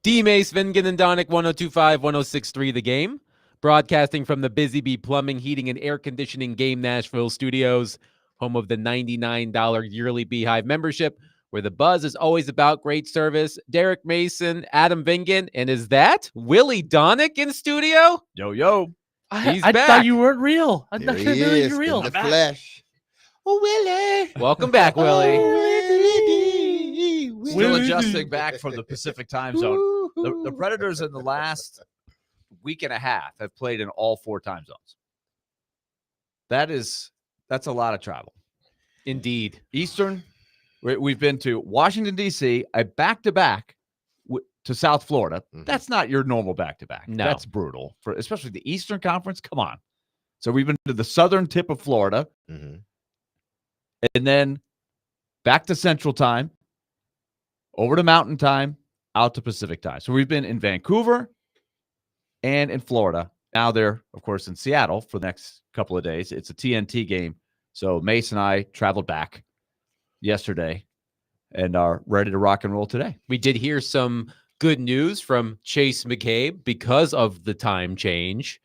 D. Mace, Vingan, and Donick, 102.5, 106.3 The Game. Broadcasting from the Busy Bee Plumbing, Heating, and Air Conditioning Game Nashville studios, home of the $99 yearly Beehive membership, where the buzz is always about great service. Derek Mason, Adam Vingan, and is that Willie Donick in studio? Yo. He's I back. thought you weren't real. I There thought he you really is you're real. in the flesh. Oh, Willie. Welcome back, Willie. Willie. Still adjusting back from the Pacific time zone. The Predators in the last week and a half have played in all 4 time zones. That's a lot of travel. Indeed. Eastern, we've been to Washington, D.C., a back-to-back to South Florida. Mhm. That's not your normal back-to-back. No. That's brutal, for especially the Eastern Conference. Come on. So we've been to the southern tip of Florida, Mhm. and then back to Central Time, over to Mountain Time, out to Pacific Time. So we've been in Vancouver and in Florida. Now they're, of course, in Seattle for the next couple of days. It's a TNT game. So Mace and I traveled back yesterday and are ready to rock and roll today. We did hear some good news from Chase McCabe because of the time change.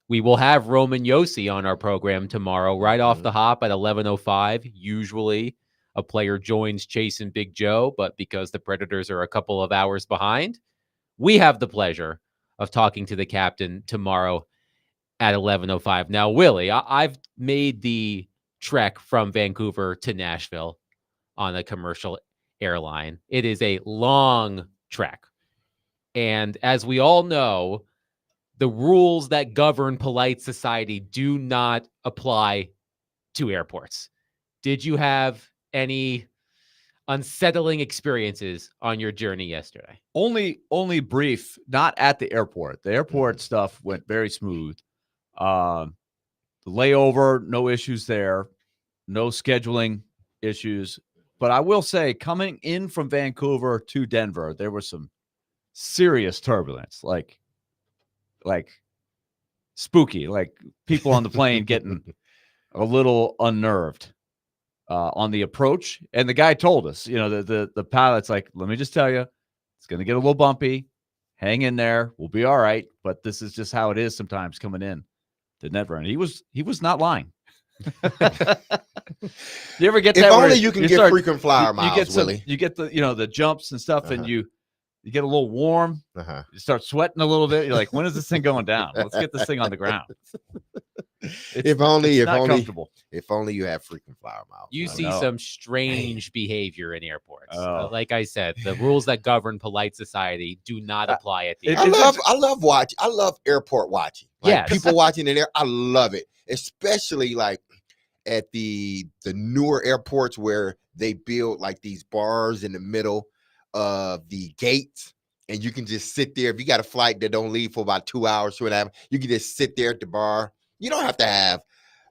We will have Roman Yossi on our program tomorrow, right off the hop at 11:05. Usually a player joins Chase and Big Joe, but because the Predators are a couple of hours behind, we have the pleasure of talking to the captain tomorrow at 11:05. Now, Willie, I've made the trek from Vancouver to Nashville on a commercial airline. It is a long trek. And as we all know, the rules that govern polite society do not apply to airports. Did you have any unsettling experiences on your journey yesterday? Only brief, not at the airport. The airport stuff went very smooth. The layover, no issues there. No scheduling issues. But I will say, coming in from Vancouver to Denver, there was some serious turbulence, like spooky, like people on the plane getting a little unnerved on the approach. And the guy told us, the pilot's like, let me just tell you, it's going to get a little bumpy. Hang in there. We'll be all right. But this is just how it is sometimes coming in to Denver. And he was not lying. You ever get If that? only you can get frequent flyer miles, you get Willie. you get the jumps and stuff, and you get a little warm. Uh-huh. You start sweating a little bit. You're like, when is this thing going down? Let's get this thing on the ground. If only comfortable. If only you have frequent flyer miles. You I see know. some strange behavior in airports. Oh. Like I said, the rules that govern polite society do not apply at the it- airport. I love watching. I love airport watching. Like Yes. people watching in there. I love it, especially like at the newer airports where they build like these bars in the middle of the gates, and you can just sit there. If you got a flight that don't leave for about 2 hours, 2.5, you can just sit there at the bar. You don't have to have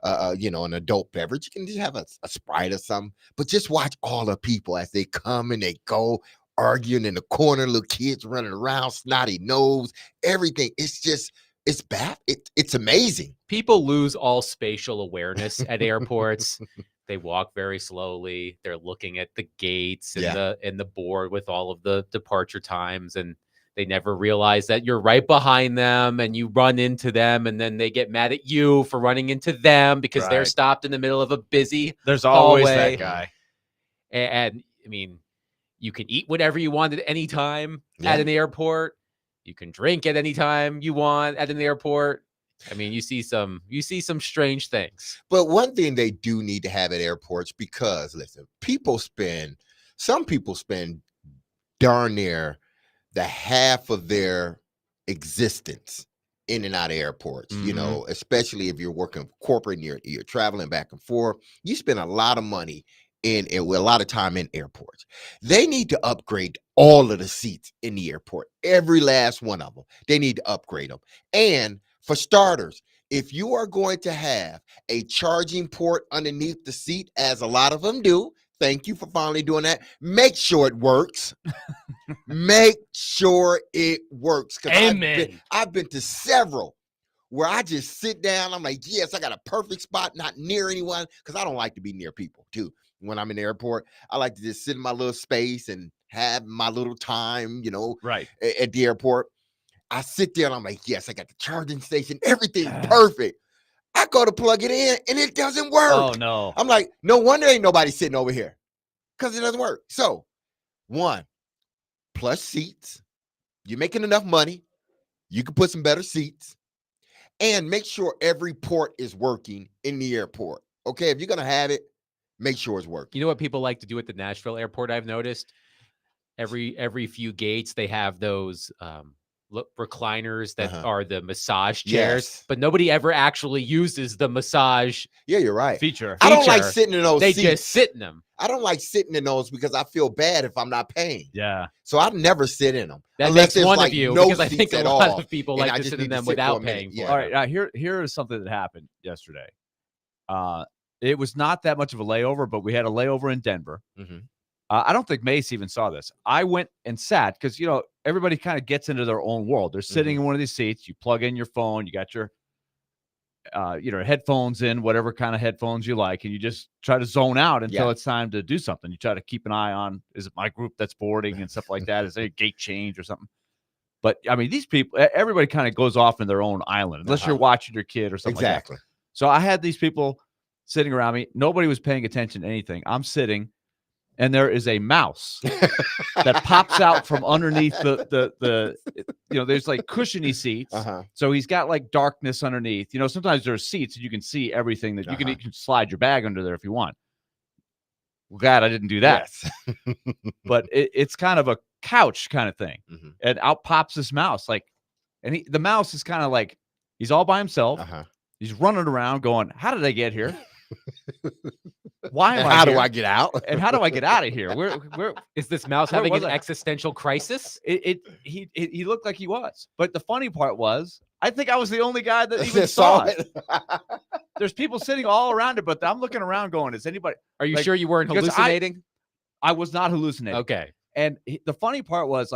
an adult beverage. You can just have a Sprite or something, but just watch all the people as they come and they go, arguing in the corner, little kids running around, snotty nose, everything. It's bad. It's amazing. People lose all spatial awareness at airports. They walk very slowly. They're looking at the gates and the board with all of the departure times, and they never realize that you're right behind them and you run into them, and then they get mad at you for running into them because they're Right. stopped in the middle of a busy There's always hallway. that guy. And I mean, you can eat whatever you want at any time Yeah. at an airport. You can drink at any time you want at an airport. I mean, you see some strange things. But one thing they do need to have at airports, because listen, some people spend darn near the half of their existence in and out of airports, especially if you're working corporate and you're traveling back and forth. You spend a lot of money a lot of time in airports. They need to upgrade all of the seats in the airport, every last one of them. They need to upgrade them. And for starters, if you are going to have a charging port underneath the seat, as a lot of them do, thank you for finally doing that, make sure it works. Make sure it works. 'Cause Amen. I've been to several where I just sit down. I'm like, yes, I got a perfect spot, not near anyone, because I don't like to be near people too. When I'm in the airport, I like to just sit in my little space and have my little time, Right. at the airport. I sit there and I'm like, yes, I got the charging station, everything's perfect. I go to plug it in and it doesn't work. Oh no. I'm like, no wonder ain't nobody sitting over here, because it doesn't work. So, one, plush seats. You're making enough money. You can put some better seats, and make sure every port is working in the airport. Okay, if you're gonna have it, make sure it's working. You know what people like to do at the Nashville airport? I've noticed every few gates they have those recliners that are the massage chairs, Yes. but nobody ever actually uses the massage Yeah, you're right. Feature. I don't like feature. sitting in those They seats. just sit in them. I don't like sitting in those because I feel bad if I'm not paying. Yeah. So I never sit in them. That unless makes there's one like of you, no because I think seats a at lot all, of people and like I to just sit need in to them sit for a without minute. paying Yeah. for All it. right. Here is something that happened yesterday. It was not that much of a layover, but we had a layover in Denver. Mhm. I don't think Mace even saw this. I went and sat because, everybody kind of gets into their own world. They're sitting in one of these seats. You plug in your phone. You got your, headphones in, whatever kind of headphones you like, and you just try to zone out until Yeah. it's time to do something. You try to keep an eye on, is it my group that's boarding and stuff like that? Is there a gate change or something? But, I mean, these people, everybody kind of goes off in their own island, unless you're watching your kid or something Exactly. like that. So I had these people sitting around me. Nobody was paying attention to anything. I'm sitting, and there is a mouse that pops out from underneath there's like cushiony seats. So he's got like darkness underneath. Sometimes there's seats and you can see everything that you can slide your bag under there if you want. Well, glad I didn't do that. Yes. But it's kind of a couch kind of thing. Mhm. And out pops this mouse. And the mouse is kind of like, he's all by himself. He's running around going, how did I get here? Why am And I how here? do I get out? And how do I get out of here? Where Is this mouse Where having was an I? existential crisis? he looked like he was. But the funny part was, I think I was the only guy that even Just saw it. There's people sitting all around it, but I'm looking around going, is anybody? Are you Like, sure you weren't because hallucinating? I was not hallucinating. Okay. And the funny part was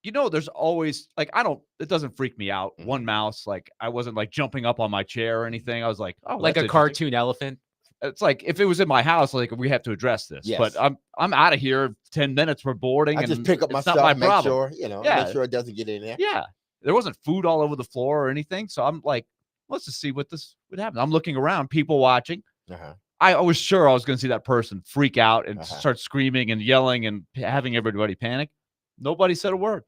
there's always it doesn't freak me out. One mouse, I wasn't like jumping up on my chair or anything. I was like, oh, Like that's a interesting. cartoon elephant. It's like if it was in my house, we have to address this. Yes. But I'm out of here. 10 minutes we're boarding. I and just pick up my it's stuff, not my make problem. sure, Yeah. make sure it doesn't get in there. Yeah. There wasn't food all over the floor or anything. So I'm like, let's just see what happens. I'm looking around, people watching. I was sure I was going to see that person freak out and start screaming and yelling and having everybody panic. Nobody said a word.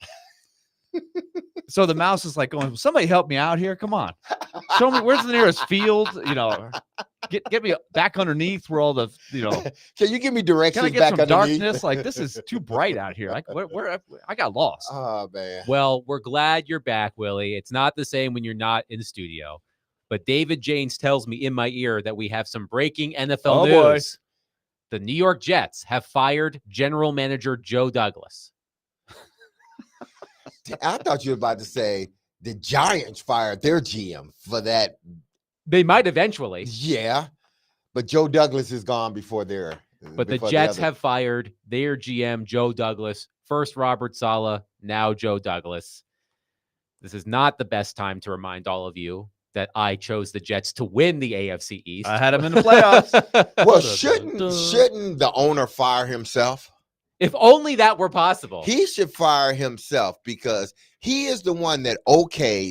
So the mouse is like going, somebody help me out here. Come on. Show me where's the nearest field, get me back underneath where all the, Can you give me directions can I get back some underneath? darkness? Like, this is too bright out here. Where I got lost. Oh, man. Well, we're glad you're back, Willie. It's not the same when you're not in studio. But David Janes tells me in my ear that we have some breaking NFL news. The New York Jets have fired general manager Joe Douglas. I thought you were about to say the Giants fired their GM for that. They might eventually. Yeah, but Joe Douglas is gone before their. But the Jets have fired their GM, Joe Douglas. First Robert Saleh, now Joe Douglas. This is not the best time to remind all of you that I chose the Jets to win the AFC East. I had them in the playoffs. Well, shouldn't the owner fire himself? If only that were possible. He should fire himself because he is the one that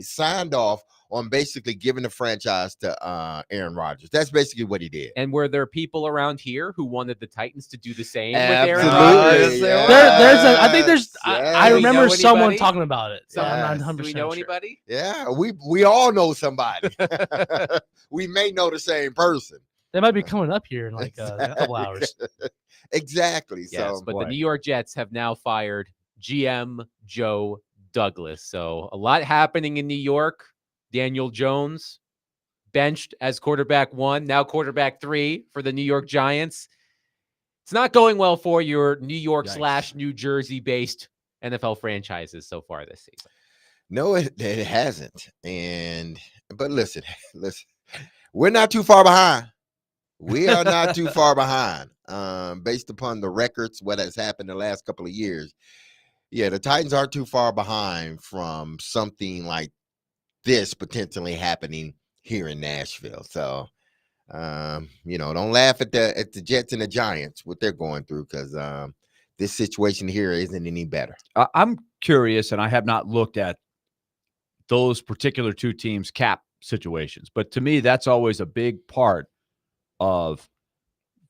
signed off on basically giving the franchise to Aaron Rodgers. That's basically what he did. And were there people around here who wanted the Titans to do the same Absolutely. with Aaron Rodgers? I remember know someone anybody? talking about it. So I'm Yes. not 100% Do we know sure. anybody? Yeah, we all know somebody. We may know the same person. They might be coming up here in like a couple hours. Exactly. Yes, So, but the New York Jets have now fired GM Joe Douglas. So a lot happening in New York. Daniel Jones benched as quarterback 1, now quarterback 3 for the New York Giants. It's not going well for your New York / New Jersey based NFL franchises so far this season. no, it hasn't. But listen, we're not too far behind. We are not too far behind. Based upon the records, what has happened the last couple of years. Yeah, the Titans aren't too far behind from something like this potentially happening here in Nashville. So, don't laugh at the Jets and the Giants, what they're going through, because this situation here isn't any better. I'm curious, and I have not looked at those particular two teams' cap situations, but to me, that's always a big part of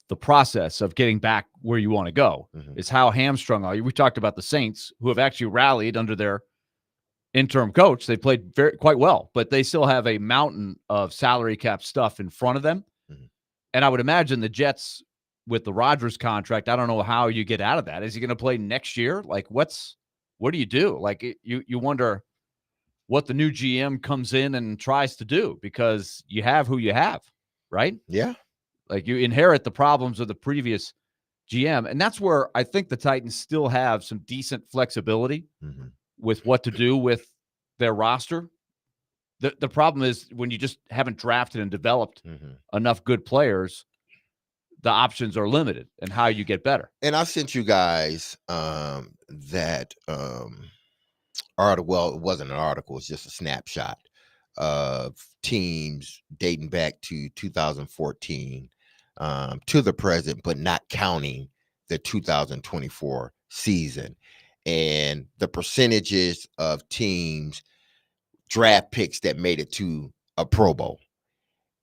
the process of getting back where you want to go. Mhm. Is how hamstrung are you? We talked about the Saints, who have actually rallied under their interim coach. They played quite well, but they still have a mountain of salary cap stuff in front of them. Mhm. And I would imagine the Jets with the Rodgers contract, I don't know how you get out of that. Is he going to play next year? Like, what do you do? Like, you wonder what the new GM comes in and tries to do, because you have who you have, right? Yeah. Like, you inherit the problems of the previous GM. And that's where I think the Titans still have some decent flexibility Mhm. with what to do with their roster. The problem is when you just haven't drafted and developed Mhm. enough good players, the options are limited and how you get better. And I sent you guys that article. Well, it wasn't an article, it's just a snapshot of teams dating back to 2014 to the present, but not counting the 2024 season, and the percentages of teams draft picks that made it to a Pro Bowl.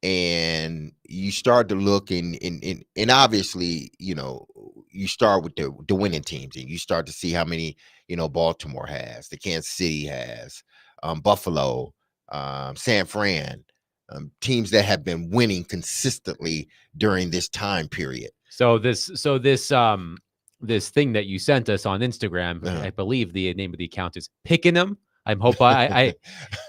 And you start to look and obviously, you start with the winning teams, and you start to see how many, Baltimore has, the Kansas City has, Buffalo, San Fran, teams that have been winning consistently during this time period. So this this thing that you sent us on Instagram, Uh-huh. I believe the name of the account is Pickenham. I'm hoping I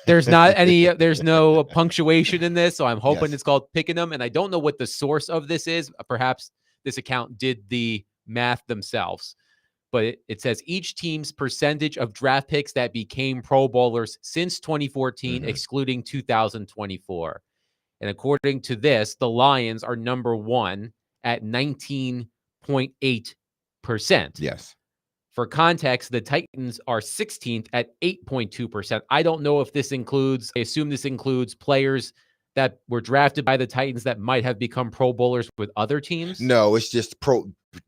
there's no punctuation in this, so I'm hoping Yes. it's called Pickenham, and I don't know what the source of this is. Perhaps this account did the math themselves, but it says each team's percentage of draft picks that became Pro Bowlers since 2014, Mhm. excluding 2024. And according to this, the Lions are number one at 19.8%. Yes. For context, the Titans are 16th at 8.2%. I don't know if this includes, I assume this includes players that were drafted by the Titans that might have become Pro Bowlers with other teams. No, it's just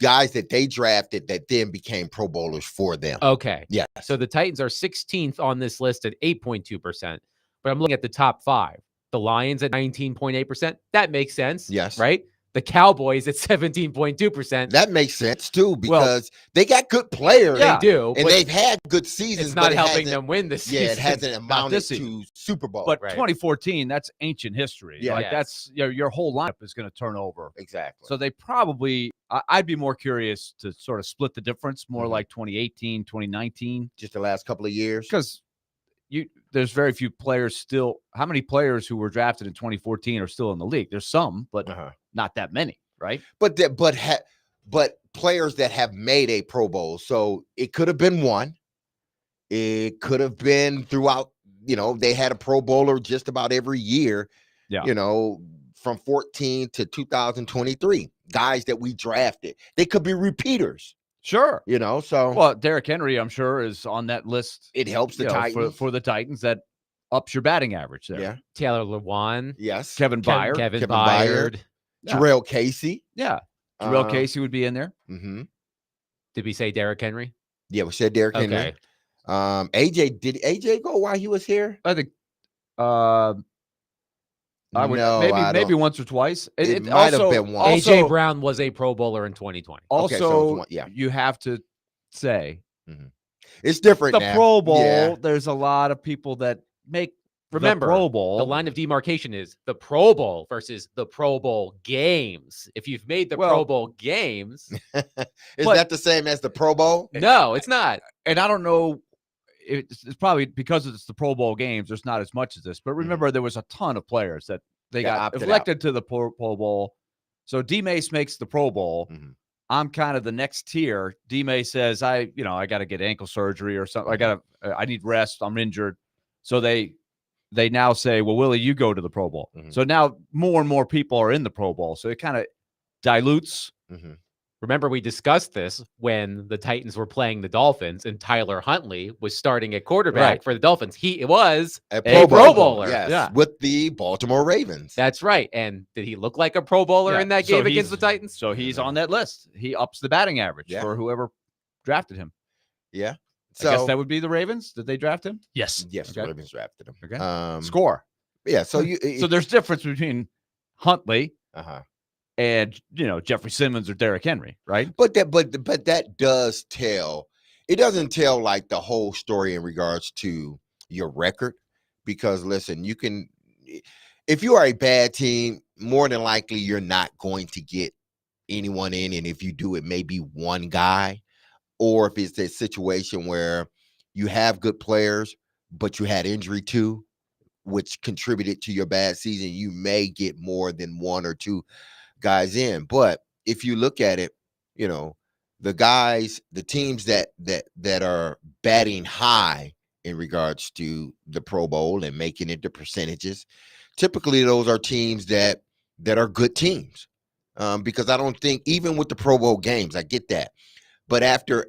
guys that they drafted that then became Pro Bowlers for them. Okay. Yeah. So the Titans are 16th on this list at 8.2%. But I'm looking at the top five. The Lions at 19.8%. That makes sense. Yes. Right? The Cowboys at 17.2%. That makes sense too, because they got good players. They do. And but they've had good seasons. it's but not it helping hasn't- them win this Yeah, season. it hasn't amounted this season. to Super Bowl. But Right. 2014, that's ancient history. Yeah. Like, Yes. that's your whole lineup is going to turn over. Exactly. So they probably, I'd be more curious to sort of split the difference, more Mhm. like 2018, 2019, just the last couple of years. because there's very few players still. How many players who were drafted in 2014 are still in the league? There's some, but Uh-huh. not that many, right? But players that have made a Pro Bowl. So it could have been one. It could have been throughout. They had a Pro Bowler just about every year. Yeah. From 14 to 2023, guys that we drafted. They could be repeaters. Sure. So Well, Derrick Henry, I'm sure, is on that list. it helps the you know, Titans. for the Titans. That ups your batting average there. Yeah. Taylor Lewan, Yes. Kevin Byard. Kevin Kevin Byard. Byard. Yeah. Jarrell Casey. Yeah. Uh, Jarrell Casey would be in there. Mm-hmm. Did we say Derrick Henry? Yeah, we said Derrick Henry. Okay. Did AJ go while he was here? I think I would No, I maybe don't. once or twice. It might have been one. AJ Also, Brown was a Pro Bowler in 2020. Okay, so also it's one- yeah. you have to say It's different the now. Pro Bowl. Yeah. There's a lot of people that make Remember, the Pro Bowl. The line of demarcation is the Pro Bowl versus the Pro Bowl games. If you've made the Pro Well- Bowl games, Is But- that the same as the Pro Bowl? no, it's not. And I don't know. It's probably because it's the Pro Bowl games. There's not as much as this. But remember, there was a ton of players that they That got opted out. elected to the Pro Bowl. So D Mace makes the Pro Bowl. Mhm. I'm kind of the next tier. D Mace says, I got to get ankle surgery or something. I need rest. I'm injured. So they now say, well, Willie, you go to the Pro Bowl. Mhm. So now more and more people are in the Pro Bowl. So it kind of dilutes Mhm. Remember, we discussed this when the Titans were playing the Dolphins and Tyler Huntley was starting at quarterback Right. for the Dolphins. He was A Pro Bowler. Yes, Yeah. with the Baltimore Ravens. That's right. And did he look like a Pro Bowler Yeah, in that so game against the he's- Titans? So he's on that list. He ups the batting average Yeah. for whoever drafted him. Yeah. I guess So that would be the Ravens. Did they draft him? Yes. yes, the Okay. Ravens drafted him. Okay. Score. Yeah. So you. So there's difference between Huntley uh-huh. and Jeffrey Simmons or Derrick Henry, right? But that does tell. It doesn't tell like the whole story in regards to your record, because listen, you can, if you are a bad team, more than likely you're not going to get anyone in, and if you do, it may be one guy, or if it's a situation where you have good players but you had injury too, which contributed to your bad season, you may get more than one or two guys in. But if you look at it, the teams that are batting high in regards to the Pro Bowl and making it the percentages, typically those are teams that are good teams. Because I don't think, even with the Pro Bowl games, I get that, but after,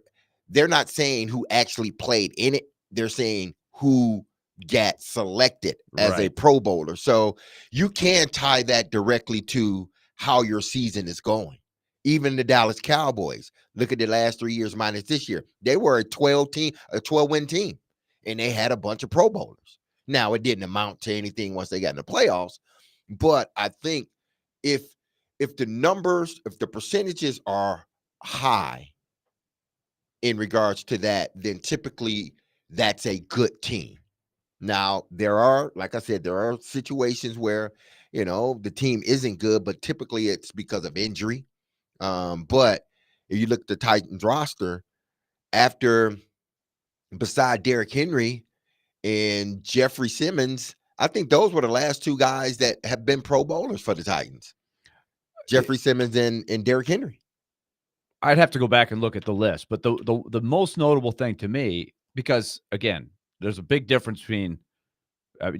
they're not saying who actually played in it, they're saying who got selected as a Right. Pro Bowler. So you can tie that directly to how your season is going. Even the Dallas Cowboys, look at the last 3 years minus this year. They were a 12-win team, and they had a bunch of Pro Bowlers. Now, it didn't amount to anything once they got in the playoffs, but I think if the percentages are high in regards to that, then typically that's a good team. Now, there are, like I said, there are situations where, the team isn't good, but typically it's because of injury. But if you look at the Titans roster, beside Derrick Henry and Jeffrey Simmons, I think those were the last two guys that have been Pro Bowlers for the Titans. Jeffrey Simmons and Derrick Henry. I'd have to go back and look at the list, but the most notable thing to me, because again, there's a big difference between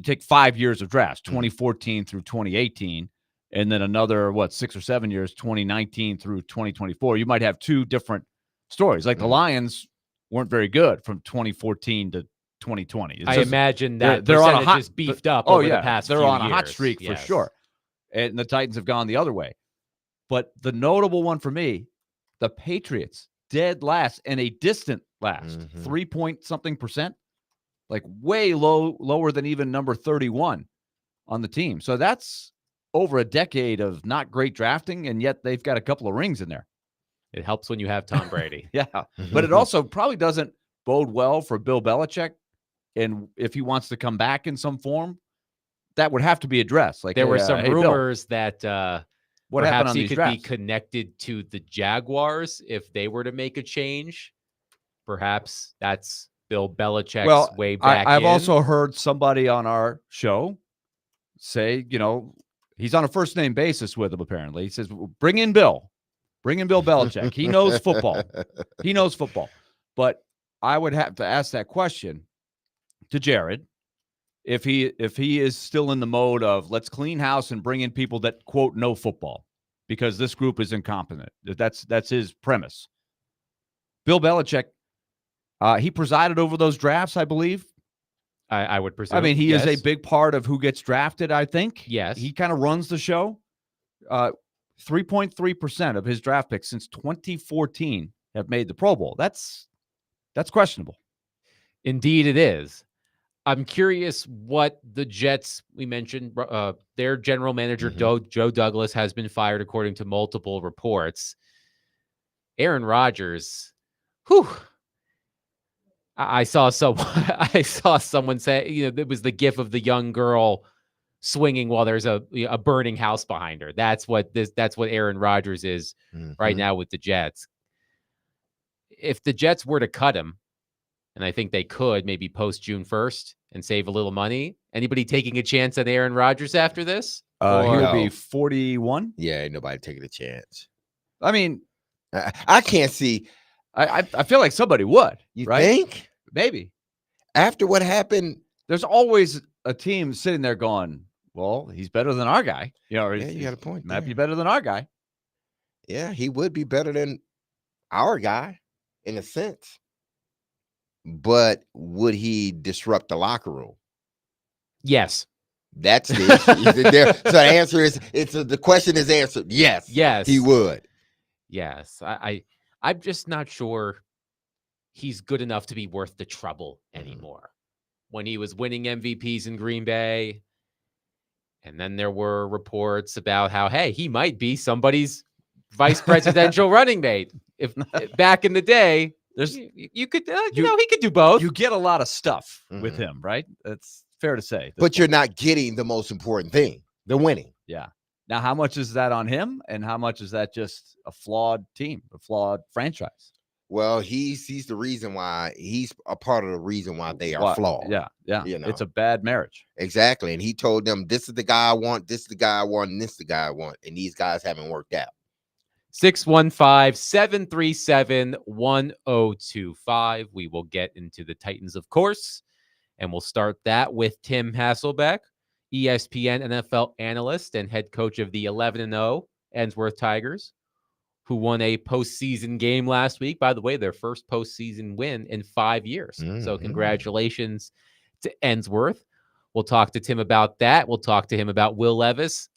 take 5 years of drafts, 2014 through 2018, and then another 6 or 7 years, 2019 through 2024. You might have two different stories. Like the Lions weren't very good from 2014 to 2020. It's I just- imagine that they're on a percentage hot- is beefed up Oh over yeah, the past they're few on a hot years. streak for Yes. sure, and the Titans have gone the other way. But the notable one for me, the Patriots, dead last and a distant last, 3-point-something%, like way lower than even number 31 on the team. So that's over a decade of not great drafting, and yet they've got a couple of rings in there. It helps when you have Tom Brady. Yeah, but it also probably doesn't bode well for Bill Belichick, and if he wants to come back in some form, that would have to be addressed. Like There were some hey, Bill, rumors that what happened perhaps on he these could drafts? be connected to the Jaguars if they were to make a change. Perhaps that's Bill Belichick's way back. I've in. also heard somebody on our show say, he's on a first name basis with him. Apparently, he says, "Bring in Bill Belichick. He knows football. He knows football." But I would have to ask that question to Jared if he is still in the mode of let's clean house and bring in people that quote know football because this group is incompetent. That's his premise. Bill Belichick, he presided over those drafts, I believe. I would presume. I mean, he is yes. a big part of who gets drafted, I think. Yes. He kind of runs the show. 3.3% of his draft picks since 2014 have made the Pro Bowl. That's questionable. Indeed, it is. I'm curious what the Jets, we mentioned, their general manager, Joe Douglas, has been fired according to multiple reports. Aaron Rodgers, whew. I saw someone say, it was the gif of the young girl swinging while there's a burning house behind her. That's what Aaron Rodgers is right now with the Jets. If the Jets were to cut him, and I think they could maybe post June 1st and save a little money. Anybody taking a chance at Aaron Rodgers after this? He will No. be 41. Yeah, ain't nobody taking a chance. I mean, I can't see. I feel like somebody would. You right? think Maybe. after what happened? There's always a team sitting there going, well, he's better than our guy. Or Yeah, you got a point. might there. be better than our guy. Yeah, he would be better than our guy in a sense. But would he disrupt the locker room? Yes. That's the issue. So the answer is the question is answered. Yes. Yes. He would. Yes. I'm just not sure he's good enough to be worth the trouble anymore. When he was winning MVPs in Green Bay, and then there were reports about how, hey, he might be somebody's vice presidential running mate. If back in the day, you could, he could do both. You get a lot of stuff with Mhm. him, right? That's fair to say. But you're not getting the most important thing, the winning. Yeah. Now, how much is that on him, and how much is that just a flawed team, a flawed franchise? Well, he's the reason why he's a part of the reason why they are flawed. Yeah. You know. It's a bad marriage. Exactly. And he told them, this is the guy I want, this is the guy I want, and this is the guy I want. And these guys haven't worked out. 615-737-1025. We will get into the Titans, of course, and we'll start that with Tim Hasselbeck, ESPN NFL analyst and head coach of the 11-0 Ensworth Tigers, who won a postseason game last week. By the way, their first postseason win in 5 years. So congratulations to Ensworth. We'll talk to Tim about that. We'll talk to him about Will Levis,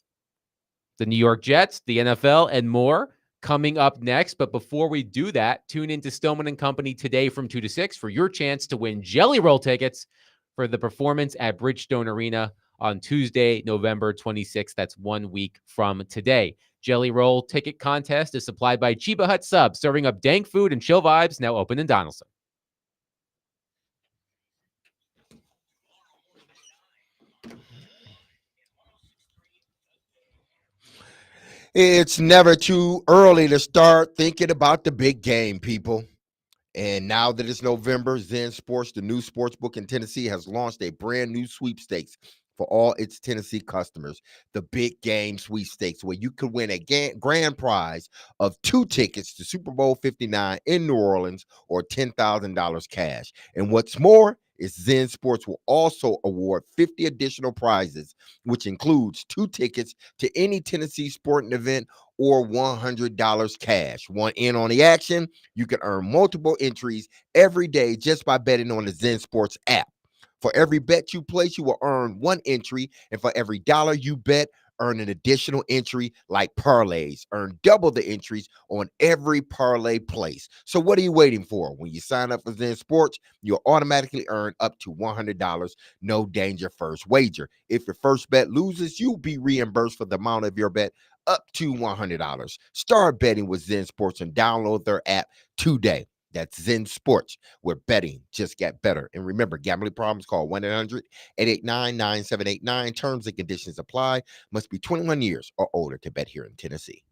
the New York Jets, the NFL, and more coming up next. But before we do that, tune into Stillman and Company today from 2 to 6 for your chance to win Jelly Roll tickets for the performance at Bridgestone Arena on Tuesday, November 26th. That's 1 week from today. Jelly Roll ticket contest is supplied by Chiba Hut Subs, serving up dank food and chill vibes, now open in Donaldson. It's never too early to start thinking about the big game, people. And now that it's November, Zen Sports, the new sports book in Tennessee, has launched a brand new sweepstakes for all its Tennessee customers, the Big Game Sweepstakes, where you could win a grand prize of 2 tickets to Super Bowl 59 in New Orleans or $10,000 cash. And what's more is Zen Sports will also award 50 additional prizes, which includes 2 tickets to any Tennessee sporting event or $100 cash. Want in on the action? You can earn multiple entries every day just by betting on the Zen Sports app. For every bet you place, you will earn 1 entry, and for every dollar you bet, earn an additional entry like parlays. Earn double the entries on every parlay place. So what are you waiting for? When you sign up for Zen Sports, you'll automatically earn up to $100. No danger first wager. If your first bet loses, you'll be reimbursed for the amount of your bet up to $100. Start betting with Zen Sports and download their app today. That's Zen Sports, where betting just get better. And remember, gambling problems, call 1-800-889-9789. Terms and conditions apply. Must be 21 years or older to bet here in Tennessee.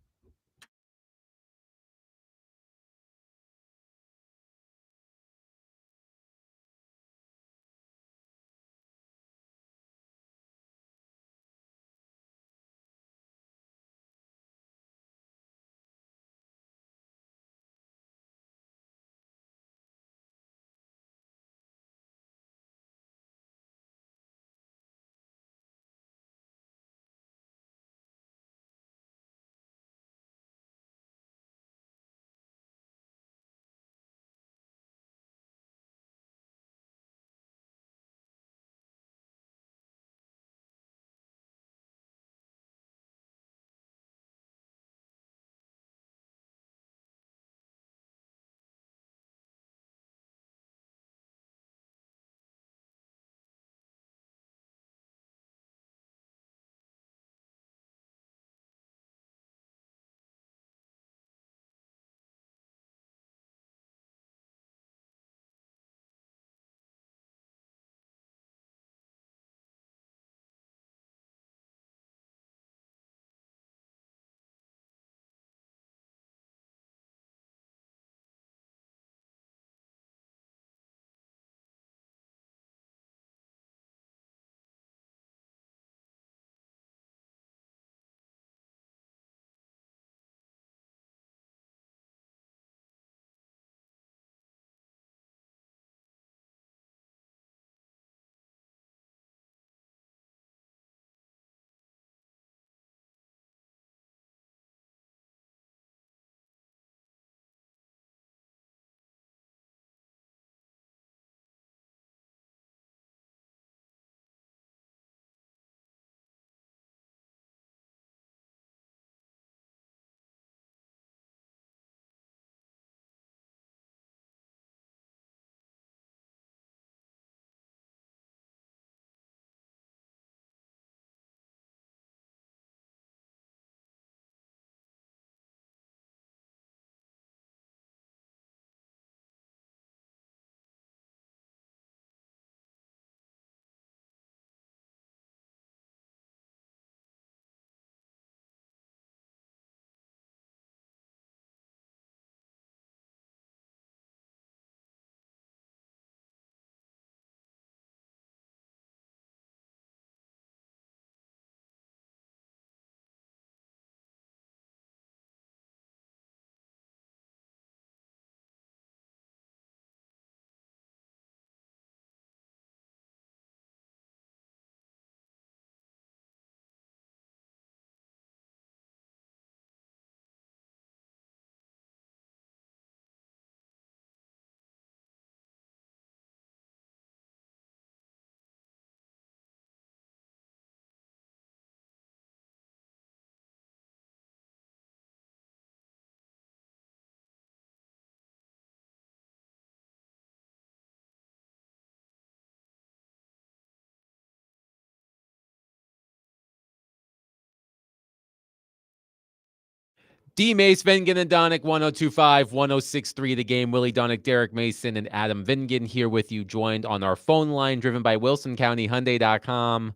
D. Mace, Vengen, and Donick, 1025, 1063 The Game. Willie Donick, Derek Mason, and Adam Vengen here with you, joined on our phone line, driven by WilsonCountyHyundai.com,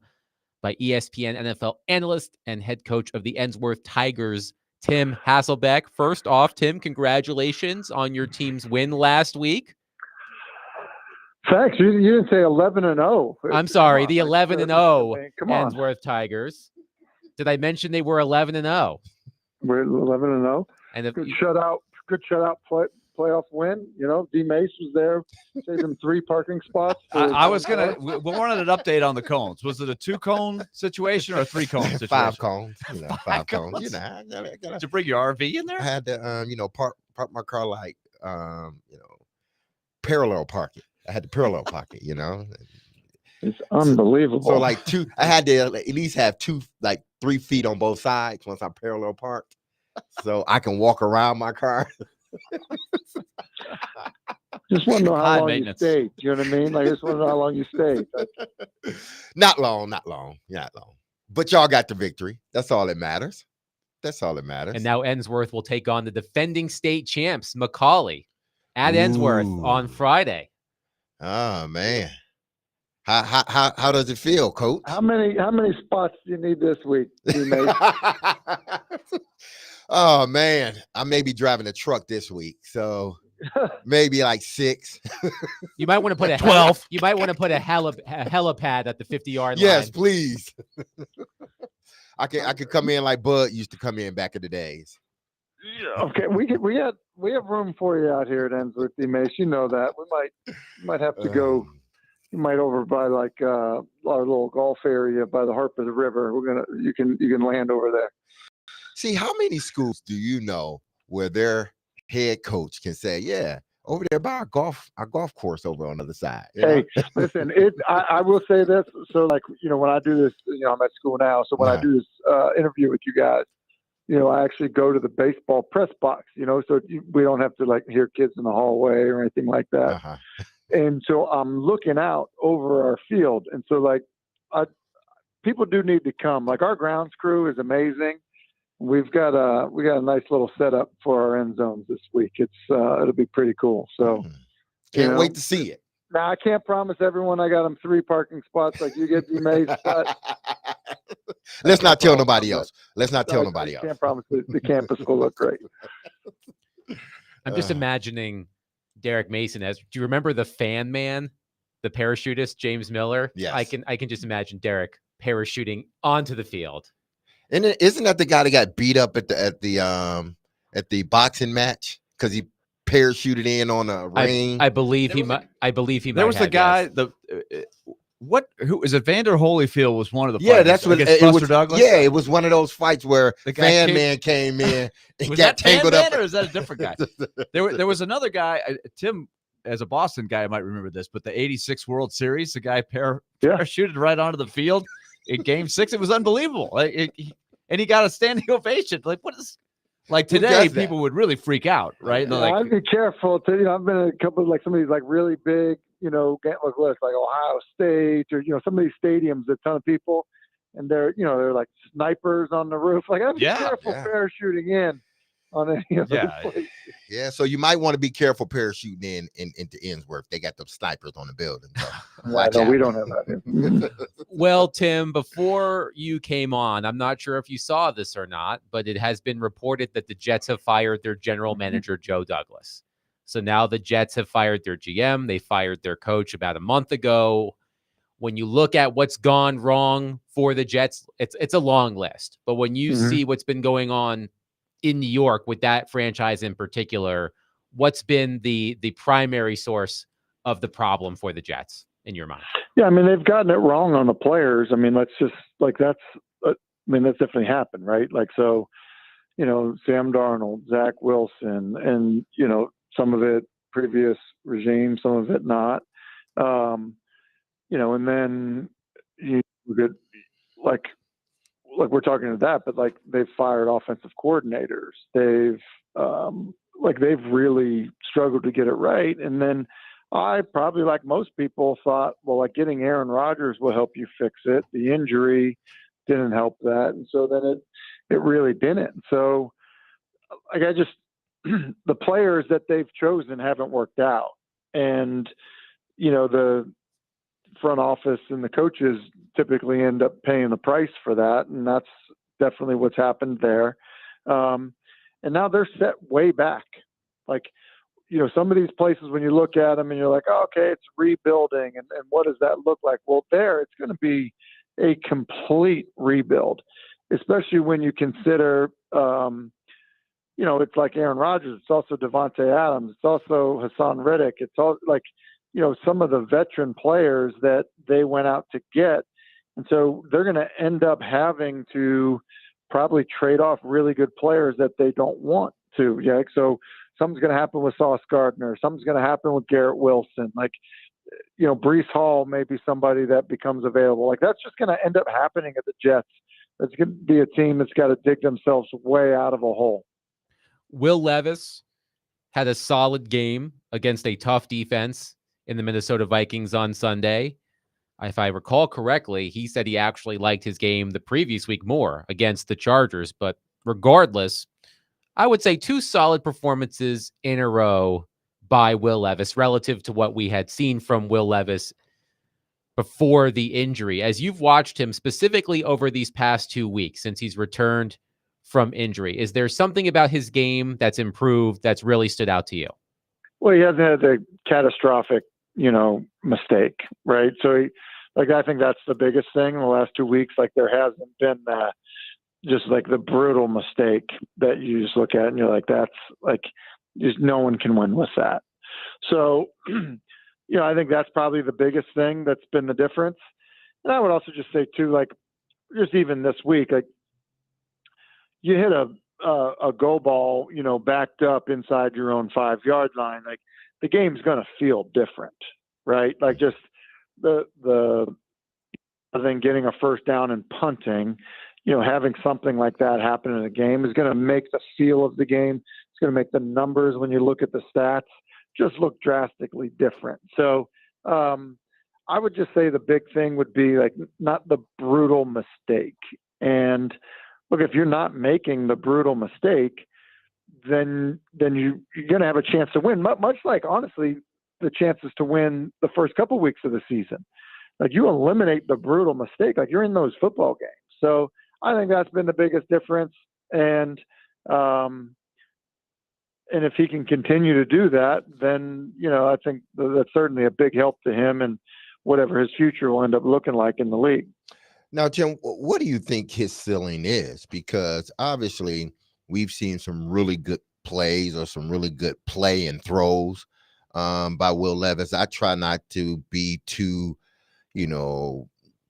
by ESPN NFL analyst and head coach of the Ensworth Tigers, Tim Hasselbeck. First off, Tim, congratulations on your team's win last week. Thanks. You didn't say 11-0. I'm sorry, the 11-0 Come on. Ensworth Tigers. Did I mention they were 11-0? We're 11-0. And if Good shutout playoff win. You know, D. Mace was there, saved him 3 parking spots. I was gonna. We wanted an update on the cones. Was it a 2-cone situation or a 3-cone situation? 5 cones. You know, 5 cones. cones. You know, I gotta, Did you bring your RV in I there? had to, park my car like, parallel park it. I had to parallel park it. It's unbelievable. So like I had to at least have 3 feet on both sides once I parallel parked, so I can walk around my car. just want to know High how long maintenance. you stayed. You know what I mean? Like, I just want to know how long you stayed. Not long. But y'all got the victory. That's all that matters. And now Ensworth will take on the defending state champs, Macaulay, at Ensworth on Ooh. Friday. Oh man, how does it feel, Coach? How many spots do you need this week, D. Mace? Oh man, I may be driving a truck this week, so maybe like 6. You might want to put a 12. You might want to put a helipad at the 50-yard Yes, line. please. I could come in like Bud used to come in back in the days. Okay, we have room for you out here at Ensworth, D. Mace. You know that. We might have to go. You might over by like our little golf area by the Harp of the River. You can land over there. See, how many schools do you know where their head coach can say, "Yeah, over there by our golf course over on the other side"? You know? Hey, listen, I will say this. So, like, when I do this, I'm at school now. So when I do this interview with you guys, I actually go to the baseball press box. So we don't have to like hear kids in the hallway or anything like that. Uh-huh. And so I'm looking out over our field, and so like, people do need to come. Like, our grounds crew is amazing. We got a nice little setup for our end zones this week. It'll be pretty cool. So Can't wait to see it. now I can't promise everyone I got them 3 parking spots like you get, D. Mace, but Let's not tell nobody else. Let's not tell I nobody else. can't promise the campus will look great. I'm just imagining Derek Mason as. Do you remember the fan man, the parachutist James Miller? Yes. I can just imagine Derek parachuting onto the field. And isn't that the guy that got beat up at the boxing match because he parachuted in on a ring? I believe he might. I believe he might. There was the have, guy. yes. Who is it? Vander Holyfield was one of the Yeah, fighters that's what against it Buster was. Douglas. Yeah, it was one of those fights where The guy Fan came- Man came in and Was got that Tan tangled Man up. or is that a different guy? There was another guy. Tim, as a Boston guy, might remember this, but the '86 World Series, the guy parachuted right onto the field in Game 6. It was unbelievable. And he got a standing ovation. Like, what is? Like, Who today, does that? people would really freak out, right? And they're I'd like, be careful. I've been in a couple of like some of these like really big, like Ohio State or some of these stadiums, a ton of people, and they're like snipers on the roof. Like, I'd be careful parachuting in on any of those places. Yeah, so you might want to be careful parachuting into Ensworth. They got them snipers on the building. So watch out. We don't have that. Well, Tim, before you came on, I'm not sure if you saw this or not, but it has been reported that the Jets have fired their general manager, Joe Douglas. So now the Jets have fired their GM. They fired their coach about a month ago. When you look at what's gone wrong for the Jets, it's a long list. But when you see what's been going on in New York with that franchise in particular, what's been the primary source of the problem for the Jets in your mind? Yeah, I mean, they've gotten it wrong on the players. I mean, that's definitely happened, right? Like, so, Sam Darnold, Zach Wilson, and, some of it previous regime, some of it not. And then you could, like we're talking to that, but like they've fired offensive coordinators. They've really struggled to get it right. And then I probably, like most people, thought, well, like getting Aaron Rodgers will help you fix it. The injury didn't help that. And so then it really didn't. So like I just the players that they've chosen haven't worked out, and the front office and the coaches typically end up paying the price for that, and that's definitely what's happened there. And now they're set way back. Like, some of these places, when you look at them and you're like, oh, okay, it's rebuilding, and what does that look like? Well, it's going to be a complete rebuild, especially when you consider, it's like Aaron Rodgers, it's also Devontae Adams, it's also Hassan Reddick, it's all like, some of the veteran players that they went out to get. And so they're going to end up having to probably trade off really good players that they don't want to. Yeah. So something's going to happen with Sauce Gardner. Something's going to happen with Garrett Wilson. Like, Breece Hall may be somebody that becomes available. Like, that's just going to end up happening at the Jets. It's going to be a team that's got to dig themselves way out of a hole. Will Levis had a solid game against a tough defense in the Minnesota Vikings on Sunday. If I recall correctly, he said he actually liked his game the previous week more against the Chargers. But regardless, I would say 2 solid performances in a row by Will Levis relative to what we had seen from Will Levis before the injury. As you've watched him specifically over these past 2 weeks since he's returned from injury, is there something about his game that's improved that's really stood out to you? Well, he hasn't had a catastrophic, mistake, right? So I think that's the biggest thing in the last 2 weeks. Like, there hasn't been just like the brutal mistake that you just look at and you're like, that's like, just no one can win with that. So, I think that's probably the biggest thing that's been the difference. And I would also just say too, like, just even this week, like, you hit a go ball, backed up inside your own 5-yard line, like, the game's going to feel different, right? Like, just the I think getting a first down and punting, having something like that happen in a game is going to make the feel of the game. It's going to make the numbers, when you look at the stats, just look drastically different. So I would just say the big thing would be, like, not the brutal mistake. And look, if you're not making the brutal mistake, then you're going to have a chance to win. Much like, honestly, the chances to win the first couple weeks of the season. Like, you eliminate the brutal mistake, like, you're in those football games. So I think that's been the biggest difference. And if he can continue to do that, then, I think that's certainly a big help to him and whatever his future will end up looking like in the league. Now, Jim, what do you think his ceiling is? Because obviously we've seen some really good plays or some really good play and throws by Will Levis. I try not to be too,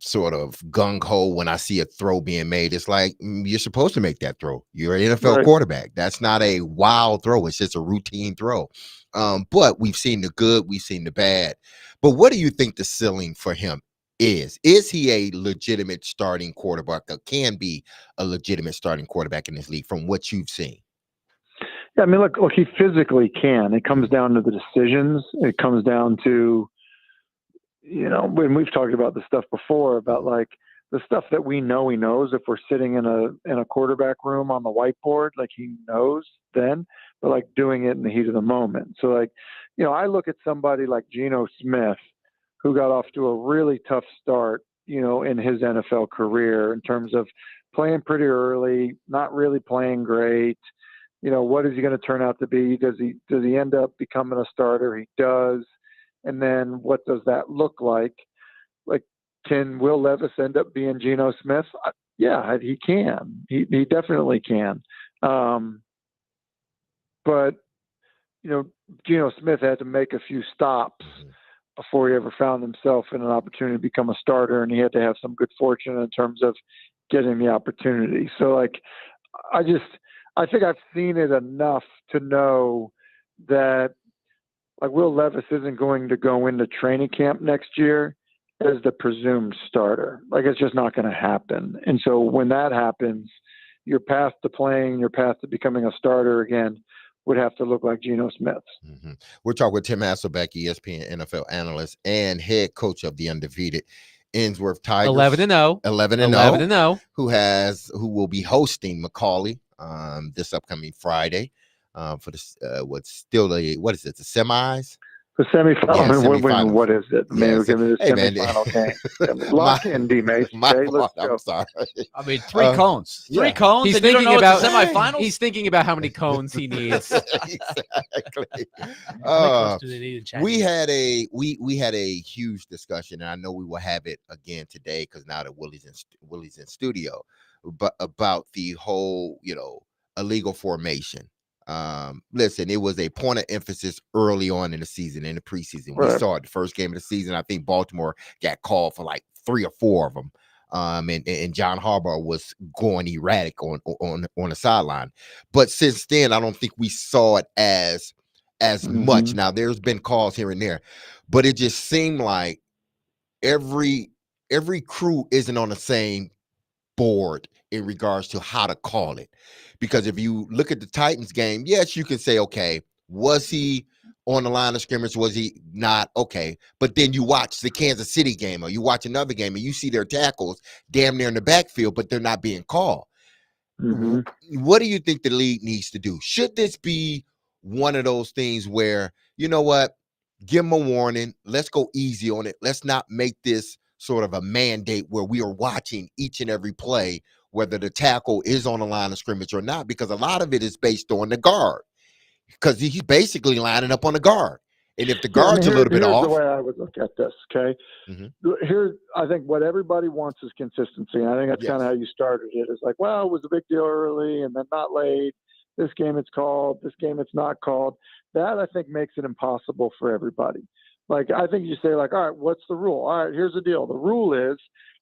sort of gung-ho when I see a throw being made. It's like, you're supposed to make that throw. You're an NFL quarterback. That's not a wild throw. It's just a routine throw. But we've seen the good, we've seen the bad. But what do you think the ceiling for him is? Is he a legitimate starting quarterback, or can be a legitimate starting quarterback in this league from what you've seen? Yeah, I mean, look, he physically can. It comes down to the decisions. It comes down to, when we've talked about the stuff before, about like the stuff that we know he knows. If we're sitting in a quarterback room on the whiteboard, like, he knows then, but like doing it in the heat of the moment. So, like, I look at somebody like Geno Smith, who got off to a really tough start, in his NFL career in terms of playing pretty early, not really playing great. What is he going to turn out to be? Does he end up becoming a starter? He does. And then what does that look like? Like, can Will Levis end up being Geno Smith? Yeah, he can. He definitely can. But, Geno Smith had to make a few stops before he ever found himself in an opportunity to become a starter, and he had to have some good fortune in terms of getting the opportunity. So, like, I think I've seen it enough to know that, like, Will Levis isn't going to go into training camp next year as the presumed starter. Like, it's just not going to happen. And so when that happens, your path to playing, your path to becoming a starter again would have to look like Geno Smith's. Mm-hmm. We're talking with Tim Hasselbeck, ESPN NFL analyst and head coach of the undefeated Innsworth Tigers. 11-0. 11-0. Who will be hosting McCauley this upcoming Friday for this what's still what is it, the semis? The semifinal. Yeah, I mean, semifinals. what is it? I mean, Yeah, we're giving it a hey, man. semifinal game. Lock in, D-Mace. My Okay, let's fault, go. I'm sorry. I mean, three cones. Three yeah. cones, He's and you don't thinking know it's about the semifinals? He's thinking about how many cones he needs. Exactly. How many close do they need in Chinese? We had a huge discussion, and I know we will have it again today because now that Willie's in studio, but about the whole illegal formation. Listen, it was a point of emphasis early on in the season, in the preseason. We Right. saw it the first game of the season. I think Baltimore got called for like 3 or 4 of them. And John Harbaugh was going erratic on the sideline. But since then, I don't think we saw it as much. Now, there's been calls here and there, but it just seemed like every crew isn't on the same board in regards to how to call it. Because if you look at the Titans game, yes, you can say, okay, was he on the line of scrimmage? Was he not? Okay. But then you watch the Kansas City game or you watch another game and you see their tackles damn near in the backfield, but they're not being called. What do you think the league needs to do? Should this be one of those things where, you know what, give them a warning. Let's go easy on it. Let's not make this sort of a mandate where we are watching each and every play, whether the tackle is on the line of scrimmage or not, because a lot of it is based on the guard, because he's basically lining up on the guard. And if the guard's a little bit off. Here's the way I would look at this, okay? Here, I think what everybody wants is consistency. And I think that's kind of how you started it. It's like, well, it was a big deal early and then not late. This game it's called. This game it's not called. That, I think, makes it impossible for everybody. Like, I think you say, like, all right, what's the rule? All right, here's the deal. The rule is,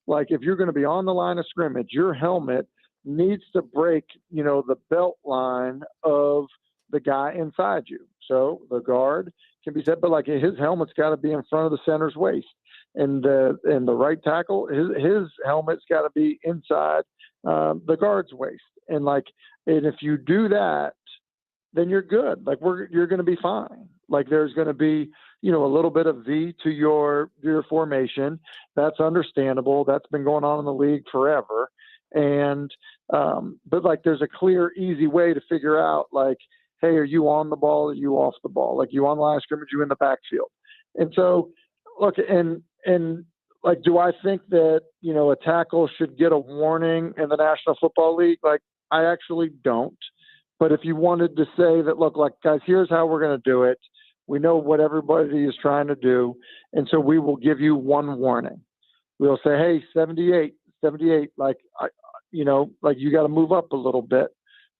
like, if you're going to be on the line of scrimmage, your helmet needs to break, the belt line of the guy inside you. So the guard can be set, but like his helmet's got to be in front of the center's waist, and the right tackle, his helmet's got to be inside the guard's waist. And if you do that, then you're good. Like you're going to be fine. Like there's going to be, a little bit of V to your formation. That's understandable. That's been going on in the league forever. And, but like, there's a clear, easy way to figure out, like, hey, are you on the ball? Are you off the ball? Like, you on the line of scrimmage, you in the backfield. And so, look, and like, do I think that, a tackle should get a warning in the National Football League? Like, I actually don't. But if you wanted to say that, look, like, guys, here's how we're going to do it. We know what everybody is trying to do. And so we will give you one warning. We'll say, hey, 78, like, like you got to move up a little bit.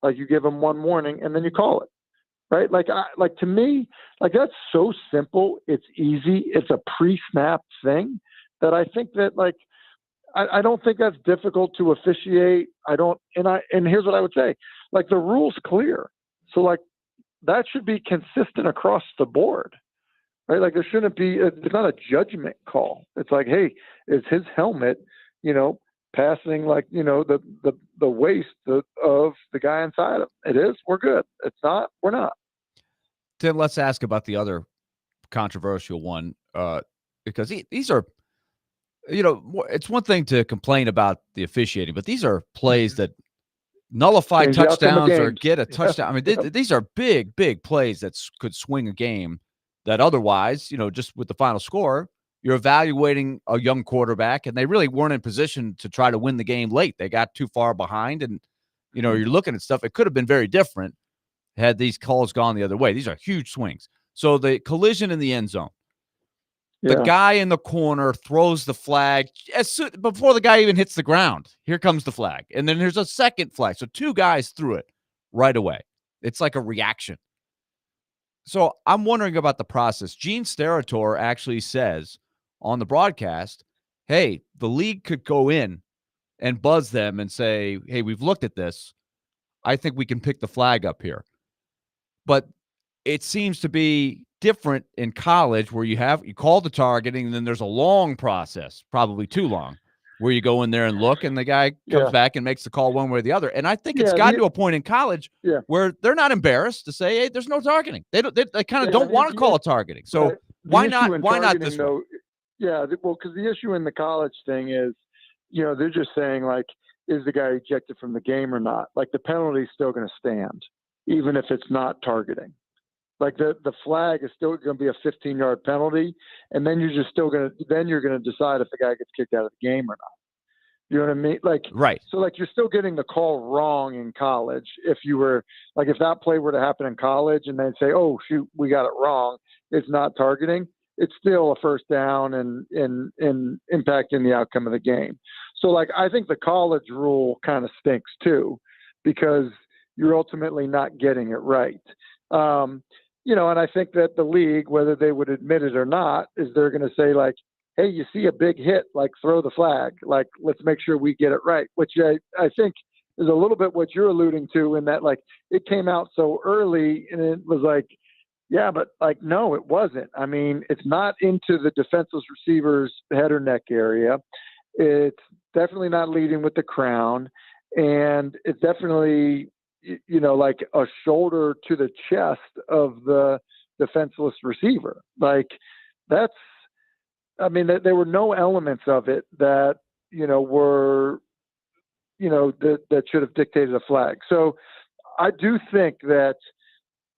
Like you give them one warning and then you call it, right? Like to me, like that's so simple. It's easy. It's a pre-snap thing that I think that like, I don't think that's difficult to officiate. And here's what I would say, like the rule's clear. So like that should be consistent across the board, right? Like there shouldn't be, it's not a judgment call. It's like, hey, is his helmet, passing like, the waist of the guy inside him? It is, we're good. It's not, we're not. Tim, let's ask about the other controversial one, because these are, it's one thing to complain about the officiating, but these are plays that nullify Change the outcome of touchdowns or games. get a touchdown. I mean, these are big, big plays that could swing a game that otherwise, just with the final score, you're evaluating a young quarterback, and they really weren't in position to try to win the game late. They got too far behind, and, you're looking at stuff. It could have been very different had these calls gone the other way. These are huge swings. So the collision in the end zone, the guy in the corner throws the flag before the guy even hits the ground. Here comes the flag. And then there's a second flag. So 2 guys threw it right away. It's like a reaction. So I'm wondering about the process. Gene Steratore actually says on the broadcast, hey, the league could go in and buzz them and say, hey, we've looked at this. I think we can pick the flag up here. But it seems to be different in college where you call the targeting, and then there's a long process, probably too long, where you go in there and look, and the guy comes back and makes the call one way or the other. And I think it's gotten to a point in college where they're not embarrassed to say, hey, there's no targeting. They kind of don't want to call it targeting. So why not this one? Yeah, well, because the issue in the college thing is, they're just saying like, is the guy ejected from the game or not? Like the penalty is still going to stand, even if it's not targeting. Like the flag is still going to be a 15-yard penalty, and then you're going to decide if the guy gets kicked out of the game or not. You know what I mean? Like, Right. So like you're still getting the call wrong in college. If you were like, if that play were to happen in college and they'd say, oh shoot, we got it wrong, it's not targeting, it's still a first down and impacting the outcome of the game. So like, I think the college rule kind of stinks too, because you're ultimately not getting it right. You know, and I think that the league, whether they would admit it or not, is they're going to say like, hey, you see a big hit, like throw the flag, like let's make sure we get it right, which I think is a little bit what you're alluding to in that like it came out so early and it was like, yeah, but like, no, it wasn't. I mean, it's not into the defenseless receiver's head or neck area. It's definitely not leading with the crown. And it's definitely, you know, like a shoulder to the chest of the defenseless receiver. Like that's, I mean, there were no elements of it that, you know, were, you know, that should have dictated a flag. So I do think that,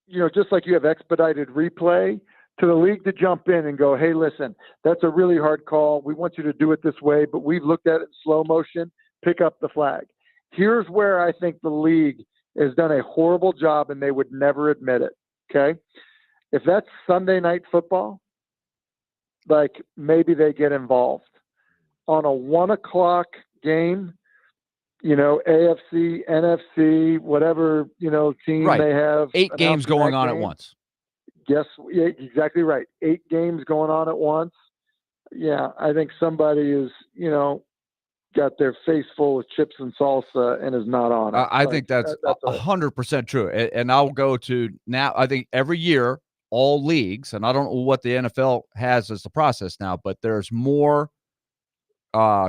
you know, just like you have expedited replay, to the league to jump in and go, hey, listen, that's a really hard call. We want you to do it this way, but we've looked at it in slow motion. Pick up the flag. Here's where I think the league has done a horrible job and they would never admit it. Okay. If that's Sunday night football, like maybe they get involved on a 1:00 game, you know, AFC, NFC, whatever, you know, team Right. they have. 8 games going on at game. once. Yes, yeah, exactly right. 8 games going on at once. Yeah, I think somebody is, you know, got their face full of chips and salsa and is not on it. I think that's 100% true. And I'll go to now. I think every year, all leagues, and I don't know what the NFL has as the process now, but there's more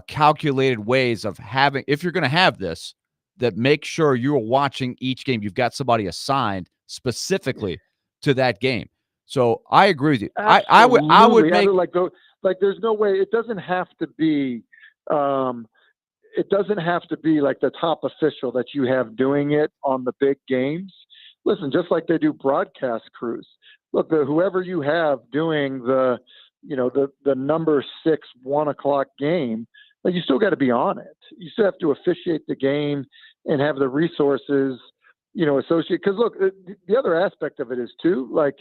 calculated ways of having, if you're going to have this, that make sure you're watching each game. You've got somebody assigned specifically to that game. So I agree with you. I would make like there's no way it doesn't have to be. It doesn't have to be like the top official that you have doing it on the big games. Listen, just like they do broadcast crews. Look, whoever you have doing the, you know, the number 6 1:00 game, like you still got to be on it. You still have to officiate the game and have the resources, you know, associated. Because look, the other aspect of it is too, like,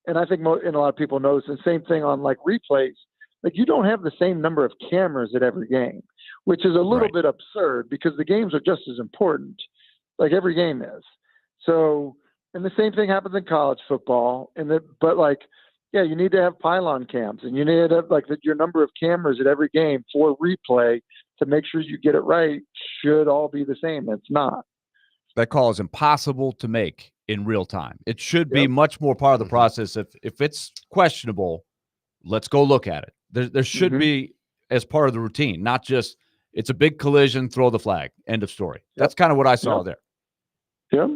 and I think and a lot of people know this, the same thing on like replays. Like you don't have the same number of cameras at every game, which is a little bit absurd because the games are just as important, like every game is. So, and the same thing happens in college football. But like, yeah, you need to have pylon cams, and you need to have like your number of cameras at every game for replay to make sure you get it right. Should all be the same. It's not. That call is impossible to make in real time. It should be much more part of the process. If it's questionable, let's go look at it. There should be as part of the routine, not just it's a big collision, throw the flag, end of story. That's kind of what I saw there. Yeah.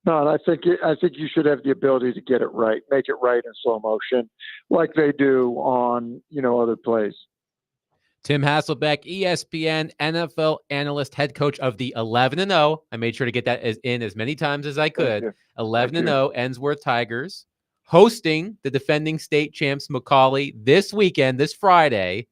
No, and I think you should have the ability to get it right, make it right in slow motion, like they do on, you know, other plays. Tim Hasselbeck, ESPN NFL analyst, head coach of the 11-0. I made sure to get that in as many times as I could. 11-0 Ensworth Tigers, hosting the defending state champs Macaulay this weekend, this Friday.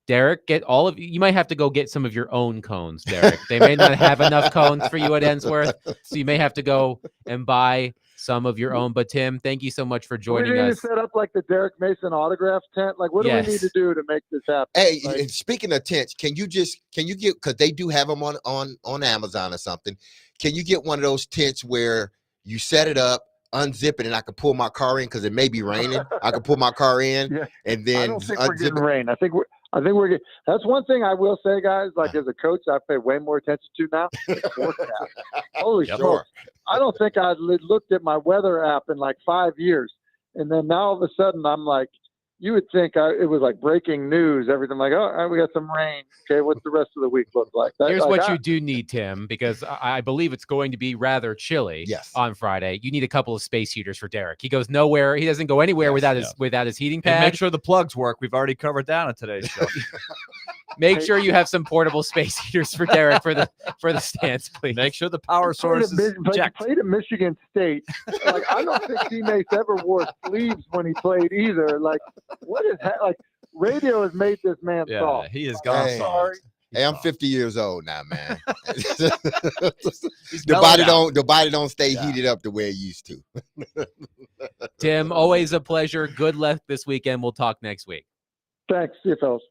Derek, you might have to go get some of your own cones, Derek. They may not have enough cones for you at Ensworth, so you may have to go and buy some of your own. But Tim, thank you so much for joining us. We need to set up like the Derek Mason autograph tent. Like, what do we need to do to make this happen? Hey, and speaking of tents, can you get, because they do have them on Amazon or something. Can you get one of those tents where you set it up, unzip it, and I can pull my car in because it may be raining. I can pull my car in and then I don't think we're getting rain. I think we're getting, that's one thing I will say, guys, like as a coach, I pay way more attention to now. Forecast. Holy shit. I don't think I looked at my weather app in like 5 years. And then now all of a sudden I'm like, you would think it was like breaking news, everything like, oh, we got some rain. Okay, what's the rest of the week look like? Here's what you do need, Tim, because I believe it's going to be rather chilly on Friday. You need a couple of space heaters for Derek. He goes nowhere. He doesn't go anywhere without his heating pad. And make sure the plugs work. We've already covered that on today's show. Make sure you have some portable space heaters for Derek for the stands, please. Make sure the power source is checked. Played at Michigan State. Like, I don't think teammates ever wore sleeves when he played either. Like, what is that? Like, radio has made this man Yeah, soft. he has gone Hey. soft. Hey, I'm 50 years old now, man. He's the mellowed out. body don't stay Yeah. heated up the way it used to. Tim, always a pleasure. Good luck this weekend. We'll talk next week. Thanks, see you fellas.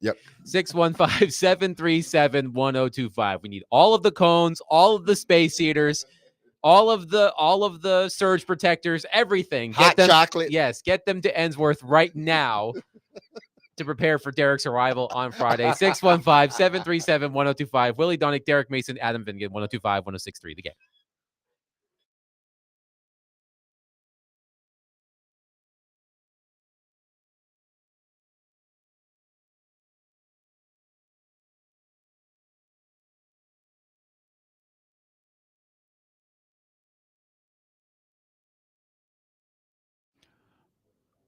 615-737-1025. We need all of the cones, all of the space heaters, all of the surge protectors, everything. Hot chocolate. Yes, get them to Ensworth right now to prepare for Derek's arrival on Friday. 615-737-1025. Willie Donick, Derek Mason, Adam Vingan, 1025-1063. The Game.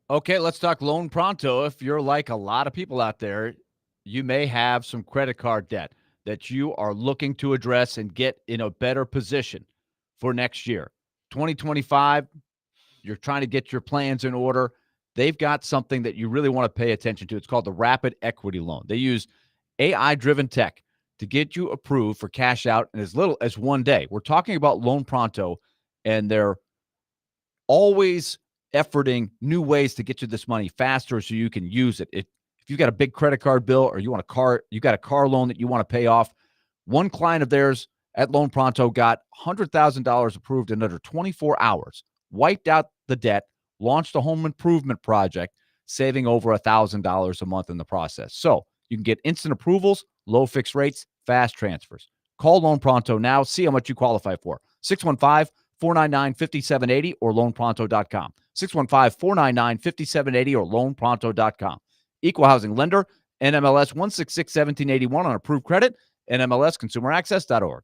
Okay, let's talk Loan Pronto. If you're like a lot of people out there, you may have some credit card debt that you are looking to address and get in a better position for next year. 2025, you're trying to get your plans in order. They've got something that you really want to pay attention to. It's called the Rapid Equity Loan. They use AI-driven tech to get you approved for cash out in as little as 1 day. We're talking about Loan Pronto, and they're always efforting new ways to get you this money faster so you can use it. If you've got a big credit card bill or you got a car loan that you want to pay off, one client of theirs at Loan Pronto got $100,000 approved in under 24 hours, wiped out the debt, launched a home improvement project, saving over $1,000 a month in the process. So you can get instant approvals, low fixed rates, fast transfers. Call Loan Pronto now. See how much you qualify for. 615-499-5780 or loanpronto.com. 615-499-5780 or loanpronto.com. Equal housing lender, NMLS 1661781 on approved credit, NMLSconsumeraccess.org.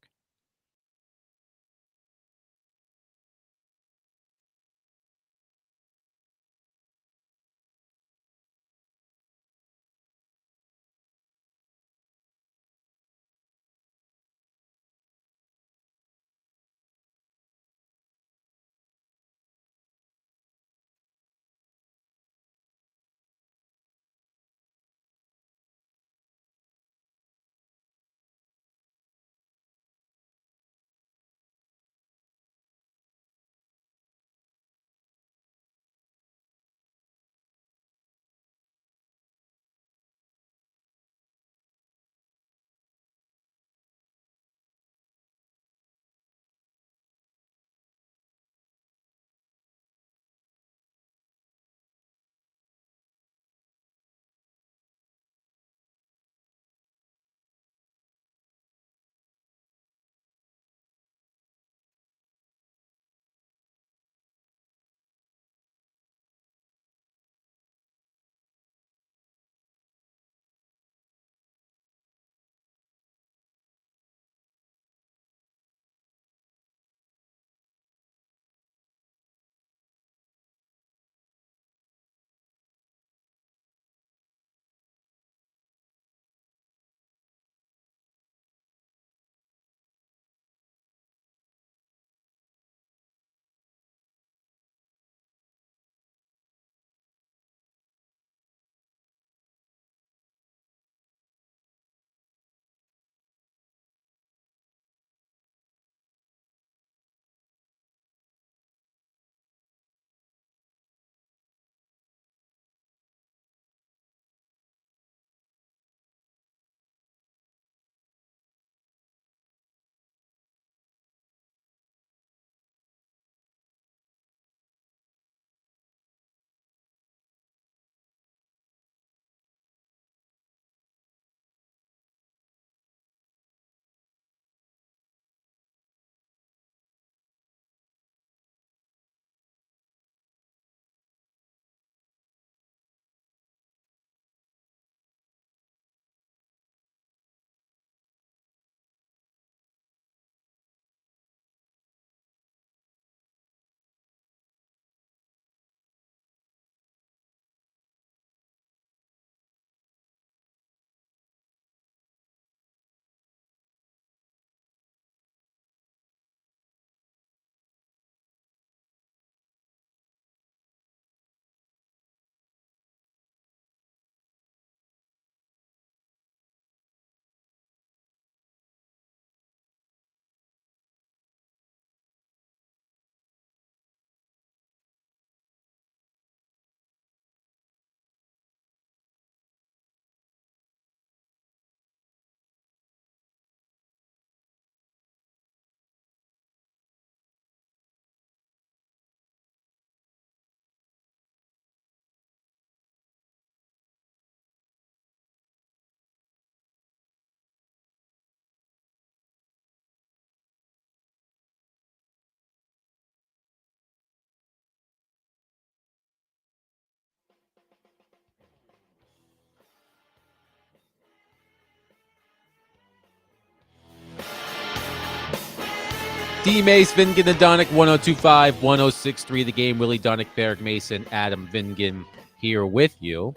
D Mace, Vingan, and Donick, 1025, 1063. The game. Willie Donick, Derek Mason, Adam Vingan here with you.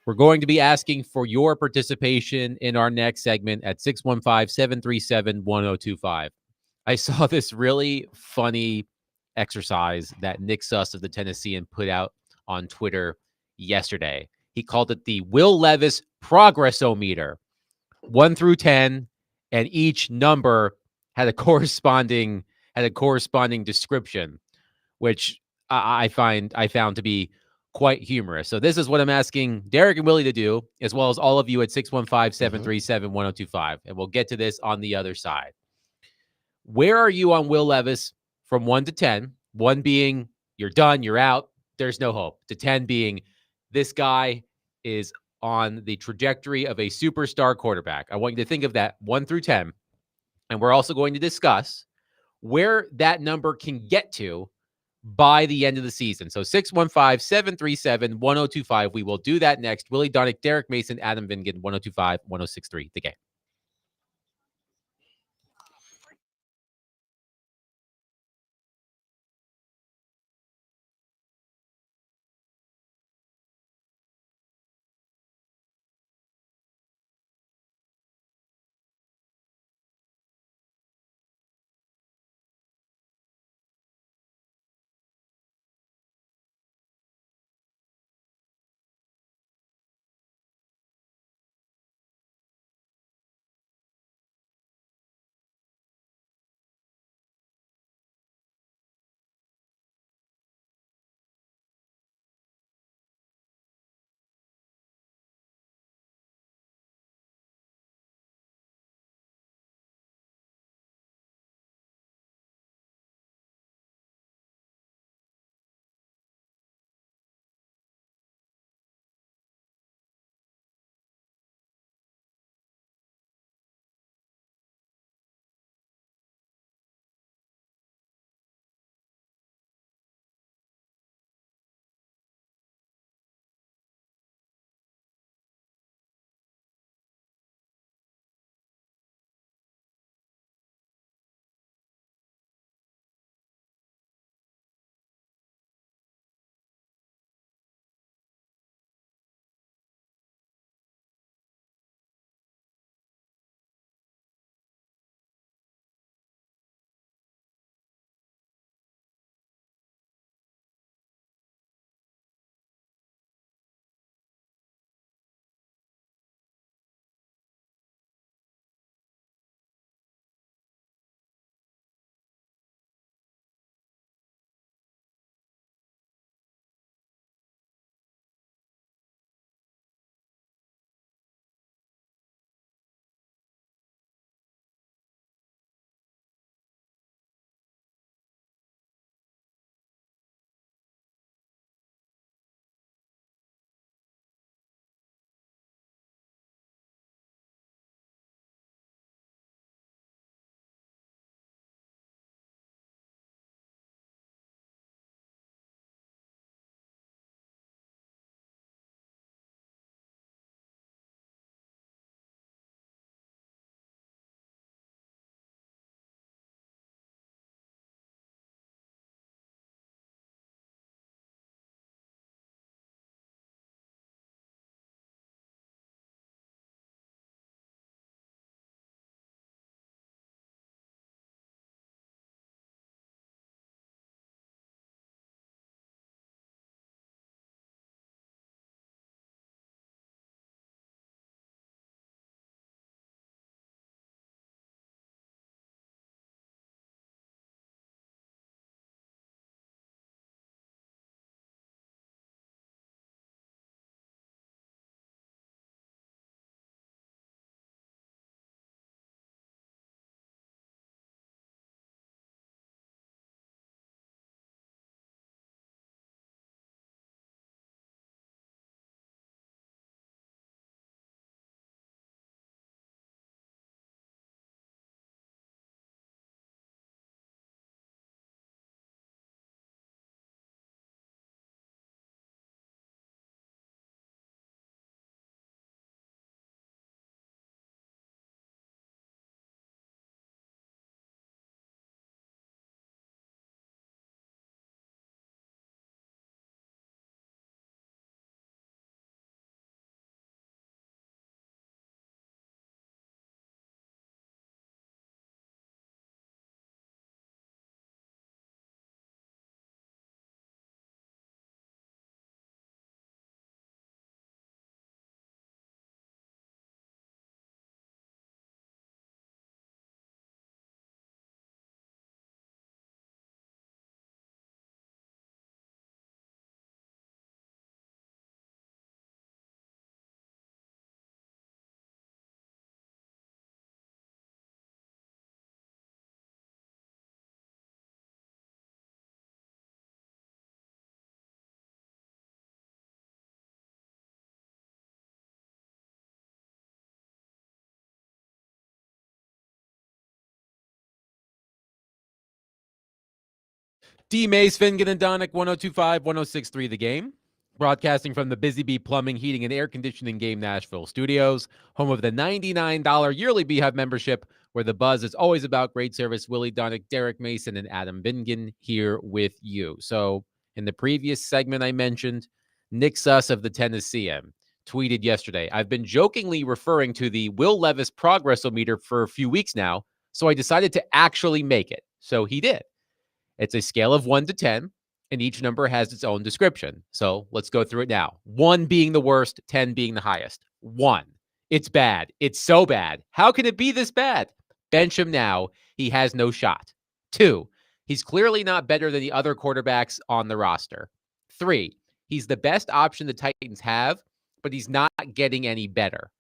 We're going to be asking for your participation in our next segment at 615-737-1025. I saw this really funny exercise that Nick Suss of the Tennessean put out on Twitter yesterday. He called it the Will Levis Progressometer, 1 through 10, and each number had a corresponding description, which I found to be quite humorous. So this is what I'm asking Derek and Willie to do, as well as all of you at 615-737-1025. And we'll get to this on the other side. Where are you on Will Levis from 1 to 10? 1 being you're done, you're out, there's no hope. To 10 being this guy is on the trajectory of a superstar quarterback. I want you to think of that 1 through 10. And we're also going to discuss where that number can get to by the end of the season. So 615-737-1025. We will do that next. Willie Donick, Derek Mason, Adam Vingan, 1025, 1063. The game. D. Mays, Fingan, and Donick, 102.5, 106.3 The Game. Broadcasting from the Busy Bee Plumbing, Heating, and Air Conditioning Game Nashville studios, home of the $99 yearly Beehive membership, where the buzz is always about great service. Willie Donick, Derek Mason, and Adam Bingen here with you. So in the previous segment I mentioned, Nick Suss of the Tennessean tweeted yesterday, I've been jokingly referring to the Will Levis progressometer for a few weeks now, so I decided to actually make it. So he did. It's a scale of 1 to 10, and each number has its own description. So let's go through it now. 1 being the worst, 10 being the highest. 1, it's bad. It's so bad. How can it be this bad? Bench him now. He has no shot. 2, he's clearly not better than the other quarterbacks on the roster. 3, he's the best option the Titans have, but he's not getting any better.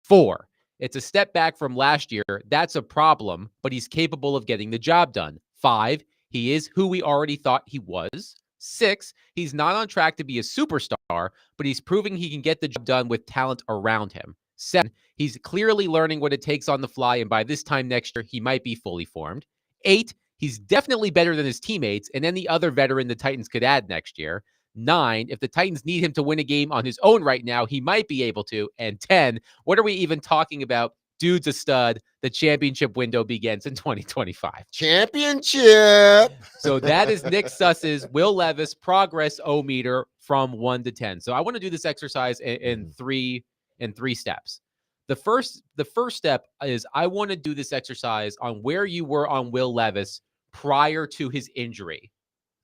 4, it's a step back from last year. That's a problem, but he's capable of getting the job done. 5, he is who we already thought he was. 6, he's not on track to be a superstar, but he's proving he can get the job done with talent around him. 7, he's clearly learning what it takes on the fly, and by this time next year, he might be fully formed. 8, he's definitely better than his teammates and any other veteran the Titans could add next year. 9, if the Titans need him to win a game on his own right now, he might be able to. And 10, what are we even talking about? Dude's a stud. The championship window begins in 2025. Championship. So that is Nick Suss's Will Levis progress-o-meter from 1 to 10. So I want to do this exercise in three steps. The first step is I want to do this exercise on where you were on Will Levis prior to his injury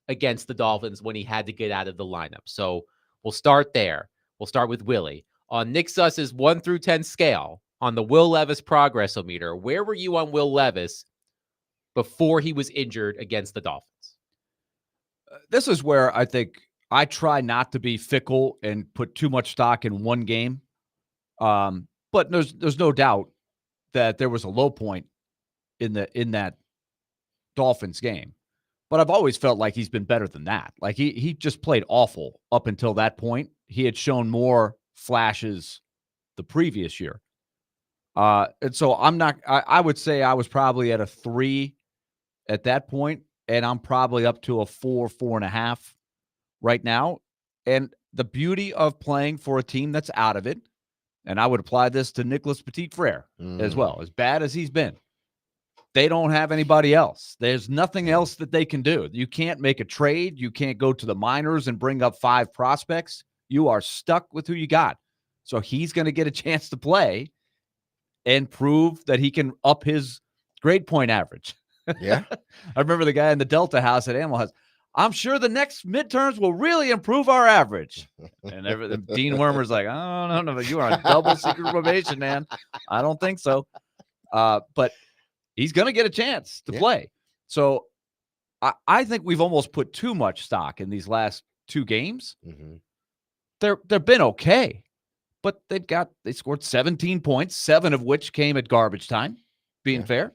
against the Dolphins when he had to get out of the lineup. So we'll start there. We'll start with Willie. On Nick Suss's 1 through 10 scale, on the Will Levis progressometer, where were you on Will Levis before he was injured against the Dolphins? This is where I think I try not to be fickle and put too much stock in one game. But there's no doubt that there was a low point in that Dolphins game. But I've always felt like he's been better than that. Like he just played awful up until that point. He had shown more flashes the previous year. And so I would say I was probably at a 3 at that point, and I'm probably up to a 4, 4.5 right now. And the beauty of playing for a team that's out of it, and I would apply this to Nicholas Petit-Frere as well, as bad as he's been. They don't have anybody else. There's nothing else that they can do. You can't make a trade. You can't go to the minors and bring up 5 prospects. You are stuck with who you got. So he's going to get a chance to play and prove that he can up his grade point average. Yeah. I remember the guy in the Delta House at Animal House. I'm sure the next midterms will really improve our average. And Dean Wormer's like, oh, no, you are on double secret probation, man. I don't think so. But he's going to get a chance to play. So I think we've almost put too much stock in these last 2 games. Mm-hmm. They've been okay. But they scored 17 points, 7 of which came at garbage time, being fair.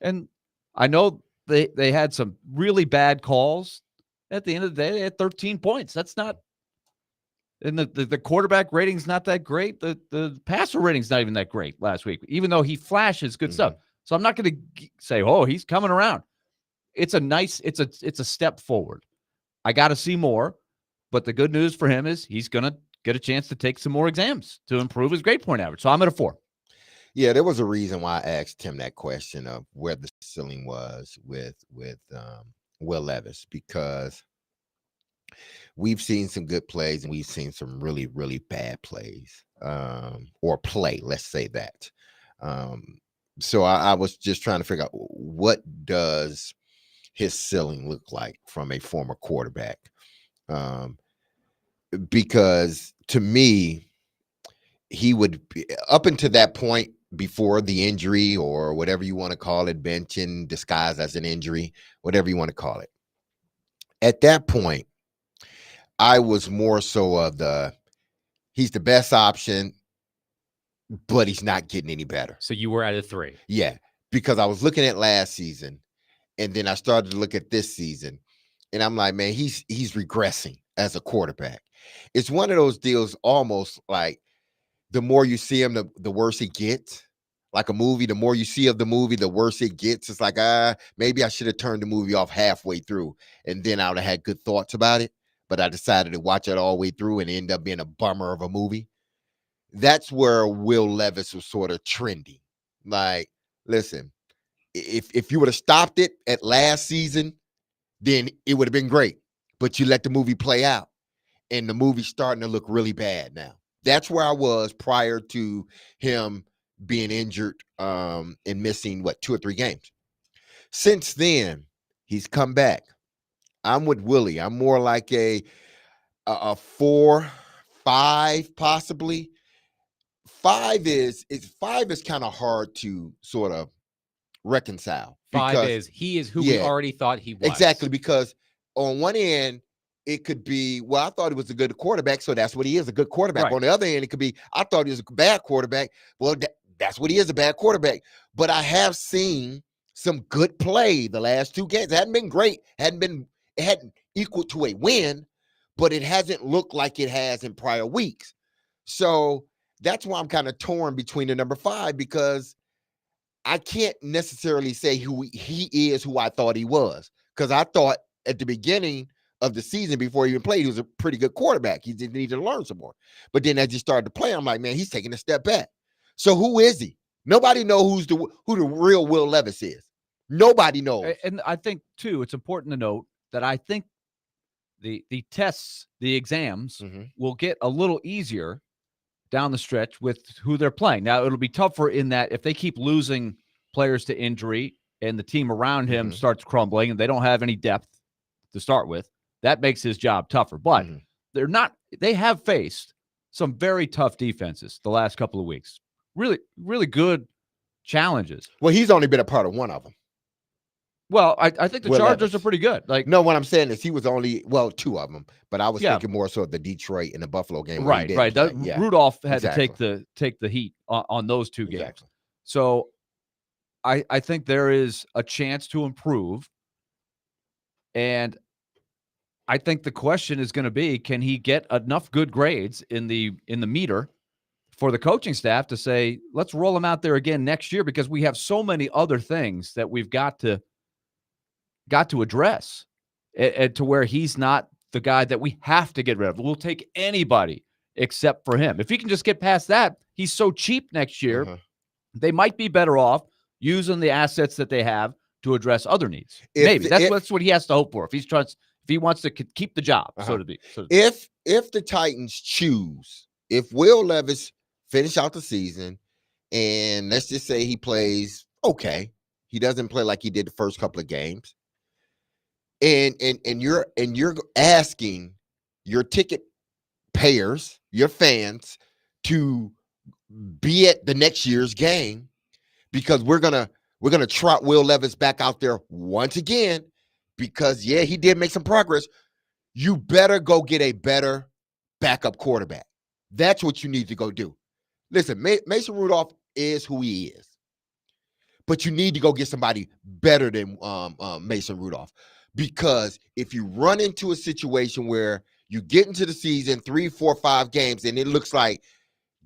And I know they had some really bad calls. At the end of the day, they had 13 points. That's not – and the quarterback rating's not that great. The passer rating's not even that great last week, even though he flashes good stuff. So I'm not going to say, oh, he's coming around. It's a step forward. I got to see more. But the good news for him is he's going to get a chance to take some more exams to improve his grade point average. So I'm at a 4. Yeah, there was a reason why I asked him that question of where the ceiling was with Will Levis, because we've seen some good plays and we've seen some really, really bad plays or play. Let's say that. So I was just trying to figure out what does his ceiling look like from a former quarterback. Because to me, he would be, up until that point before the injury or whatever you want to call it, benching disguised as an injury, whatever you want to call it. At that point, I was more so of he's the best option, but he's not getting any better. So you were at a 3. Yeah, because I was looking at last season and then I started to look at this season and I'm like, man, he's regressing as a quarterback. It's one of those deals almost like the more you see him, the worse he gets. like a movie. The more you see of the movie, the worse it gets. It's like, maybe I should have turned the movie off halfway through, and then I would have had good thoughts about it. But I decided to watch it all the way through, and it ended up being a bummer of a movie. That's where Will Levis was sort of trending. Like, listen, if you would have stopped it at last season, then it would have been great. But you let the movie play out, and the movie's starting to look really bad now. That's where I was prior to him being injured and missing, 2 or 3 games. Since then, he's come back. I'm with Willie. I'm more like a 4, 5, possibly. 5 is kind of hard to sort of reconcile. 5 is he is who we already thought he was. Exactly, because on one end, it could be, well, I thought he was a good quarterback, so that's what he is, a good quarterback. Right. On the other end, it could be, I thought he was a bad quarterback. Well, that's what he is, a bad quarterback. But I have seen some good play the last 2 games. It hadn't been great. It hadn't equal to a win, but it hasn't looked like it has in prior weeks. So that's why I'm kind of torn between the number 5, because I can't necessarily say who he is, who I thought he was, because I thought at the beginning of the season, before he even played, he was a pretty good quarterback. He didn't need to learn some more. But then as he started to play, I'm like, man, he's taking a step back. So who is he? Nobody knows who the real Will Levis is. Nobody knows. And I think, too, it's important to note that I think the tests, the exams, will get a little easier down the stretch with who they're playing. Now, it'll be tougher in that if they keep losing players to injury and the team around him starts crumbling and they don't have any depth to start with, that makes his job tougher. But they have faced some very tough defenses the last couple of weeks. Really, really good challenges. Well, he's only been a part of one of them. Well, I think the Chargers are pretty good. Like, no, what I'm saying is he was only, 2 of them, but I was thinking more so of the Detroit and the Buffalo game. Right. Rudolph had to take the heat on those 2 games. Exactly. So I think there is a chance to improve. And I think the question is going to be, can he get enough good grades in the meter for the coaching staff to say, let's roll him out there again next year, because we have so many other things that we've got to address, and to where he's not the guy that we have to get rid of. We'll take anybody except for him. If he can just get past that, he's so cheap next year. They might be better off using the assets that they have to address other needs. Maybe that's what he has to hope for. If he wants to keep the job, so to be. If the Titans choose, if Will Levis finish out the season, and let's just say he plays okay, he doesn't play like he did the first couple of games, and you're asking your ticket payers, your fans, to be at the next year's game, because we're gonna trot Will Levis back out there once again, because he did make some progress. You better go get a better backup quarterback. That's what you need to go do. Listen, Mason Rudolph is who he is, but you need to go get somebody better than Mason Rudolph, because if you run into a situation where you get into the season 3, 4, 5 games and it looks like,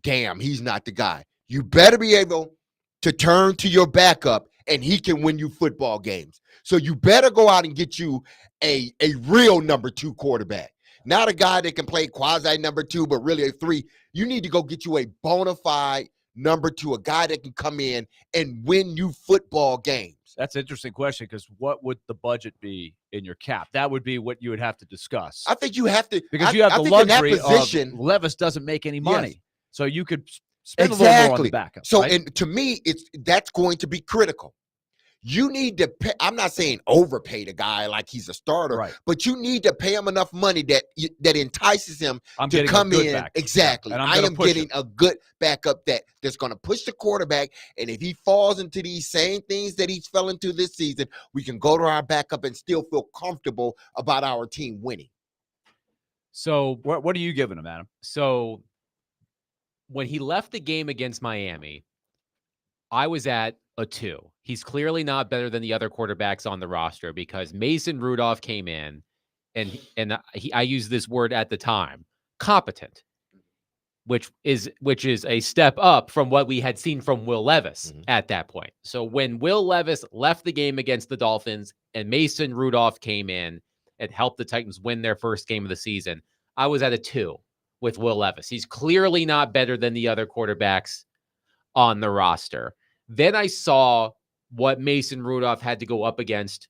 damn, he's not the guy, you better be able to turn to your backup and he can win you football games. So you better go out and get you a real number 2 quarterback. Not a guy that can play quasi number 2, but really a 3. You need to go get you a bona fide number 2, a guy that can come in and win you football games. That's an interesting question, because what would the budget be in your cap? That would be what you would have to discuss. I think you have to, because you have the luxury of Levis doesn't make any money, so you could spend a little more on the backup. So, right? And to me, that's going to be critical. You need to pay. I'm not saying overpay the guy like he's a starter, but you need to pay him enough money that entices him to come in. Backup. Exactly. Yeah. I am getting a good backup that's going to push the quarterback. And if he falls into these same things that he's fell into this season, we can go to our backup and still feel comfortable about our team winning. So what are you giving him, Adam? So when he left the game against Miami, I was at a 2. He's clearly not better than the other quarterbacks on the roster, because Mason Rudolph came in and I used this word at the time, competent. which is a step up from what we had seen from Will Levis at that point. So when Will Levis left the game against the Dolphins and Mason Rudolph came in and helped the Titans win their first game of the season, I was at a 2 with Will Levis. He's clearly not better than the other quarterbacks on the roster. Then I saw what Mason Rudolph had to go up against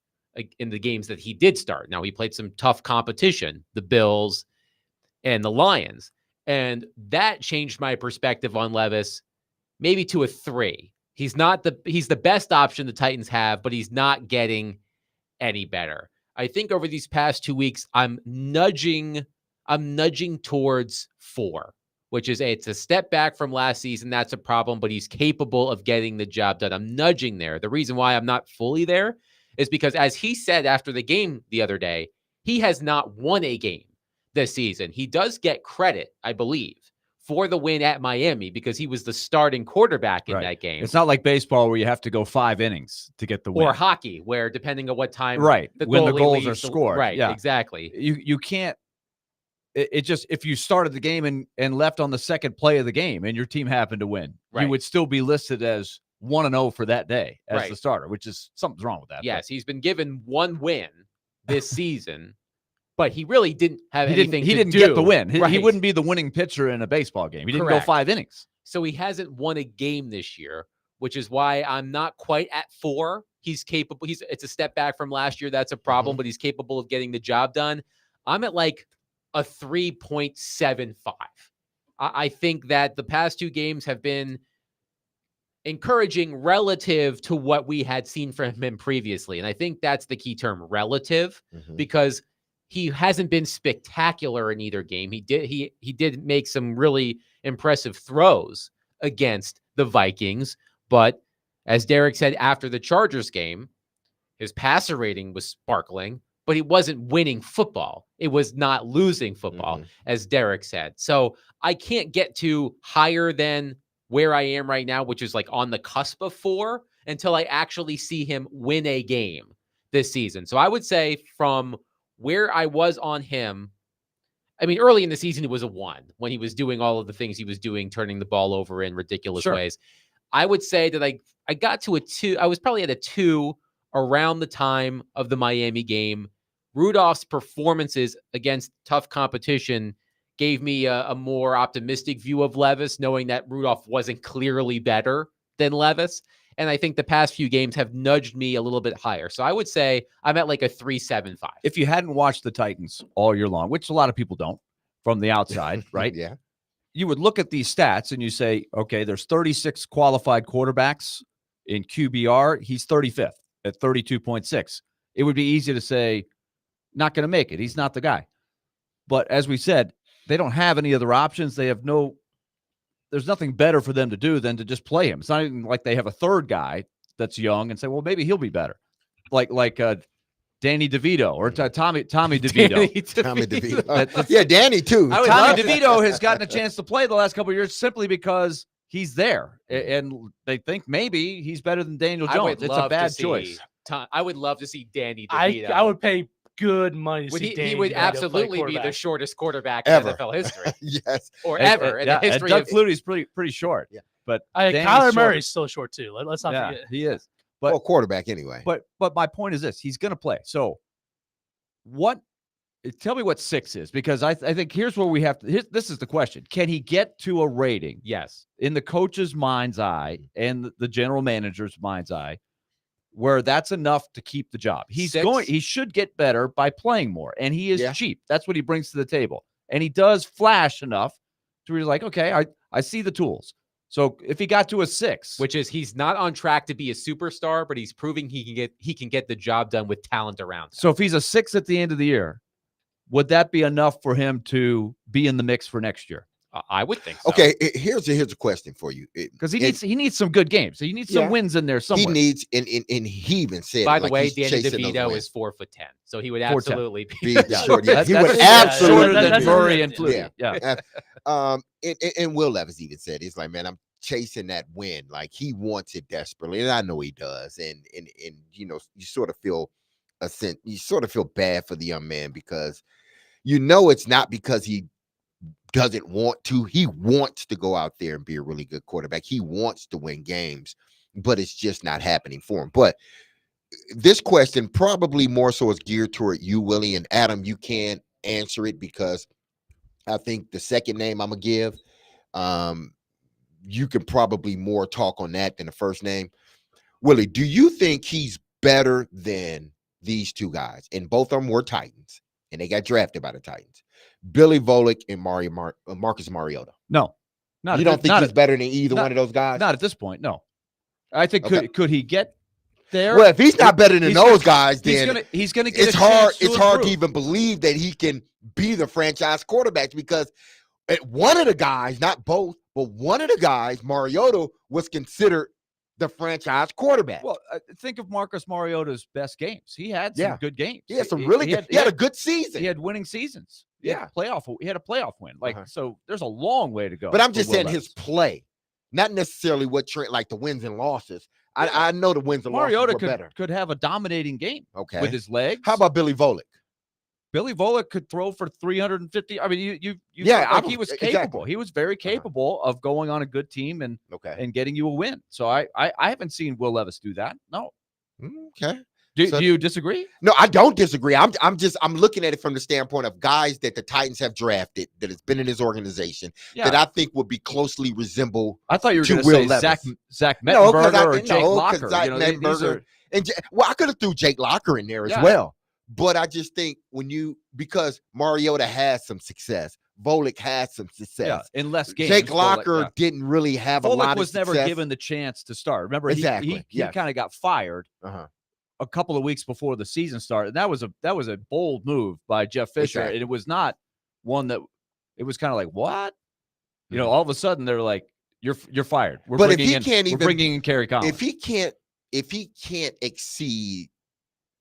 in the games that he did start. Now, he played some tough competition, the Bills and the Lions. And that changed my perspective on Levis, maybe to a 3. He's the best option the Titans have, but he's not getting any better. I think over these past 2 weeks, I'm nudging towards 4, which is it's a step back from last season. That's a problem, but he's capable of getting the job done. I'm nudging there. The reason why I'm not fully there is because, as he said after the game the other day, he has not won a game this season. He does get credit, I believe, for the win at Miami because he was the starting quarterback in that game. It's not like baseball where you have to go 5 innings to get the win. Or hockey, where depending on what time when the goals are leaves scored. Right, exactly. You can't it just, if you started the game and left on the second play of the game and your team happened to win, you would still be listed as 1-0 for that day as the starter, which is something's wrong with that. Yes, he's been given 1 win this season. But he really didn't have anything. He didn't get the win. He wouldn't be the winning pitcher in a baseball game. He didn't go 5 innings. So he hasn't won a game this year, which is why I'm not quite at 4. He's capable. It's a step back from last year. That's a problem, but he's capable of getting the job done. I'm at like a 3.75. I think that the past 2 games have been encouraging relative to what we had seen from him previously. And I think that's the key term, relative, because he hasn't been spectacular in either game. He did make some really impressive throws against the Vikings, but as Derek said after the Chargers game, his passer rating was sparkling, but he wasn't winning football. It was not losing football, as Derek said. So I can't get to higher than where I am right now, which is like on the cusp of 4, until I actually see him win a game this season. So I would say from where I was on him, I mean, early in the season, it was a 1 when he was doing all of the things he was doing, turning the ball over in ridiculous ways. I would say that I got to a 2. I was probably at a 2 around the time of the Miami game. Rudolph's performances against tough competition gave me a more optimistic view of Levis, knowing that Rudolph wasn't clearly better than Levis. And I think the past few games have nudged me a little bit higher. So I would say I'm at like a 3.75. If you hadn't watched the Titans all year long, which a lot of people don't from the outside, right? Yeah. You would look at these stats and you say, okay, there's 36 qualified quarterbacks in QBR. He's 35th at 32.6. It would be easy to say, not going to make it. He's not the guy. But as we said, they don't have any other options. They have there's nothing better for them to do than to just play him. It's not even like they have a third guy that's young and say, well, maybe he'll be better. Like Danny DeVito or Tommy DeVito. Tommy DeVito. Yeah, Danny too. Tommy DeVito has gotten a chance to play the last couple of years simply because he's there. And they think maybe he's better than Daniel Jones. It's a bad choice. I would love to see Danny DeVito. I would pay good money to see Danny he would DeVito absolutely play be the shortest quarterback ever in NFL history. Yes. Or ever in the history Doug of Flutie's pretty short. Yeah. But Kyler Murray's still short too. Let's not forget. He is. But well, quarterback anyway. But my point is this: he's going to play. So, tell me what 6 is, because I think here's where we have to. This is the question: can he get to a rating? Yes, in the coach's mind's eye and the general manager's mind's eye, where that's enough to keep the job. He should get better by playing more, and he is cheap. That's what he brings to the table, and he does flash enough to where you're like, okay, I see the tools. So if he got to a 6, which is he's not on track to be a superstar, but he's proving he can get the job done with talent around him. So if he's a 6 at the end of the year, would that be enough for him to be in the mix for next year? I would think so. Okay, here's a question for you. Because he needs some good games. So you need some wins in there somewhere. He needs, and he even said, by the way, Danny DeVito is 4'10", so he would absolutely be short. He would absolutely absolutely than Murray and Flutie. Yeah. And Will Levis even said, he's like, man, I'm chasing that win. Like, he wants it desperately, and I know he does. And you know, you sort of feel bad for the young man, because you know it's not because he doesn't want to. He wants to go out there and be a really good quarterback. He wants to win games, but it's just not happening for him. But this question probably more so is geared toward you, Willie, and Adam. You can't answer it because I think the second name I'm gonna give, you can probably more talk on that than the first name. Willie, do you think he's better than these two guys? And both of them were Titans, and they got drafted by the Titans. Billy Volek and Marcus Mariota. No, not. You don't think he's better than either one of those guys? Not at this point. No, I think could he get there? Well, if he's not better than those guys, then he's gonna get. It's hard. It's hard to even believe that he can be the franchise quarterback because one of the guys, not both, but one of the guys, Mariota, was considered the franchise quarterback. Well, think of Marcus Mariota's best games. He had some good games. He had some really good. He had a good season. He had winning seasons. He had a playoff win. So there's a long way to go. But I'm just saying his play, not necessarily what like the wins and losses. I know the wins and losses were better. Could have a dominating game. Okay. With his legs. How about Billy Volek? Billy Volek could throw for 350. I mean, he was capable. Exactly. He was very capable of going on a good team and getting you a win. So I haven't seen Will Levis do that. No. Okay. Do you disagree? No, I don't disagree. I'm looking at it from the standpoint of guys that the Titans have drafted that has been in his organization that I think would be closely resemble. I thought you were going to say Zach Mettenberger or Jake Locker. I could have threw Jake Locker in there as well. But I just think because Mariota has some success, Volek has some success. In less games. Jake Locker didn't really have a lot of success. Volek was never given the chance to start. Remember, he kind of got fired a couple of weeks before the season started. And that was a bold move by Jeff Fisher. And it was not one that it was kind of like, what? All of a sudden they're like, you're fired. We're bringing in Kerry Collins. If he can't exceed,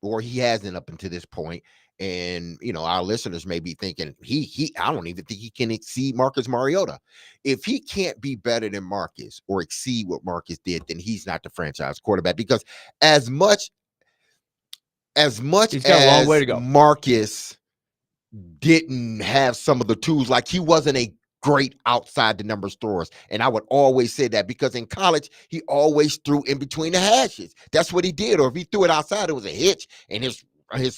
or he hasn't up until this point, and our listeners may be thinking I don't even think he can exceed Marcus Mariota. If he can't be better than Marcus or exceed what Marcus did, then he's not the franchise quarterback. Because as much he's got a long way to go. Marcus didn't have some of the tools, like he wasn't a great outside the numbers throwers. And I would always say that because in college, he always threw in between the hashes. That's what he did. Or if he threw it outside, it was a hitch and his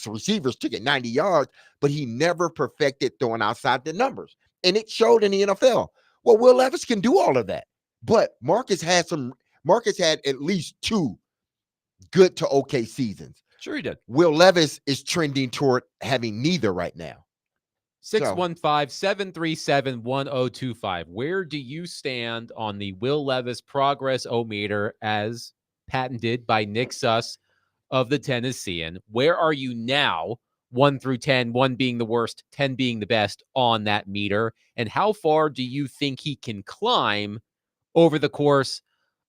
receivers took it 90 yards, but he never perfected throwing outside the numbers. And it showed in the NFL. Well, Will Levis can do all of that. But Marcus had at least 2 good to okay seasons. Sure he did. Will Levis is trending toward having neither right now. 615-737-1025. Where do you stand on the Will Levis progress-o-meter as patented by Nick Suss of the Tennessean? Where are you now, 1 through 10, 1 being the worst, 10 being the best on that meter? And how far do you think he can climb over the course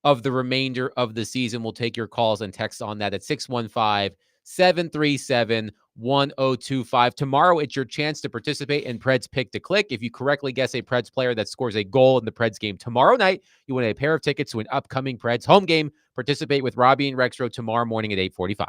of the remainder of the season? We'll take your calls and texts on that at 615-737-1025. Tomorrow, it's your chance to participate in Preds Pick to Click. If you correctly guess a Preds player that scores a goal in the Preds game tomorrow night, you win a pair of tickets to an upcoming Preds home game. Participate with Robbie and Rexroad tomorrow morning at 8:45.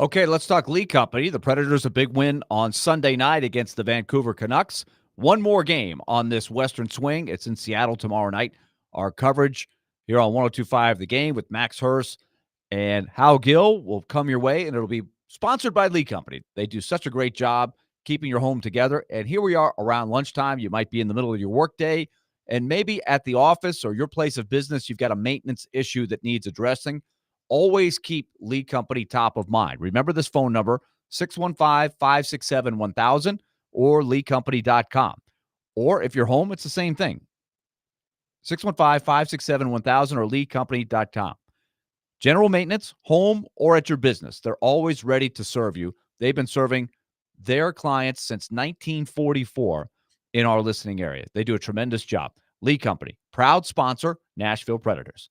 Okay, let's talk Lee Company. The Predators, a big win on Sunday night against the Vancouver Canucks. One more game on this Western Swing. It's in Seattle tomorrow night. Our coverage here on 102.5 The Game with Max Hurst and Hal Gill will come your way, and it'll be sponsored by Lee Company. They do such a great job keeping your home together. And here we are around lunchtime. You might be in the middle of your workday, and maybe at the office or your place of business, you've got a maintenance issue that needs addressing. Always keep Lee Company top of mind. Remember this phone number, 615-567-1000 or leecompany.com. Or if you're home, it's the same thing. 615-567-1000 or leecompany.com. General maintenance, home or at your business. They're always ready to serve you. They've been serving their clients since 1944 in our listening area. They do a tremendous job. Lee Company, proud sponsor, Nashville Predators.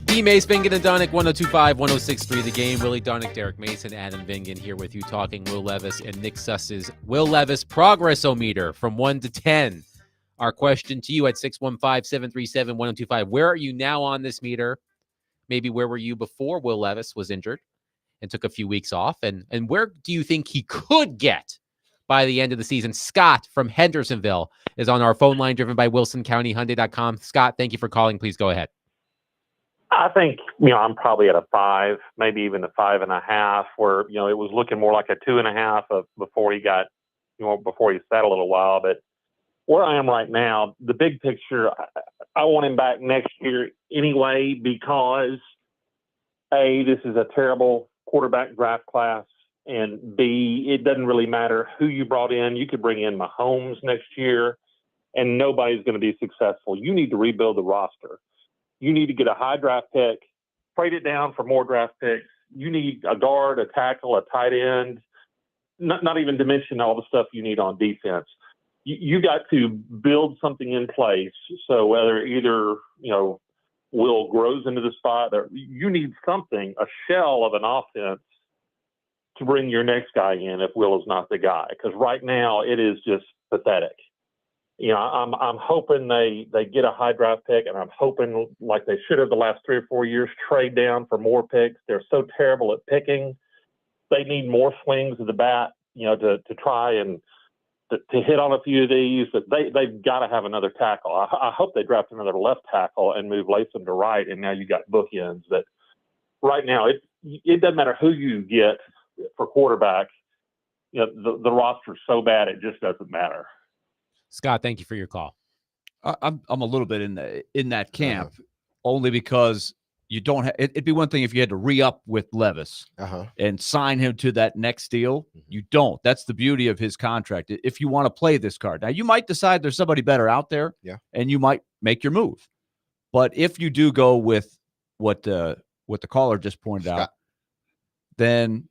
D-Mace, Vingan, and Donick, 102.5, 106.3 The Game. Willie Donick, Derek Mason, Adam Vingan here with you talking Will Levis and Nick Suss's Will Levis Progress-O-Meter from 1 to 10. Our question to you at 615-737-1025. Where are you now on this meter? Maybe where were you before Will Levis was injured and took a few weeks off? And where do you think he could get by the end of the season? Scott from Hendersonville is on our phone line, driven by WilsonCountyHyundai.com. Scott, thank you for calling. Please go ahead. I think, I'm probably at a 5, maybe even a 5.5, where, it was looking more like a 2.5 before he got, before he sat a little while. But where I am right now, the big picture, I want him back next year anyway, because A, this is a terrible quarterback draft class, and B, it doesn't really matter who you brought in. You could bring in Mahomes next year, and nobody's going to be successful. You need to rebuild the roster. You need to get a high draft pick trade it down for more draft picks. You need a guard, a tackle, a tight end, not even to mention all the stuff you need on defense. You got to build something in place. So whether either, Will grows into the spot, or you need something, a shell of an offense to bring your next guy in if Will is not the guy. Because right now it is just pathetic. I'm hoping they get a high draft pick, and I'm hoping, like they should have the last 3 or 4 years, trade down for more picks. They're so terrible at picking. They need more swings of the bat, to try and to hit on a few of these. But they've got to have another tackle. I hope they draft another left tackle and move Latham to right, and now you got bookends. But right now, it doesn't matter who you get for quarterback. The roster's so bad it just doesn't matter. Scott, thank you for your call. I'm a little bit in that camp, only because you don't have. It'd be one thing if you had to re-up with Levis and sign him to that next deal. You don't. That's the beauty of his contract. If you want to play this card, now you might decide there's somebody better out there, and you might make your move. But if you do go with what the caller just pointed out, then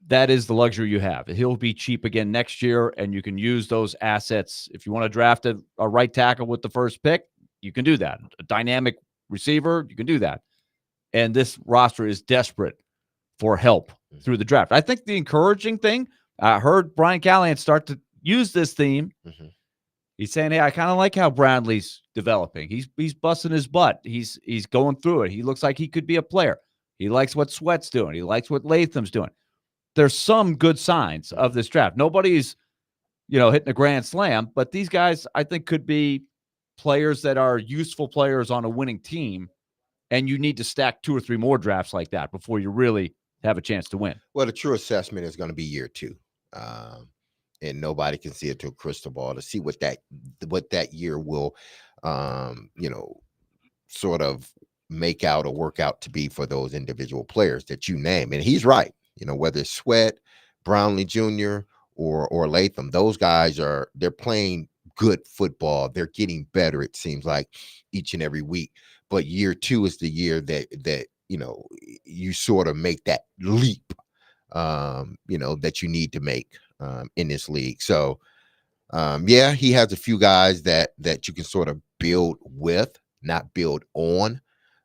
that is the luxury you have. He'll be cheap again next year, and you can use those assets. If you want to draft a right tackle with the first pick, you can do that. A dynamic receiver, you can do that. And this roster is desperate for help through the draft. I think the encouraging thing, I heard Brian Callahan start to use this theme. He's saying, hey, I kind of like how Bradley's developing. He's busting his butt. He's going through it. He looks like he could be a player. He likes what Sweat's doing. He likes what Latham's doing. There's some good signs of this draft. Nobody's, hitting a grand slam, but these guys, I think, could be players that are useful players on a winning team, and you need to stack 2 or 3 more drafts like that before you really have a chance to win. Well, the true assessment is going to be year 2. And nobody can see it through a crystal ball to see what that year will, sort of make out or work out to be for those individual players that you name. And he's right. Whether it's Sweat, Brownlee Jr., or Latham, those guys they're playing good football. They're getting better, it seems like, each and every week. But year 2 is the year that you sort of make that leap, that you need to make in this league. So, he has a few guys that you can sort of build with, not build on.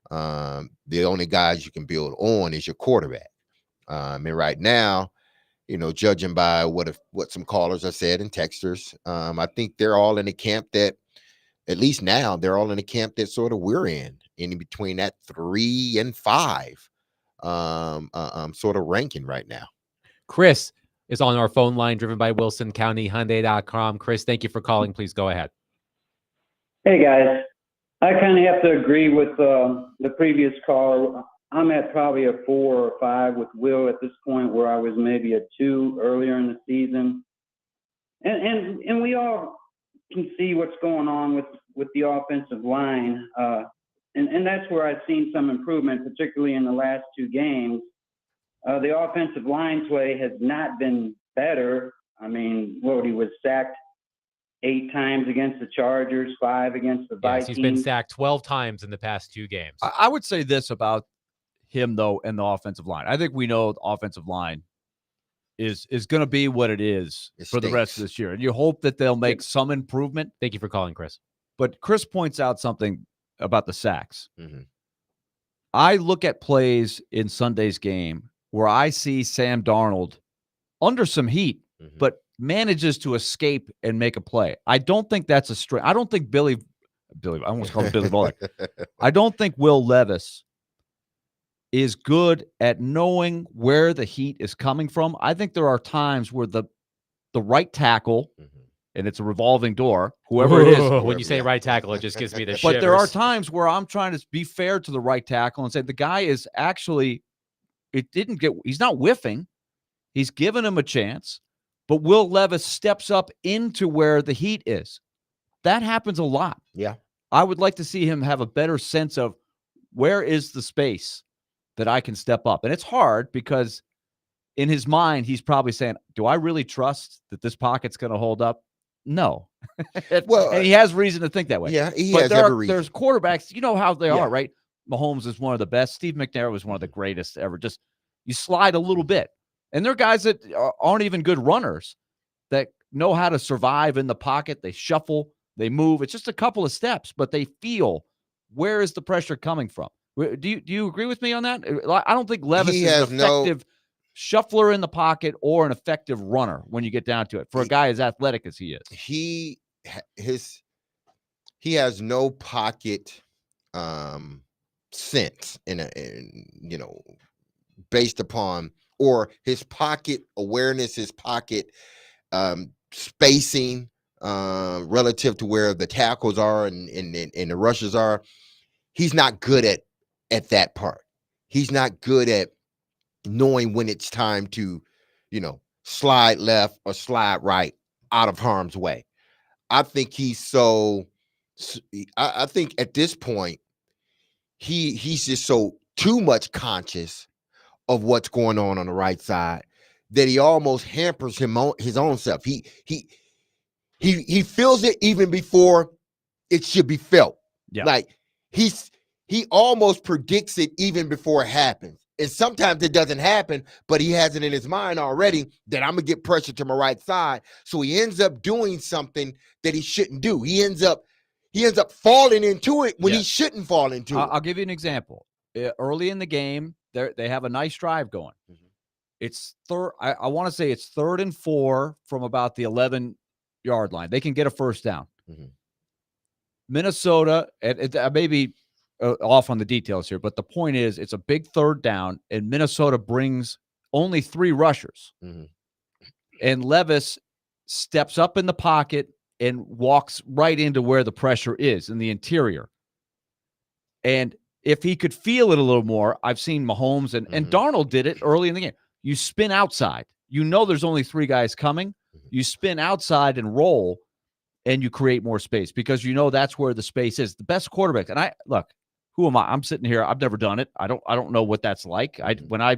The only guys you can build on is your quarterback. And right now, judging by what some callers have said and texters, I think they're all in the camp that, at least now, they're all in the camp that sort of we're in between that 3 and 5 sort of ranking right now. Chris is on our phone line, driven by WilsonCountyHyundai.com. Chris, thank you for calling. Please go ahead. Hey, guys. I kind of have to agree with the previous caller. I'm at probably a 4 or 5 with Will at this point, where I was maybe a 2 earlier in the season. And we all can see what's going on with the offensive line. And that's where I've seen some improvement, particularly in the last 2 games. The offensive line play has not been better. I mean, he was sacked 8 times against the Chargers, 5 against the Vikings. Yes, he's been sacked 12 times in the past 2 games. I would say this about him, though, and the offensive line. I think we know the offensive line is going to be what it is for the rest of this year. And you hope that they'll make some improvement. Thank you for calling, Chris. But Chris points out something about the sacks. I look at plays in Sunday's game where I see Sam Darnold under some heat, but manages to escape and make a play. I don't think that's a strength. I don't think Billy, I almost called him Billy Bullock. I don't think Will Levis is good at knowing where the heat is coming from. I think there are times where the right tackle, and it's a revolving door, whoever it is. When you say right tackle, it just gives me the shivers. But there are times where I'm trying to be fair to the right tackle and say the guy is actually, he's not whiffing. He's given him a chance, but Will Levis steps up into where the heat is. That happens a lot. Yeah. I would like to see him have a better sense of where is the space that I can step up. And it's hard because in his mind, he's probably saying, do I really trust that this pocket's going to hold up? No. Well, and he has reason to think that way. Yeah, he but has every reason. There's quarterbacks, you know how they are, right? Mahomes is one of the best. Steve McNair was one of the greatest ever. Just you slide a little bit. And they're guys that aren't even good runners that know how to survive in the pocket. They shuffle, they move. It's just a couple of steps, but they feel where is the pressure coming from. Do you agree with me on that? I don't think Levis is an effective shuffler in the pocket or an effective runner when you get down to it for a guy as athletic as he is. He has no pocket sense based upon, or his pocket awareness, his pocket spacing relative to where the tackles are and the rushers are. He's not good at that part. He's not good at knowing when it's time to, slide left or slide right out of harm's way. I think I think at this point, he's just so too much conscious of what's going on the right side that he almost hampers his own self. He feels it even before it should be felt. Yeah. Like he almost predicts it even before it happens. And sometimes it doesn't happen, but he has it in his mind already that I'm gonna get pressure to my right side. So he ends up doing something that he shouldn't do. He ends up falling into it when he shouldn't fall into it. I'll give you an example. Early in the game, they have a nice drive going. Mm-hmm. It's third. I want to say it's 3rd and 4 from about the 11-yard line. They can get a first down. Mm-hmm. Minnesota, I may be off on the details here, but the point is it's a big 3rd down, and Minnesota brings only 3 rushers. Mm-hmm. And Levis steps up in the pocket and walks right into where the pressure is in the interior. And if he could feel it a little more, I've seen Mahomes and Darnold did it early in the game. You spin outside. There's only 3 guys coming. You spin outside and roll, and you create more space because that's where the space is. The best quarterback. And who am I? I'm sitting here. I've never done it. I don't know what that's like. When I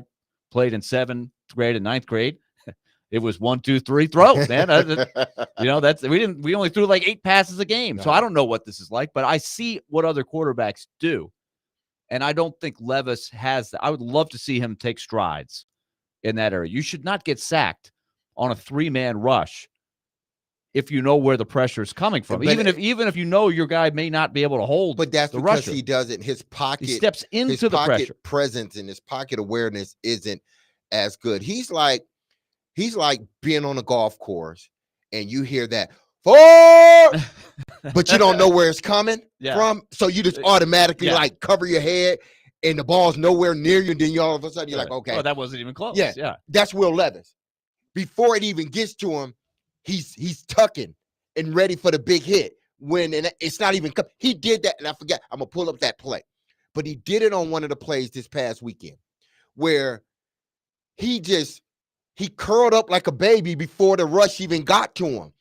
played in 7th grade and 9th grade, it was 1, 2, 3, throw, man. We only threw like 8 passes a game. So I don't know what this is like, but I see what other quarterbacks do. And I don't think Levis has that. I would love to see him take strides in that area. You should not get sacked on a 3-man rush if you know where the pressure is coming from. Even if your guy may not be able to hold. But that's the because rusher. he doesn't. His pocket. He steps into the pressure. Presence and his pocket awareness isn't as good. He's like being on a golf course and you hear that 4, but you don't know where it's coming from. So you just automatically like cover your head and the ball's nowhere near you. And then all of a sudden you're like, okay. Oh, that wasn't even close. Yeah. That's Will Levis. Before it even gets to him, he's tucking and ready for the big hit. And it's not even he did that, and I forgot. I'm gonna pull up that play, but he did it on one of the plays this past weekend, where he curled up like a baby before the rush even got to him,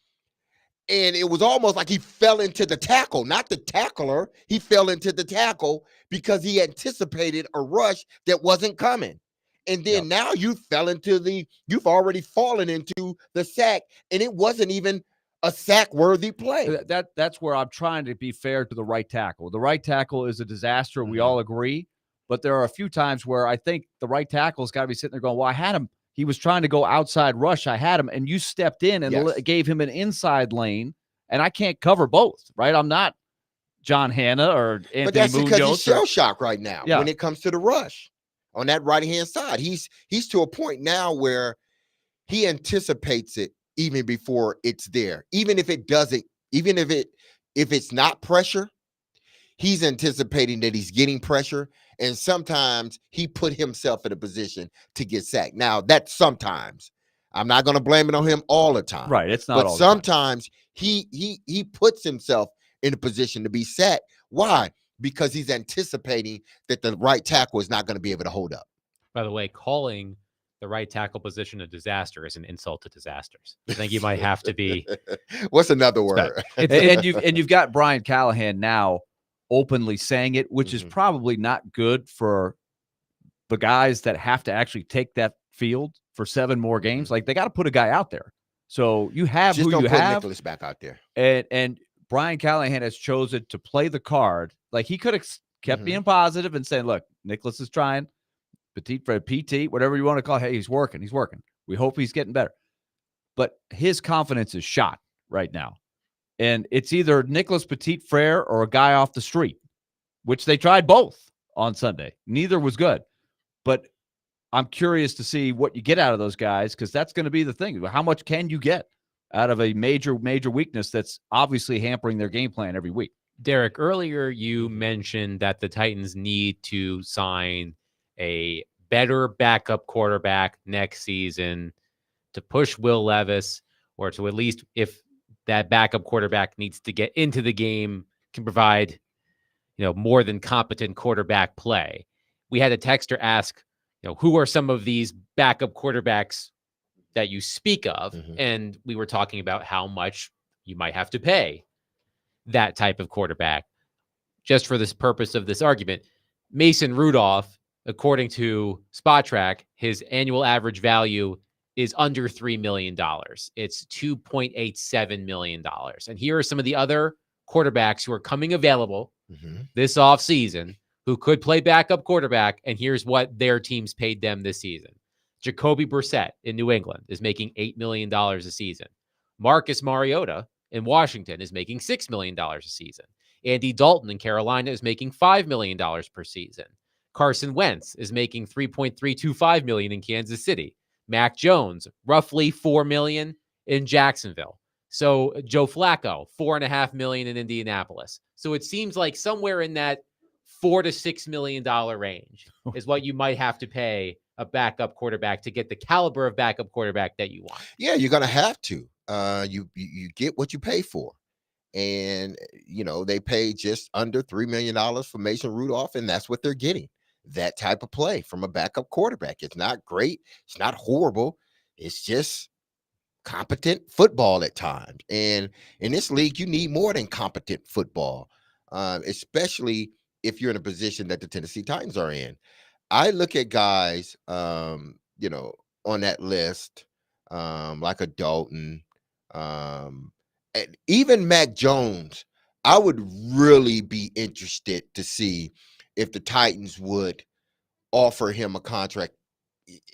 and it was almost like he fell into the tackle, not the tackler. He fell into the tackle because he anticipated a rush that wasn't coming. And then now you've already fallen into the sack, and it wasn't even a sack-worthy play. That's where I'm trying to be fair to the right tackle. The right tackle is a disaster. We all agree, but there are a few times where I think the right tackle's got to be sitting there going, well, I had him. He was trying to go outside rush. I had him, and you stepped in and gave him an inside lane, and I can't cover both, right? I'm not John Hanna or Anthony But that's Munoz because he's shell-shocked right now when it comes to the rush. On that right-hand side, he's to a point now where he anticipates it even before it's there. Even if it doesn't, even if it's not pressure, he's anticipating that he's getting pressure, and sometimes he put himself in a position to get sacked. Now, that's sometimes. I'm not going to blame it on him all the time. Right, it's not. But all sometimes he puts himself in a position to be sacked. Why? Because he's anticipating that the right tackle is not going to be able to hold up. By the way, calling the right tackle position a disaster is an insult to disasters. I think you might have to be. What's another word? and you've got Brian Callahan now openly saying it, which is probably not good for the guys that have to actually take that field for 7 more games. Like, they got to put a guy out there. So you have just who don't you put have. Nicholas back out there. And Brian Callahan has chosen to play the card. Like, he could have kept being positive and saying, look, Nicholas is trying. Petit Fred, PT, whatever you want to call it. Hey, he's working. He's working. We hope he's getting better. But his confidence is shot right now. And it's either Nicholas Petit Frere or a guy off the street, which they tried both on Sunday. Neither was good. But I'm curious to see what you get out of those guys, because that's going to be the thing. How much can you get out of a major weakness that's obviously hampering their game plan every week? Derek, earlier you mentioned that the Titans need to sign a better backup quarterback next season to push Will Levis, or to at least, if that backup quarterback needs to get into the game, can provide, more than competent quarterback play. We had a texter ask, who are some of these backup quarterbacks that you speak of? And we were talking about how much you might have to pay that type of quarterback. Just for this purpose of this argument, Mason Rudolph, according to SpotTrack, his annual average value is under $3 million. It's $2.87 million. And here are some of the other quarterbacks who are coming available this offseason who could play backup quarterback, and here's what their teams paid them this season. Jacoby Brissett in New England is making $8 million a season. Marcus Mariota in Washington is making $6 million a season. Andy Dalton in Carolina is making $5 million per season. Carson Wentz is making $3.325 million in Kansas City. Mac Jones, roughly $4 million in Jacksonville. So Joe Flacco, $4.5 million in Indianapolis. So it seems like somewhere in that $4 to $6 million range is what you might have to pay a backup quarterback to get the caliber of backup quarterback that you want. Yeah, you're gonna have to. You get what you pay for. And they paid just under $3 million for Mason Rudolph, and that's what they're getting. That type of play from a backup quarterback. It's not great. It's not horrible. It's just competent football at times. And in this league, you need more than competent football, especially if you're in a position that the Tennessee Titans are in. I look at guys, on that list, like a Dalton, and even Mac Jones. I would really be interested to see if the Titans would offer him a contract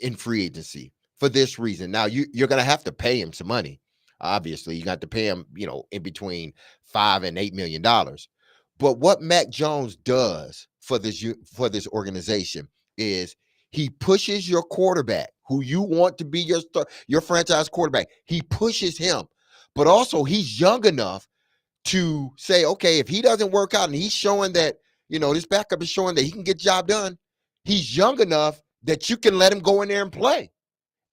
in free agency for this reason. Now you're going to have to pay him some money. Obviously, you got to pay him, in between $5 and $8 million. But what Mac Jones does for this organization is he pushes your quarterback, who you want to be your franchise quarterback. He pushes him, but also he's young enough to say, okay, if he doesn't work out and he's showing that, this backup is showing that he can get the job done, he's young enough that you can let him go in there and play.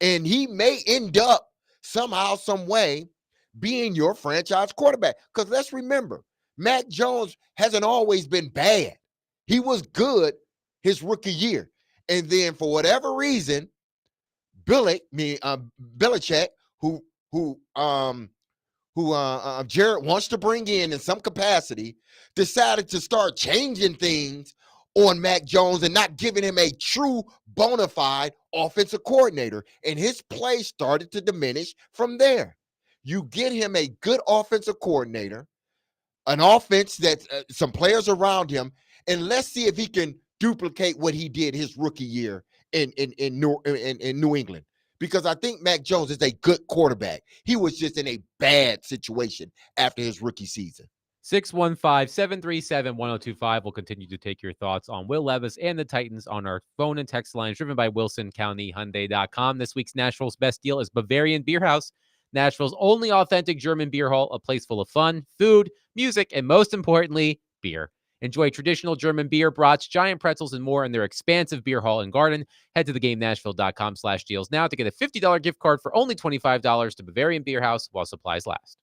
And he may end up somehow, some way being your franchise quarterback. Because let's remember, Mac Jones hasn't always been bad. He was good his rookie year. And then for whatever reason, Belichick, who Jared wants to bring in some capacity, decided to start changing things on Mac Jones and not giving him a true bona fide offensive coordinator. And his play started to diminish from there. You get him a good offensive coordinator, an offense that some players around him, and let's see if he can duplicate what he did his rookie year in New England. Because I think Mac Jones is a good quarterback. He was just in a bad situation after his rookie season. 615-737-1025. We'll continue to take your thoughts on Will Levis and the Titans on our phone and text lines, driven by WilsonCountyHyundai.com. This week's Nashville's best deal is Bavarian Beer House, Nashville's only authentic German beer hall, a place full of fun, food, music, and most importantly, beer. Enjoy traditional German beer, brats, giant pretzels, and more in their expansive beer hall and garden. Head to thegamenashville.com/deals now to get a $50 gift card for only $25 to Bavarian Beer House while supplies last.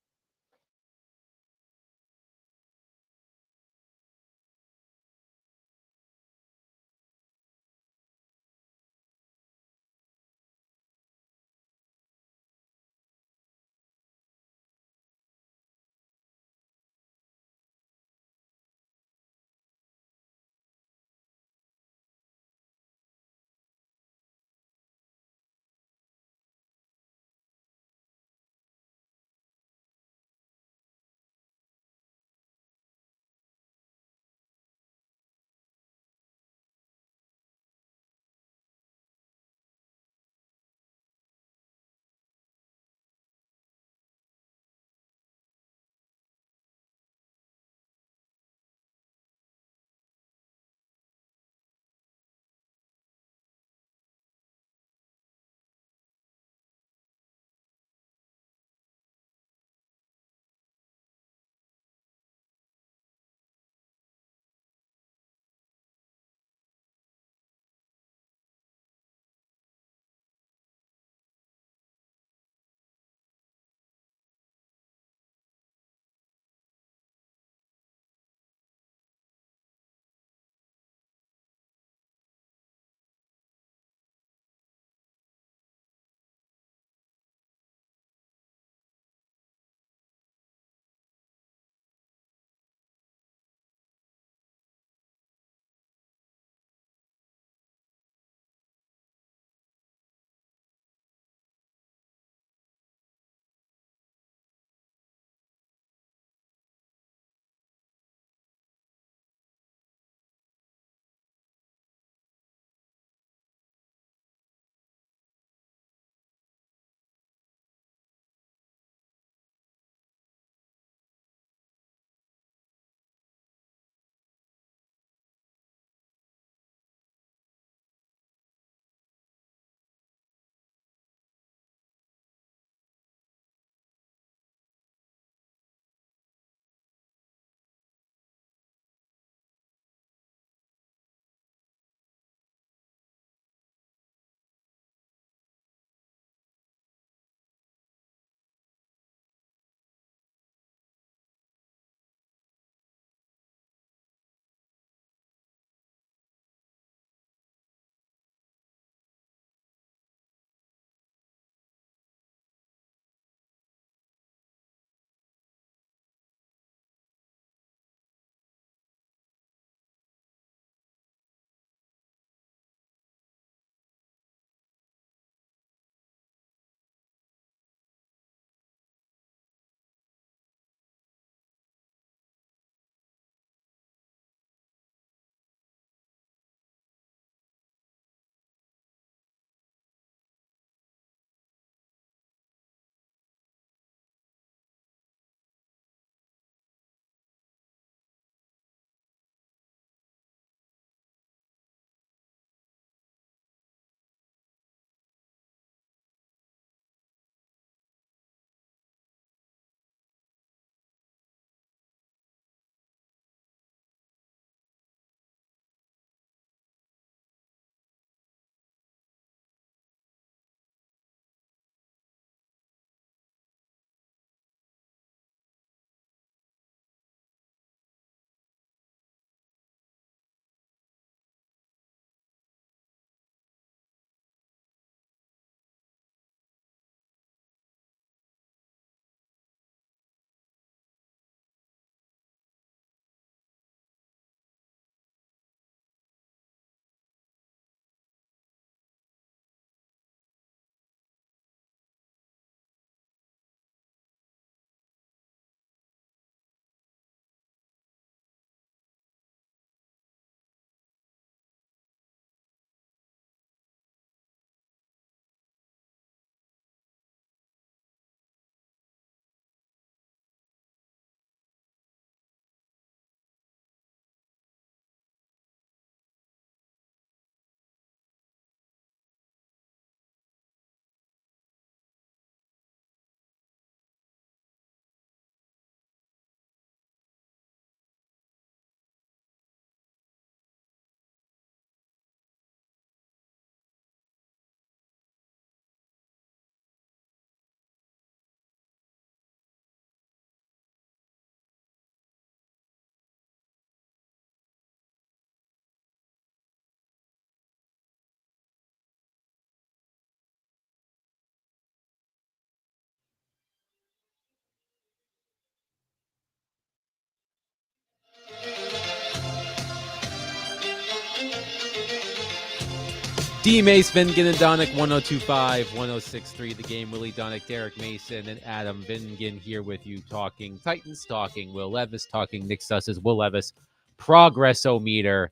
D. Mace, Vingen, and Donick, 102.5, 106.3 The Game. Willie Donick, Derek Mason, and Adam Vingen here with you talking Titans, talking Will Levis, talking Nick Suss's Will Levis progress-o-meter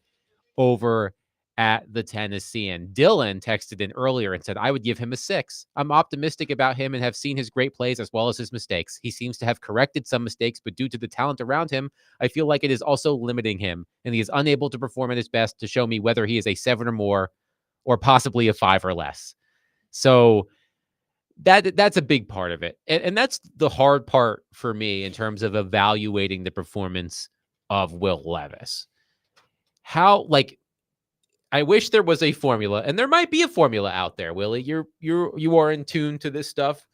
over at the Tennessean. Dylan texted in earlier and said, I would give him a 6. I'm optimistic about him and have seen his great plays as well as his mistakes. He seems to have corrected some mistakes, but due to the talent around him, I feel like it is also limiting him, and he is unable to perform at his best to show me whether he is a 7 or more, or possibly a 5 or less. So that's a big part of it. And that's the hard part for me in terms of evaluating the performance of Will Levis. I wish there was a formula, and there might be a formula out there, Willie. You are in tune to this stuff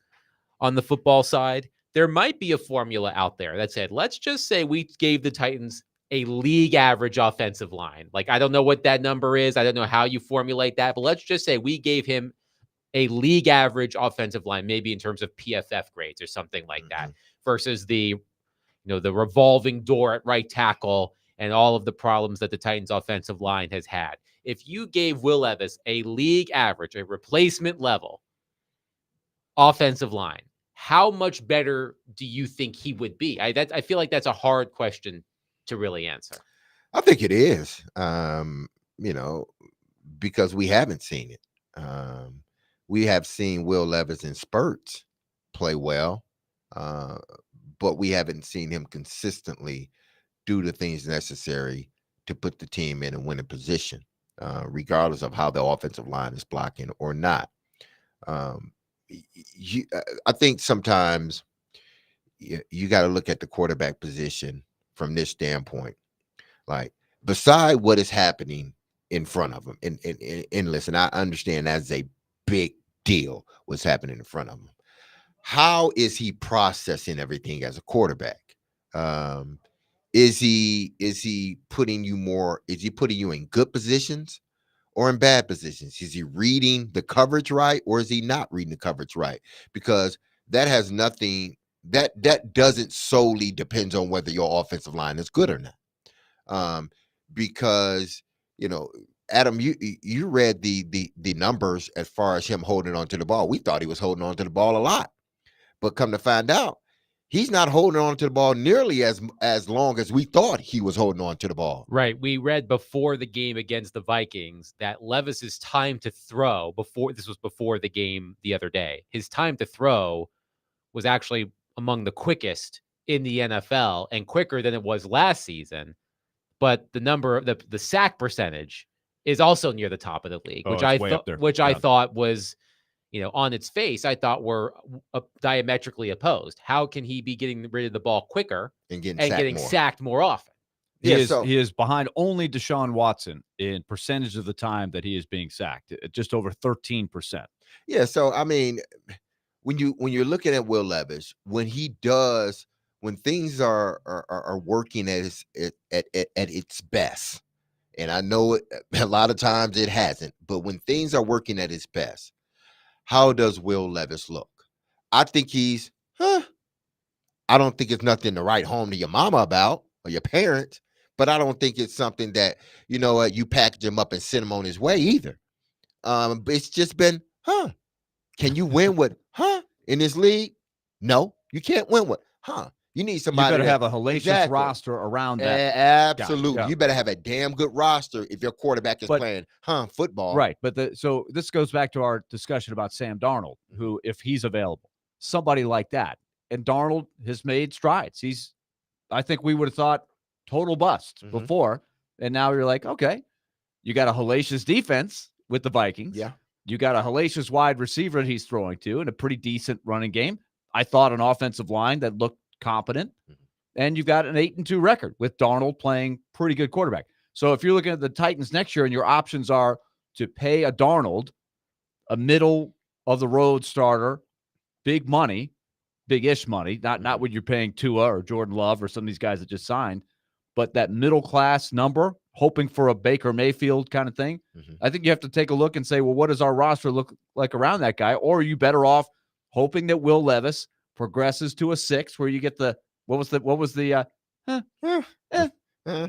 on the football side. There might be a formula out there that said, let's just say we gave the Titans a league average offensive line. Like, I don't know what that number is. I don't know how you formulate that, but let's just say we gave him a league average offensive line, maybe in terms of PFF grades or something like that, versus the revolving door at right tackle and all of the problems that the Titans offensive line has had. If you gave Will Levis a league average, a replacement level offensive line, how much better do you think he would be? I feel like that's a hard question to really answer. I think it is, because we haven't seen it. We have seen Will Levis in spurts play well, but we haven't seen him consistently do the things necessary to put the team in a winning position, regardless of how the offensive line is blocking or not. I think sometimes you got to look at the quarterback position from this standpoint. Like, beside what is happening in front of him, and listen, I understand that's a big deal, what's happening in front of him. How is he processing everything as a quarterback? Is he putting you in good positions or in bad positions? Is he reading the coverage right, or is he not reading the coverage right? Because that has nothing, that doesn't solely depend on whether your offensive line is good or not. Because, Adam, you read the numbers as far as him holding on to the ball. We thought he was holding on to the ball a lot, but come to find out, he's not holding on to the ball nearly as long as we thought he was holding on to the ball. Right. We read before the game against the Vikings that Levis's time to throw before the game the other day, his time to throw was actually among the quickest in the NFL and quicker than it was last season. But the sack percentage is also near the top of the league, which I thought was, on its face, I thought were diametrically opposed. How can he be getting rid of the ball quicker and getting sacked more often? He is behind only Deshaun Watson in percentage of the time that he is being sacked, just over 13%. Yeah. So, I mean, when you're looking at Will Levis, when things are working at its best, and I know a lot of times it hasn't, but when things are working at its best, how does Will Levis look? I think I don't think it's nothing to write home to your mama about or your parents, but I don't think it's something that, you package him up and send him on his way either. It's just been, can you win with, in this league? No, you can't win with, You need somebody. You better have a hellacious roster around that. Absolutely. Yeah. You better have a damn good roster if your quarterback is playing football. Right. But so this goes back to our discussion about Sam Darnold, who, if he's available, somebody like that. And Darnold has made strides. I think we would have thought total bust before. And now you're like, okay, you got a hellacious defense with the Vikings. Yeah. You got a hellacious wide receiver that he's throwing to and a pretty decent running game. I thought an offensive line that looked competent, and you've got an 8-2 record with Darnold playing pretty good quarterback. So if you're looking at the Titans next year and your options are to pay a Darnold, a middle of the road starter, big money, big-ish money, not what you're paying Tua or Jordan Love or some of these guys that just signed, but that middle class number, hoping for a Baker Mayfield kind of thing. I think you have to take a look and say, well, what does our roster look like around that guy? Or are you better off hoping that Will Levis progresses to a 6 where you get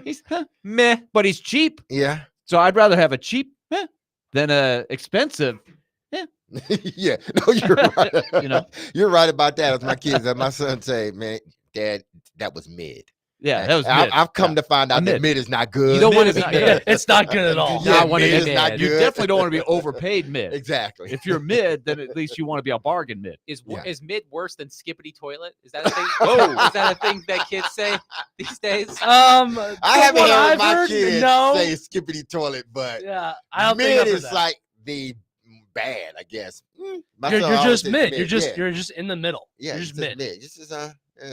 he's meh, but he's cheap. Yeah. So I'd rather have a cheap than expensive. Yeah, no, you're right. You know? You're right about that. As my kids, as my son say, man, Dad, that was mid. Yeah, that was I, mid. I've come Yeah. to find out that Mid. mid is not good. You don't Mid want to is be not mid. good. It's not good at all. Yeah, Not wanna mid be is mid. not You good. definitely don't want to be overpaid mid. Exactly. If you're mid, then at least you want to be a bargain mid. Is Yeah. is mid worse than skippity toilet? Is that a thing? Whoa. Is that a thing that kids say these days? I from haven't what heard I've my heard, kids no. say skippity toilet, but Yeah, I don't think mid I've heard is that. like the bad, I guess. My You're son always just says mid. Yeah, You're just in the middle. yeah, You're it's just mid. This is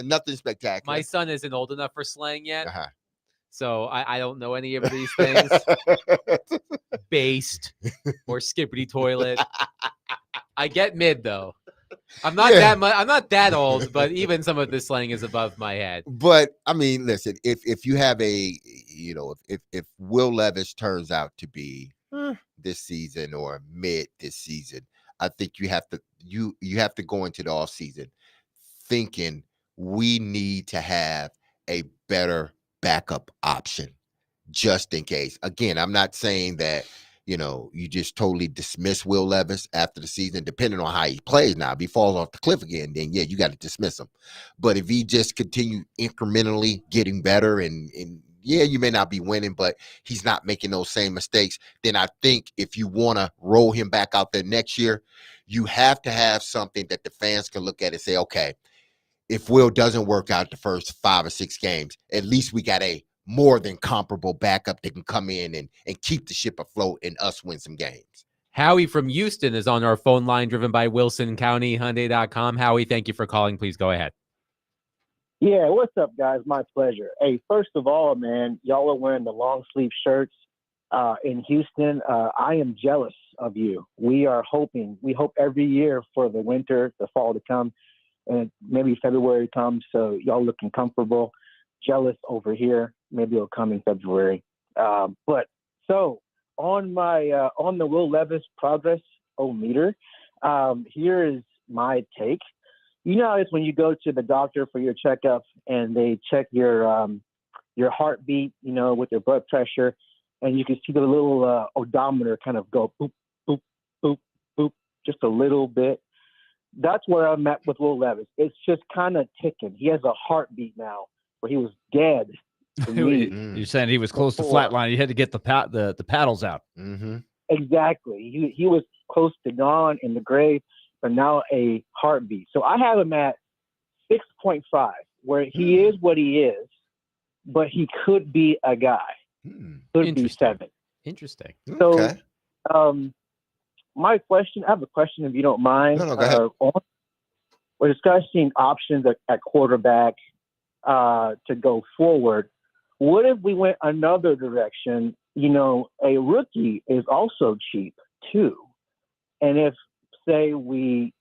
nothing spectacular. My son isn't old enough for slang yet, Uh-huh. so I don't know any of these things. Based or skippity toilet. I get mid though. I'm not Yeah. that much. I'm not that old, but even some of this slang is above my head. But I mean, listen, if you have if Will Levis turns out to be this season or mid this season, I think you have to go into the offseason thinking we need to have a better backup option just in case. Again, I'm not saying that you just totally dismiss Will Levis after the season, depending on how he plays. Now, if he falls off the cliff again, then yeah, you got to dismiss him. But if he just continue incrementally getting better and yeah, you may not be winning, but he's not making those same mistakes, then I think if you want to roll him back out there next year, you have to have something that the fans can look at and say, okay, if Will doesn't work out the first 5 or 6 games, at least we got a more than comparable backup that can come in and keep the ship afloat and us win some games. Howie from Houston is on our phone line, driven by Wilson County Hyundai.com. Howie, thank you for calling. Please go ahead. Yeah, what's up, guys? My pleasure. Hey, first of all, man, y'all are wearing the long sleeve shirts in Houston. I am jealous of you. We hope every year for the winter, the fall to come, and maybe February comes, so y'all looking comfortable. Jealous over here. Maybe it'll come in February. But so on the Will Levis progress meter, here is my take. You know, it's when you go to the doctor for your checkup and they check your heartbeat, with your blood pressure, and you can see the little odometer kind of go boop, boop, boop, boop, just a little bit. That's where I'm at with Will Levis. It's just kind of ticking. He has a heartbeat now where he was dead. to me. You're saying he was close to Before. flatline. You had to get the paddles out. Mm-hmm. Exactly. He was close to gone in the grave, but now a heartbeat. So I have him at 6.5, where he is what he is, but he could be a guy. Could be Interesting. 7. Interesting. So, Okay. I have a question, if you don't mind. No, go ahead. We're discussing options at quarterback to go forward. What if we went another direction? A rookie is also cheap too. And if, say, we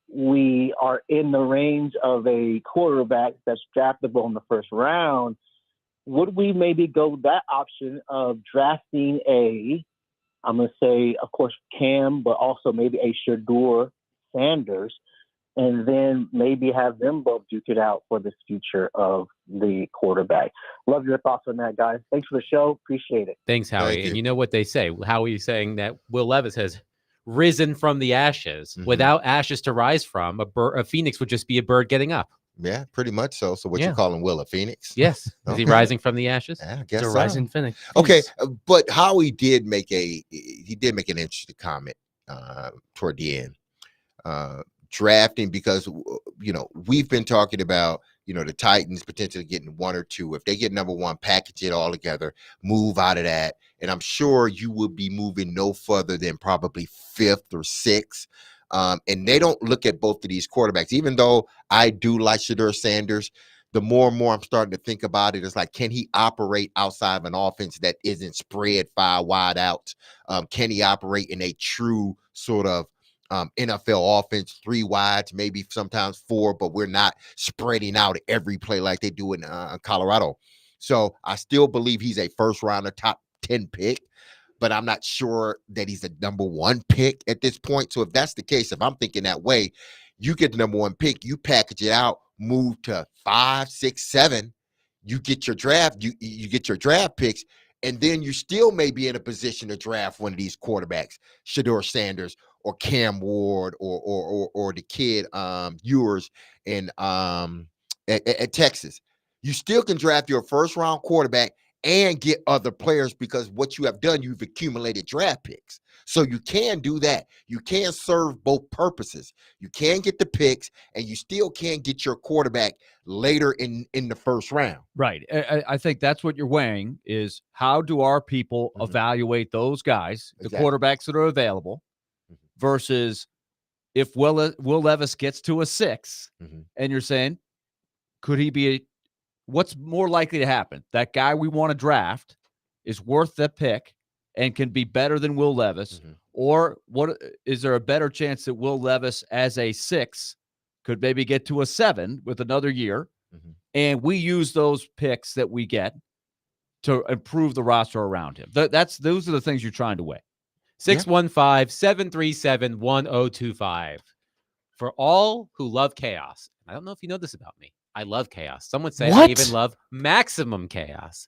are in the range of a quarterback that's draftable in the first round, would we maybe go that option of drafting I'm going to say, of course, Cam, but also maybe a Shedeur Sanders, and then maybe have them both duke it out for the future of the quarterback? Love your thoughts on that, guys. Thanks for the show. Appreciate it. Thanks, Howie. Thank you. And you know what they say? Howie's saying that Will Levis has risen from the ashes. Mhm. Without ashes to rise from, a phoenix would just be a bird getting up. Yeah, pretty much so. So what Yeah. you calling Will a Phoenix? Yes. Is he Okay. rising from the ashes? Yeah, I It's guess a so. rising Phoenix. Okay, but Howie did make an interesting comment toward the end. Drafting, because we've been talking about the Titans potentially getting 1 or 2. If they get number 1, package it all together, move out of that, and I'm sure you will be moving no further than probably 5th or 6th. And they don't look at both of these quarterbacks. Even though I do like Shedeur Sanders, the more and more I'm starting to think about it, it's like, can he operate outside of an offense that isn't spread 5 wide out? Can he operate in a true sort of NFL offense, 3 wides, maybe sometimes 4, but we're not spreading out every play like they do in Colorado. So I still believe he's a first rounder, top 10 pick, but I'm not sure that he's a number 1 pick at this point. So if that's the case, if I'm thinking that way, you get the number 1 pick, you package it out, move to 5, 6, 7, you get your draft, you get your draft picks, And then you still may be in a position to draft one of these quarterbacks, Shador Sanders or Cam Ward or the kid Ewers in at Texas. You still can draft your first round quarterback and get other players because what you have done, you've accumulated draft picks. So you can do that. You can serve both purposes. You can get the picks and you still can get your quarterback later in the first round. Right. I think that's what you're weighing is how do our people Mhm. evaluate those guys, the Exactly. quarterbacks that are available, Mhm. versus if Will Levis gets to a 6 Mhm. and you're saying, could he be what's more likely to happen? That guy we want to draft is worth the pick and can be better than Will Levis, Mhm. or what is there a better chance that Will Levis as a 6 could maybe get to a 7 with another year? Mhm. And we use those picks that we get to improve the roster around him. Those are the things you're trying to weigh. 615-737-1025. For all who love chaos, I don't know if you know this about me. I love chaos. Some would say I What? even love maximum chaos.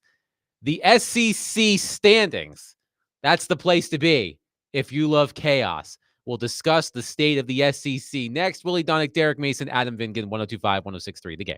The SEC standings, that's the place to be if you love chaos. We'll discuss the state of the SEC next. Willie Donick, Derek Mason, Adam Vingan, 1025, 1063, The Game.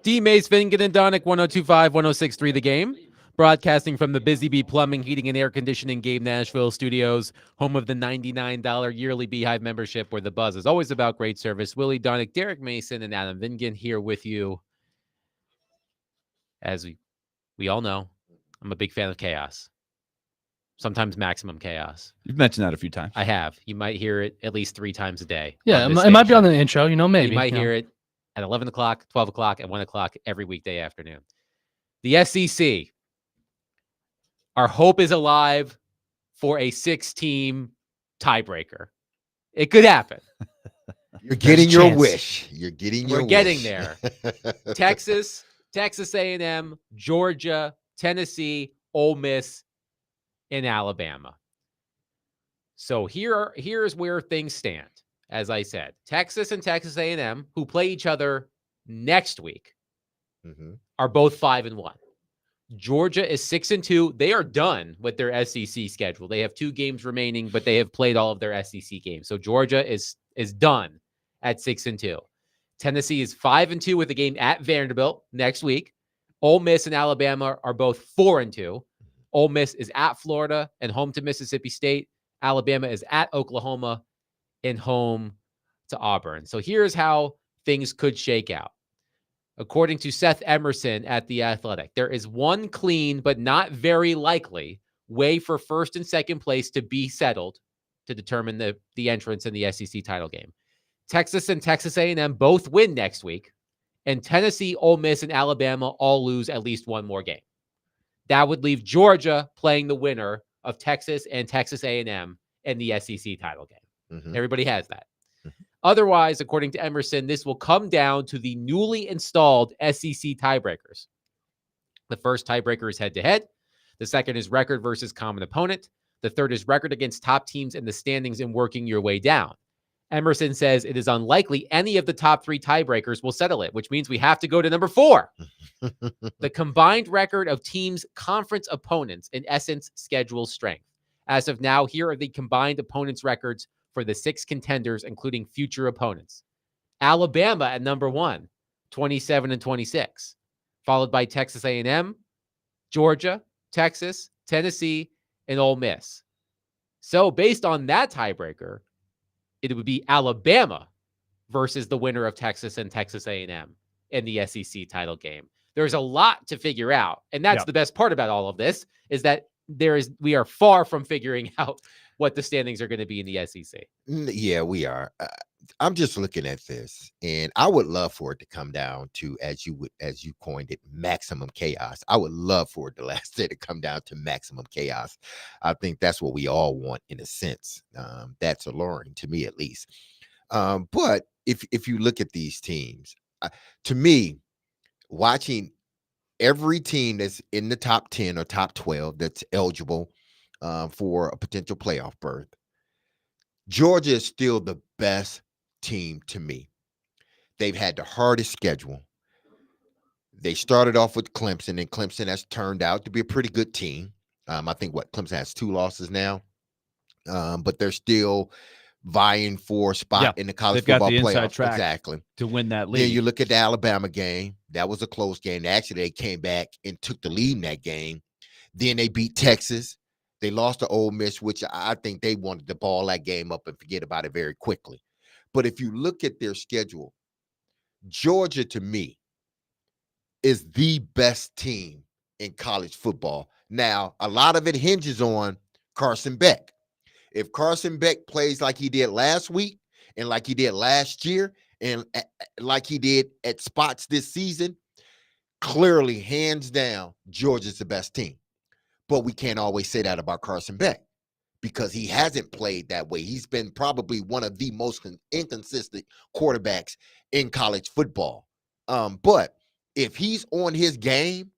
D. Mace, Finnegan, and Donick, 102.5, 106.3 The Game. Broadcasting from the Busy Bee Plumbing, Heating, and Air Conditioning Game Nashville studios, home of the $99 yearly Beehive membership, where the buzz is always about great service. Willie Donick, Derek Mason, and Adam Vingan here with you. As we all know, I'm a big fan of chaos. Sometimes maximum chaos. You've mentioned that a few times. I have. You might hear it at least 3 times a day. Yeah, on it this might be on station. the intro, maybe. You might hear it at 11 o'clock, 12 o'clock, and 1 o'clock every weekday afternoon. The SEC. Our hope is alive for a 6-team tiebreaker. It could happen. You're getting a your chance. wish. You're getting your We're getting wish. there. Texas A&M, Georgia, Tennessee, Ole Miss, and Alabama. So here's where things stand. As I said, Texas and Texas A&M, who play each other next week, Mhm. are both 5-1. Georgia is 6-2. They are done with their SEC schedule. They have 2 games remaining, but they have played all of their SEC games. So Georgia is done at 6-2. Tennessee is 5-2 with a game at Vanderbilt next week. Ole Miss and Alabama are both 4-2. Ole Miss is at Florida and home to Mississippi State. Alabama is at Oklahoma and home to Auburn. So here's how things could shake out. According to Seth Emerson at The Athletic, there is one clean but not very likely way for first and second place to be settled to determine the entrance in the SEC title game. Texas and Texas A&M both win next week, and Tennessee, Ole Miss, and Alabama all lose at least one more game. That would leave Georgia playing the winner of Texas and Texas A&M in the SEC title game. Mhm. Everybody has that. Otherwise, according to Emerson, this will come down to the newly installed SEC tiebreakers. The first tiebreaker is head-to-head. The second is record versus common opponent. The third is record against top teams in the standings and working your way down. Emerson says it is unlikely any of the top 3 tiebreakers will settle it, which means we have to go to number 4. The combined record of teams' conference opponents, in essence, schedule strength. As of now, here are the combined opponents' records for the 6 contenders, including future opponents. Alabama at number 1, 27-26, followed by Texas A&M, Georgia, Texas, Tennessee, and Ole Miss. So based on that tiebreaker, it would be Alabama versus the winner of Texas and Texas A&M in the SEC title game. There's a lot to figure out, and that's the best part about all of this, is that we are far from figuring out what the standings are going to be in the SEC. Yeah, we are. I'm just looking at this, and I would love for it to come down to, as you coined it, maximum chaos. I would love for it the last day to come down to maximum chaos. I think that's what we all want, in a sense. That's alluring to me, at least. But if you look at these teams, to me, watching every team that's in the top 10 or top 12 that's eligible for a potential playoff berth, Georgia is still the best team to me. They've had the hardest schedule. They started off with Clemson, and Clemson has turned out to be a pretty good team. I think Clemson has 2 losses now, but they're still vying for a spot in the college they've got football the inside playoff. track Exactly. to win that league. Then you look at the Alabama game. That was a close game. Actually, they came back and took the lead in that game. Then they beat Texas. They lost to Ole Miss, which I think they wanted to ball that game up and forget about it very quickly. But if you look at their schedule, Georgia, to me, is the best team in college football. Now, a lot of it hinges on Carson Beck. If Carson Beck plays like he did last week and like he did last year and like he did at spots this season, clearly, hands down, Georgia's the best team. But we can't always say that about Carson Beck because he hasn't played that way. He's been probably one of the most inconsistent quarterbacks in college football. But if he's on his game,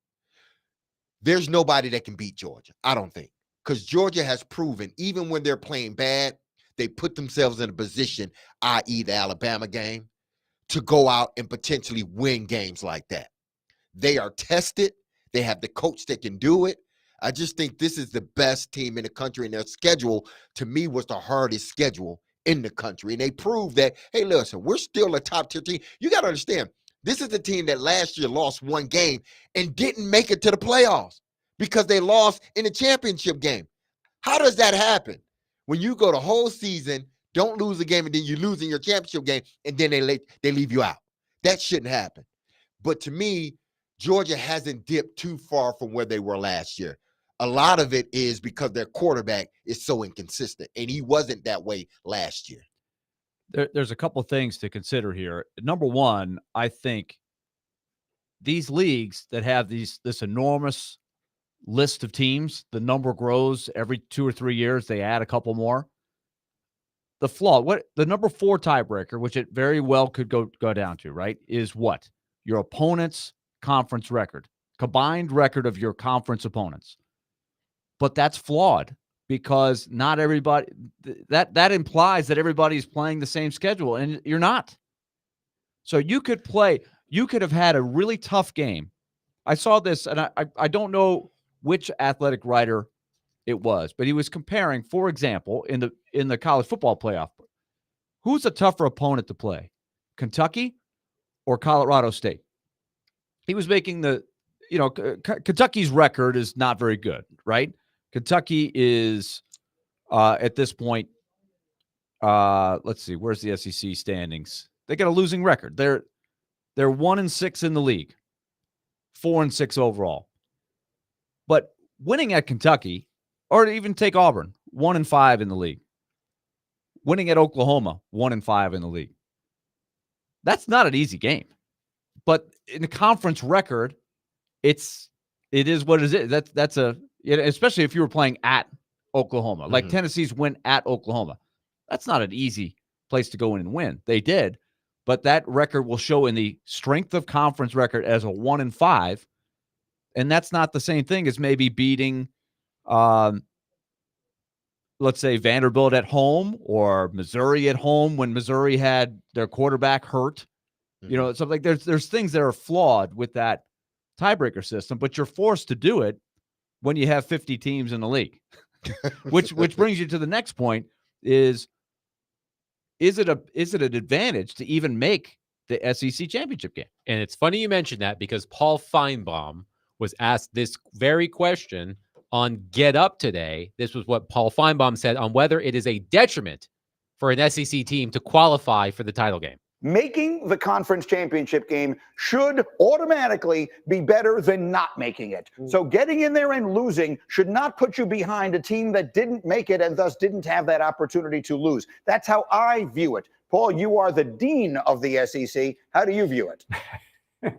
there's nobody that can beat Georgia, I don't think. Because Georgia has proven, even when they're playing bad, they put themselves in a position, i.e. the Alabama game, to go out and potentially win games like that. They are tested. They have the coach that can do it. I just think this is the best team in the country, and their schedule, to me, was the hardest schedule in the country. And they proved that, hey, listen, we're still a top-tier team. You got to understand, This is the team that last year lost one game and didn't make it to the playoffs because they lost in the championship game. How does that happen? When you go the whole season, don't lose a game, and then you lose in your championship game, and then they leave you out. That shouldn't happen. But to me, Georgia hasn't dipped too far from where they were last year. A lot of it is because their quarterback is so inconsistent, and he wasn't that way last year. There's a couple of things to consider here. Number one, I think these leagues that have this enormous list of teams, the number grows every 2 or 3 years. They add a couple more. The number 4 tiebreaker, which it very well could go down to, right, is what? Your opponent's conference record, combined record of your conference opponents. But that's flawed because not everybody that implies that everybody's playing the same schedule, and you're not. So you could have had a really tough game. I saw this, and I don't know which athletic writer it was, but he was comparing, for example, in the college football playoff, who's a tougher opponent to play, Kentucky or Colorado State? He was making Kentucky's record is not very good, right? Kentucky is at this point, let's see, where's the SEC standings? They got a losing record. They're 1-6 in the league, 4-6 overall. But winning at Kentucky, or even take Auburn, 1-5 in the league. Winning at Oklahoma, 1-5 in the league. That's not an easy game. But in the conference record, it is what it is. That's especially if you were playing at Oklahoma, like Tennessee's win at Oklahoma. That's not an easy place to go in and win. They did, but that record will show in the strength of conference record as a 1-5, and that's not the same thing as maybe beating, let's say Vanderbilt at home or Missouri at home when Missouri had their quarterback hurt. Something like there's things that are flawed with that tiebreaker system, but you're forced to do it when you have 50 teams in the league, which brings you to the next point is it an advantage to even make the SEC championship game? And it's funny you mentioned that because Paul Feinbaum was asked this very question on Get Up today. This was what Paul Feinbaum said on whether it is a detriment for an SEC team to qualify for the title game. Making the conference championship game should automatically be better than not making it. So getting in there and losing should not put you behind a team that didn't make it and thus didn't have that opportunity to lose. That's how I view it. Paul, you are the dean of the SEC. How do you view it?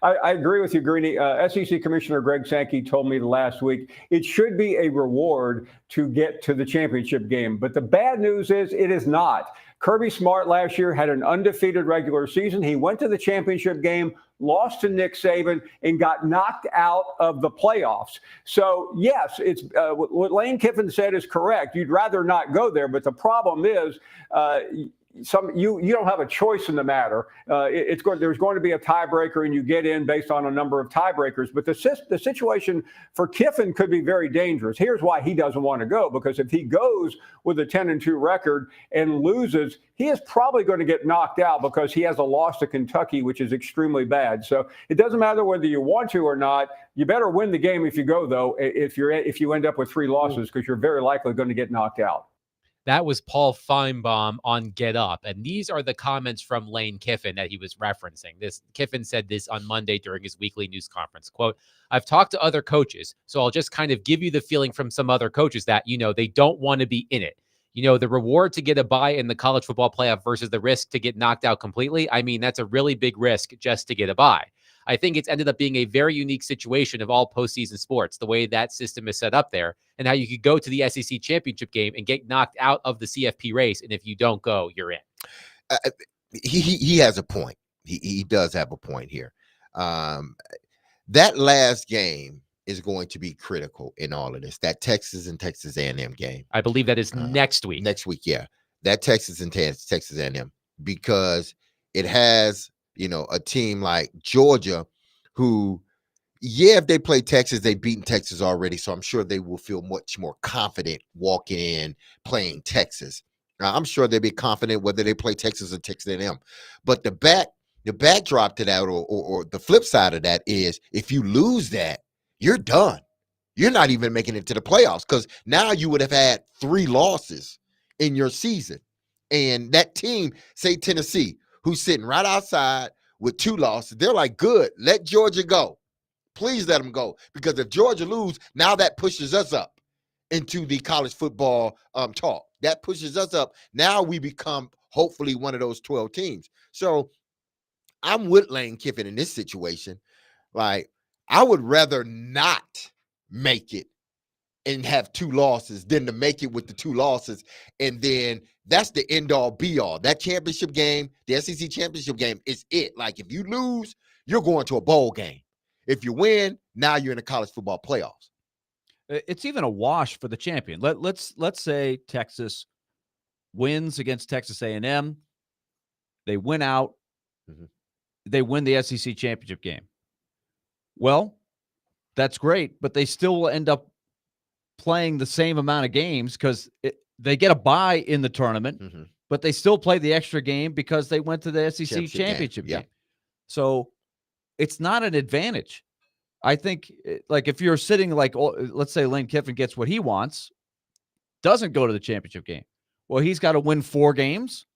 I agree with you, Greeny. SEC Commissioner Greg Sankey told me last week it should be a reward to get to the championship game. But the bad news is it is not. Kirby Smart last year had an undefeated regular season. He went to the championship game, lost to Nick Saban, and got knocked out of the playoffs. So, yes, it's what Lane Kiffin said is correct. You'd rather not go there. But the problem is you don't have a choice in the matter. There's going to be a tiebreaker, and you get in based on a number of tiebreakers. But the situation for Kiffin could be very dangerous. Here's why he doesn't want to go, because if he goes with a 10-2 record and loses, he is probably going to get knocked out because he has a loss to Kentucky, which is extremely bad. So it doesn't matter whether you want to or not. You better win the game if you go, though, if you end up with 3 losses, because you're very likely going to get knocked out. That was Paul Feinbaum on Get Up. And these are the comments from Lane Kiffin that he was referencing. Kiffin said this on Monday during his weekly news conference. Quote, "I've talked to other coaches, so I'll just kind of give you the feeling from some other coaches that, they don't want to be in it. The reward to get a bye in the college football playoff versus the risk to get knocked out completely. I mean, that's a really big risk just to get a bye. I think it's ended up being a very unique situation of all postseason sports, the way that system is set up there, and how you could go to the SEC championship game and get knocked out of the CFP race. And if you don't go, you're in." He has a point. He does have a point here. That last game is going to be critical in all of this. That Texas and Texas A&M game. I believe that is next week. Next week, yeah. That Texas and Texas A&M, because it has a team like Georgia who, if they play Texas, they've beaten Texas already. So I'm sure they will feel much more confident walking in playing Texas. Now, I'm sure they'll be confident whether they play Texas or Texas A&M. But the the backdrop to that, or the flip side of that is, if you lose that, you're done. You're not even making it to the playoffs, because now you would have had 3 losses in your season. And that team, say Tennessee, who's sitting right outside with 2 losses, they're like, good, let Georgia go. Please let them go. Because if Georgia lose, now that pushes us up into the college football talk. That pushes us up. Now we become hopefully one of those 12 teams. So I'm with Lane Kiffin in this situation. Like, I would rather not make it and have 2 losses than to make it with the 2 losses. And then that's the end all be all. That championship game, the SEC championship game, is it. Like, if you lose, you're going to a bowl game. If you win, now you're in the college football playoffs. It's even a wash for the champion. Let's say Texas wins against Texas A&M. They win out. Mm-hmm. They win the SEC championship game. Well, that's great, but they still will end up playing the same amount of games because they get a bye in the tournament, Mm-hmm. but they still play the extra game because they went to the SEC championship game. Yeah. So it's not an advantage. I think, like, if you're sitting, like, let's say Lane Kiffin gets what he wants, doesn't go to the championship game. Well, he's got to win 4 games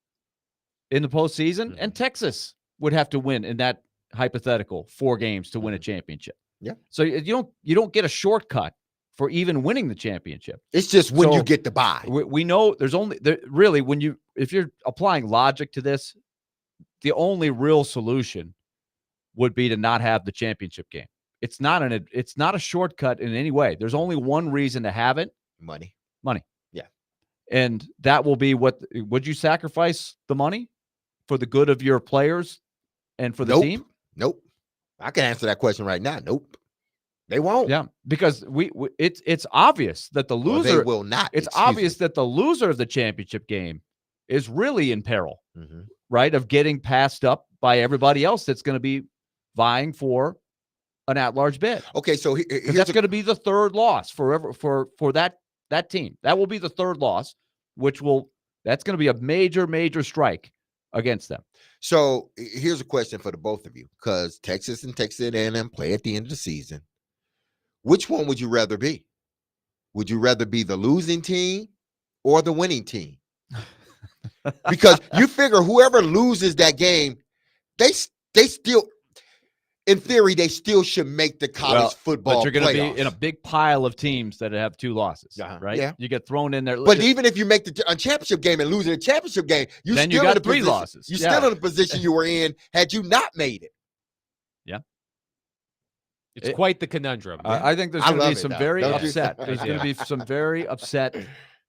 in the postseason, and Texas would have to win in that hypothetical 4 games to win a championship. Yeah. So you don't get a shortcut for even winning the championship. It's just when So you get the bye. We know there's only really, if you're applying logic to this, the only real solution would be to not have the championship game. It's not a shortcut in any way. There's only one reason to have it. Money. Yeah. And that will be would you sacrifice the money for the good of your players and for the team? Nope. I can answer that question right now. Nope. They won't. Yeah, because it's obvious that the Or loser they will not. It's Excuse obvious me. that the loser of the championship game is really in peril, Mm-hmm. right? Of getting passed up by everybody else that's going to be vying for an at-large bid. Okay, so That's going to be the 3rd loss forever for that team. That will be the 3rd loss, that's going to be a major strike against them. So here's a question for the both of you, because Texas and Texas A&M play at the end of the season. Which one would you rather be? Would you rather be the losing team or the winning team? Because you figure whoever loses that game, they still, in theory, they still should make the college football But you're going to playoffs. be in a big pile of teams that have 2 losses, right? Yeah. You get thrown in there. But even if you make a championship game and lose in a championship game, Then you got 3 losses. You're still in the position you were in had you not made it. Yeah. It's quite the conundrum. I think there's I going to love be it, some though. very Don't you? upset. There's going to Yeah. be some very upset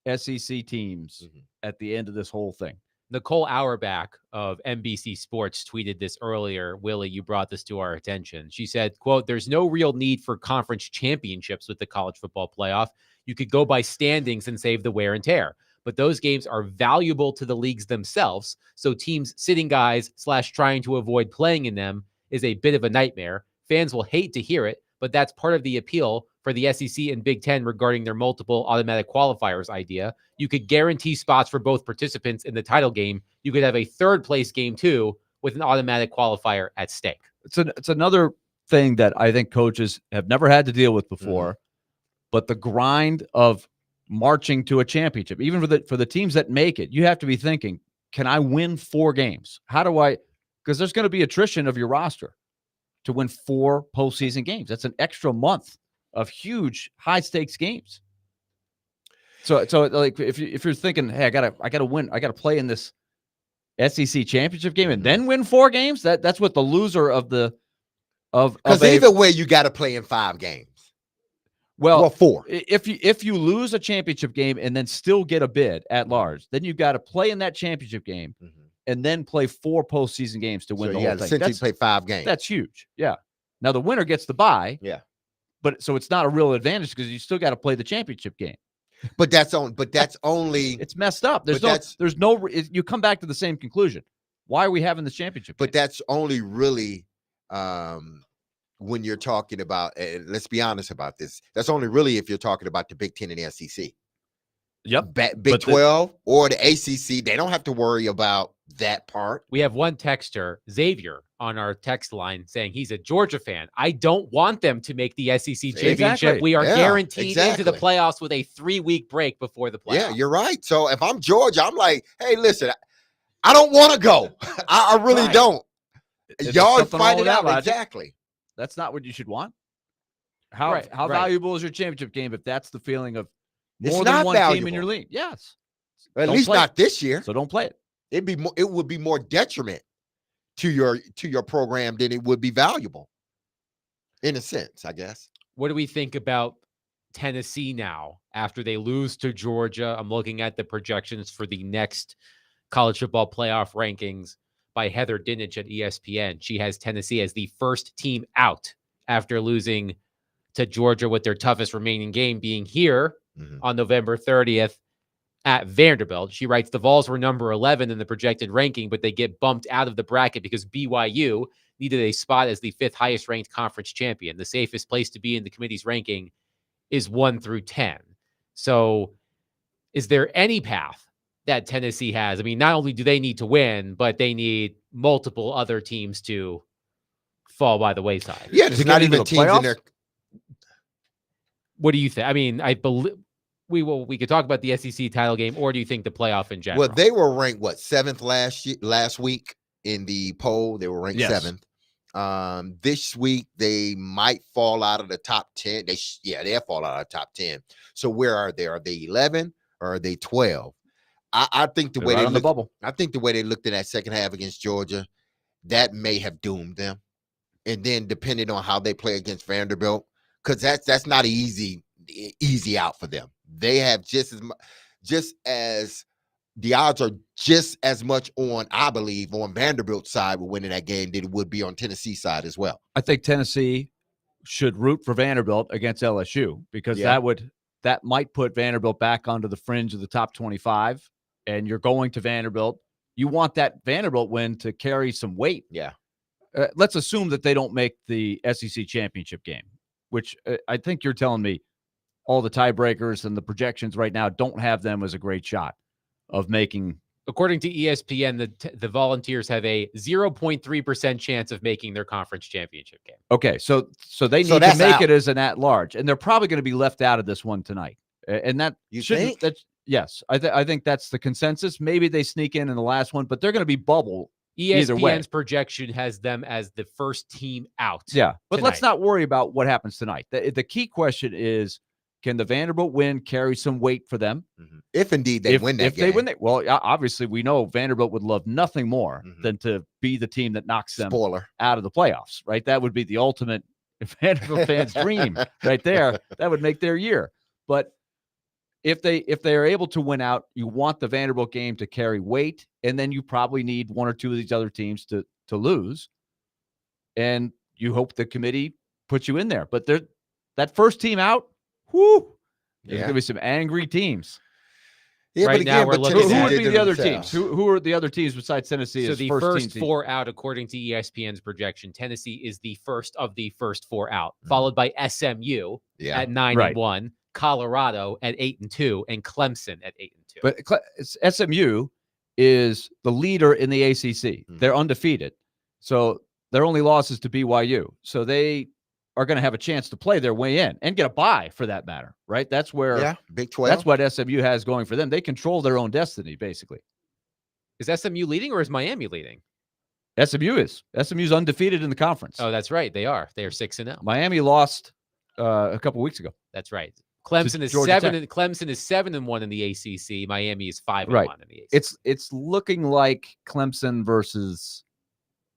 SEC teams Mm-hmm. at the end of this whole thing. Nicole Auerbach of NBC Sports tweeted this earlier. Willie, you brought this to our attention. She said, quote, "There's no real need for conference championships with the college football playoff. You could go by standings and save the wear and tear. But those games are valuable to the leagues themselves. So teams sitting guys / trying to avoid playing in them is a bit of a nightmare. Fans will hate to hear it, but that's part of the appeal for the SEC and Big Ten regarding their multiple automatic qualifiers idea. You could guarantee spots for both participants in the title game. You could have a 3rd place game too with an automatic qualifier at stake." It's another thing that I think coaches have never had to deal with before, but the grind of marching to a championship, even for the teams that make it, you have to be thinking, can I win 4 games? Because there's going to be attrition of your roster to win 4 postseason games. That's an extra month of huge high stakes games. So like if you're thinking, hey, I gotta win, I gotta play in this SEC championship game and then win 4 games. That's what the loser of Because either way, you got to play in 5 games. Well, 4. If you lose a championship game and then still get a bid at large, then you've got to play in that championship game and then play 4 postseason games to win the you whole got to thing. essentially play 5 games. That's huge. Yeah. Now the winner gets the bye. Yeah. But so it's not a real advantage because you still got to play the championship game. But that's only. It's messed up. You come back to the same conclusion. Why are we having this championship game? But that's only really when you're talking about, let's be honest about this. That's only really if you're talking about the Big Ten and the SEC. Yep. Big 12 or the ACC, they don't have to worry about that part. We have one texter, Xavier, on our text line saying he's a Georgia fan. I don't want them to make the SEC championship. Exactly. We are Yeah, guaranteed into the exactly. playoffs with a 3-week break before the playoffs. Yeah, you're right. So if I'm Georgia, I'm like, hey, listen, I don't want to go. I really Right. don't. There's Y'all something wrong find with it that out. logic. Exactly. That's not what you should want. How Right, right. valuable is your championship game if that's the feeling of It's more than not one team in valuable. your league? Yes. At Don't least play it. not this year. So don't play it. It would be more detriment to your program than it would be valuable. In a sense, I guess. What do we think about Tennessee now after they lose to Georgia? I'm looking at the projections for the next college football playoff rankings by Heather Dinich at ESPN. She has Tennessee as the first team out after losing to Georgia, with their toughest remaining game being here on November 30th at Vanderbilt. She writes, the Vols were number 11 in the projected ranking, but they get bumped out of the bracket because BYU needed a spot as the 5th highest ranked conference champion. The safest place to be in the committee's ranking is 1 through 10. So is there any path that Tennessee has? I mean, not only do they need to win, but they need multiple other teams to fall by the wayside. Yeah, there's To not get into even the teams in playoffs? there. What do you think? I mean, I believe we could talk about the SEC title game, or do you think the playoff in general? Well, they were ranked what, 7th last week in the poll. They were ranked Yes. 7th. This week they might fall out of the top 10. They'll fall out of the top 10. So where are they? Are they 11 or are they 12? I think the They're way right they on the looked, bubble. I think the way they looked in that second half against Georgia, that may have doomed them. And then depending on how they play against Vanderbilt, because that's not easy out for them. They have just as the odds are just as much on, I believe, on Vanderbilt's side with winning that game than it would be on Tennessee's side as well. I think Tennessee should root for Vanderbilt against LSU because Yeah. that might put Vanderbilt back onto the fringe of the top 25. And you're going to Vanderbilt. You want that Vanderbilt win to carry some weight. Yeah. Let's assume that they don't make the SEC championship game, which I think you're telling me all the tiebreakers and the projections right now don't have them as a great shot of making. According to ESPN, the Volunteers have a 0.3% chance of making their conference championship game. Okay, so they need to that's make out. it as an at-large, and they're probably going to be left out of this one tonight. And that You shouldn't- think? That's, yes, I think that's the consensus. Maybe they sneak in the last one, but they're going to be bubble. Either way. ESPN's projection has them as the first team out. Yeah, but let's tonight. not worry about what happens tonight. The key question is, can the Vanderbilt win carry some weight for them? If indeed they win that if game. they win, well, obviously we know Vanderbilt would love nothing more Mhm. than to be the team that knocks them Spoiler. out of the playoffs, right? That would be the ultimate Vanderbilt fans' dream right there. That would make their year. But if they are able to win out, you want the Vanderbilt game to carry weight, and then you probably need one or two of these other teams to lose. And you hope the committee puts you in there. But that first team out, whoo, there's Yeah. going to be some angry teams. Yeah, Right now we're looking Who at- would Tennessee be did the other themselves. teams? Who are the other teams besides Tennessee? So as the first first team? four out, according to ESPN's projection, Tennessee is the first of the first four out, Mm-hmm. followed by SMU Yeah. at 9 Right. and 1, Colorado at 8 and 2, and Clemson at 8 and 2. But SMU is the leader in the ACC. Mhm. They're undefeated. So their only loss is to BYU. So they are going to have a chance to play their way in and get a bye for that matter, right? That's where Yeah, Big 12. that's what SMU has going for them. They control their own destiny, basically. Is SMU leading or is Miami leading? SMU's undefeated in the conference. Oh, that's right. They are. They are 6 and 0. Miami lost a couple weeks ago. That's right. Clemson is Georgia 7 Tech. and Clemson is 7 and 1 in the ACC. Miami is 5 and Right. 1 in the ACC. It's looking like Clemson versus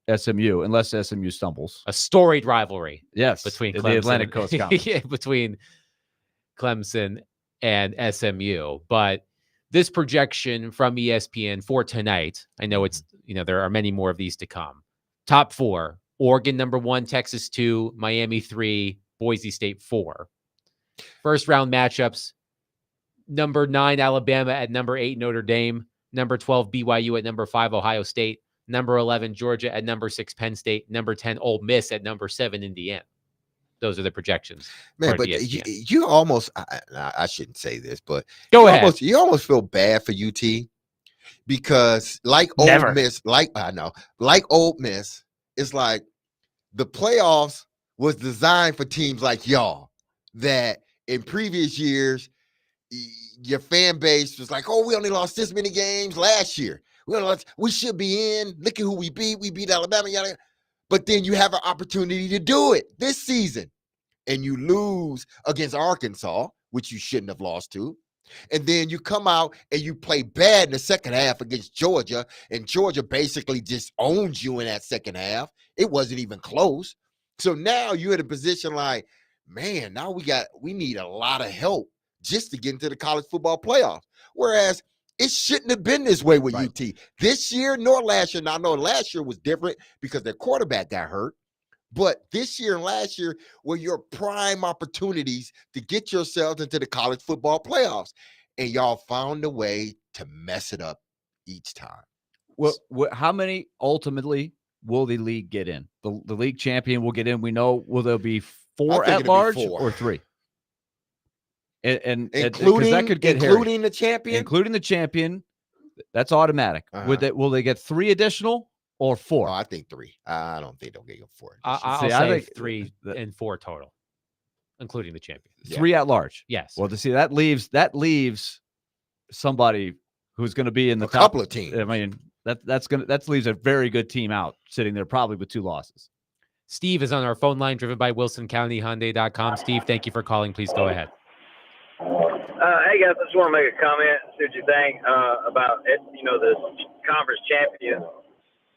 SMU, unless SMU stumbles. a storied rivalry Yes, between in Clemson, the Atlantic Coast Conference. yeah, between Clemson and SMU. But this projection from ESPN for tonight, I know it's there are many more of these to come. Top 4: Oregon number 1, Texas 2, Miami 3, Boise State 4. First round matchups: number 9 Alabama at number 8 Notre Dame, number 12 BYU at number 5 Ohio State, number 11 Georgia at number 6 Penn State, number 10 Ole Miss at number 7 Indiana. Those are the projections. Man, for but ESPN. you almost, I shouldn't say this, but Go you ahead. you almost feel bad for UT because like Ole Never. Miss, like Ole Miss, it's like the playoffs was designed for teams like y'all that in previous years, your fan base was like, oh, we only lost this many games last year. We should be in. Look at who we beat. We beat Alabama. Yada, yada. But then you have an opportunity to do it this season, and you lose against Arkansas, which you shouldn't have lost to. And then you come out and you play bad in the second half against Georgia, and Georgia basically just owns you in that second half. It wasn't even close. So now you're in a position like, man, now we need a lot of help just to get into the college football playoffs. Whereas it shouldn't have been this way with UT this year nor last year. Now, I know last year was different because their quarterback got hurt. But this year and last year were your prime opportunities to get yourselves into the college football playoffs. And y'all found a way to mess it up each time. Well, how many ultimately will the league get in? The league champion will get in. We know, will there be 4 think at it'll be large 4. or 3? And 'cause Including that could get hairy. including the champion? Including the champion, that's automatic. Will they get 3 additional or 4? Oh, I think 3. I don't think they'll get 4. I'll See, say I think 3 and 4 total, including the champion. 3 at large. Yes. Well, to see that leaves somebody who's going to be in the A top couple of teams. I mean, that leaves a very good team out sitting there probably with 2 losses. Steve is on our phone line, driven by WilsonCountyHyundai.com. Steve, thank you for calling. Please go ahead. Hey guys, I just want to make a comment. See what you think about it, the conference champion.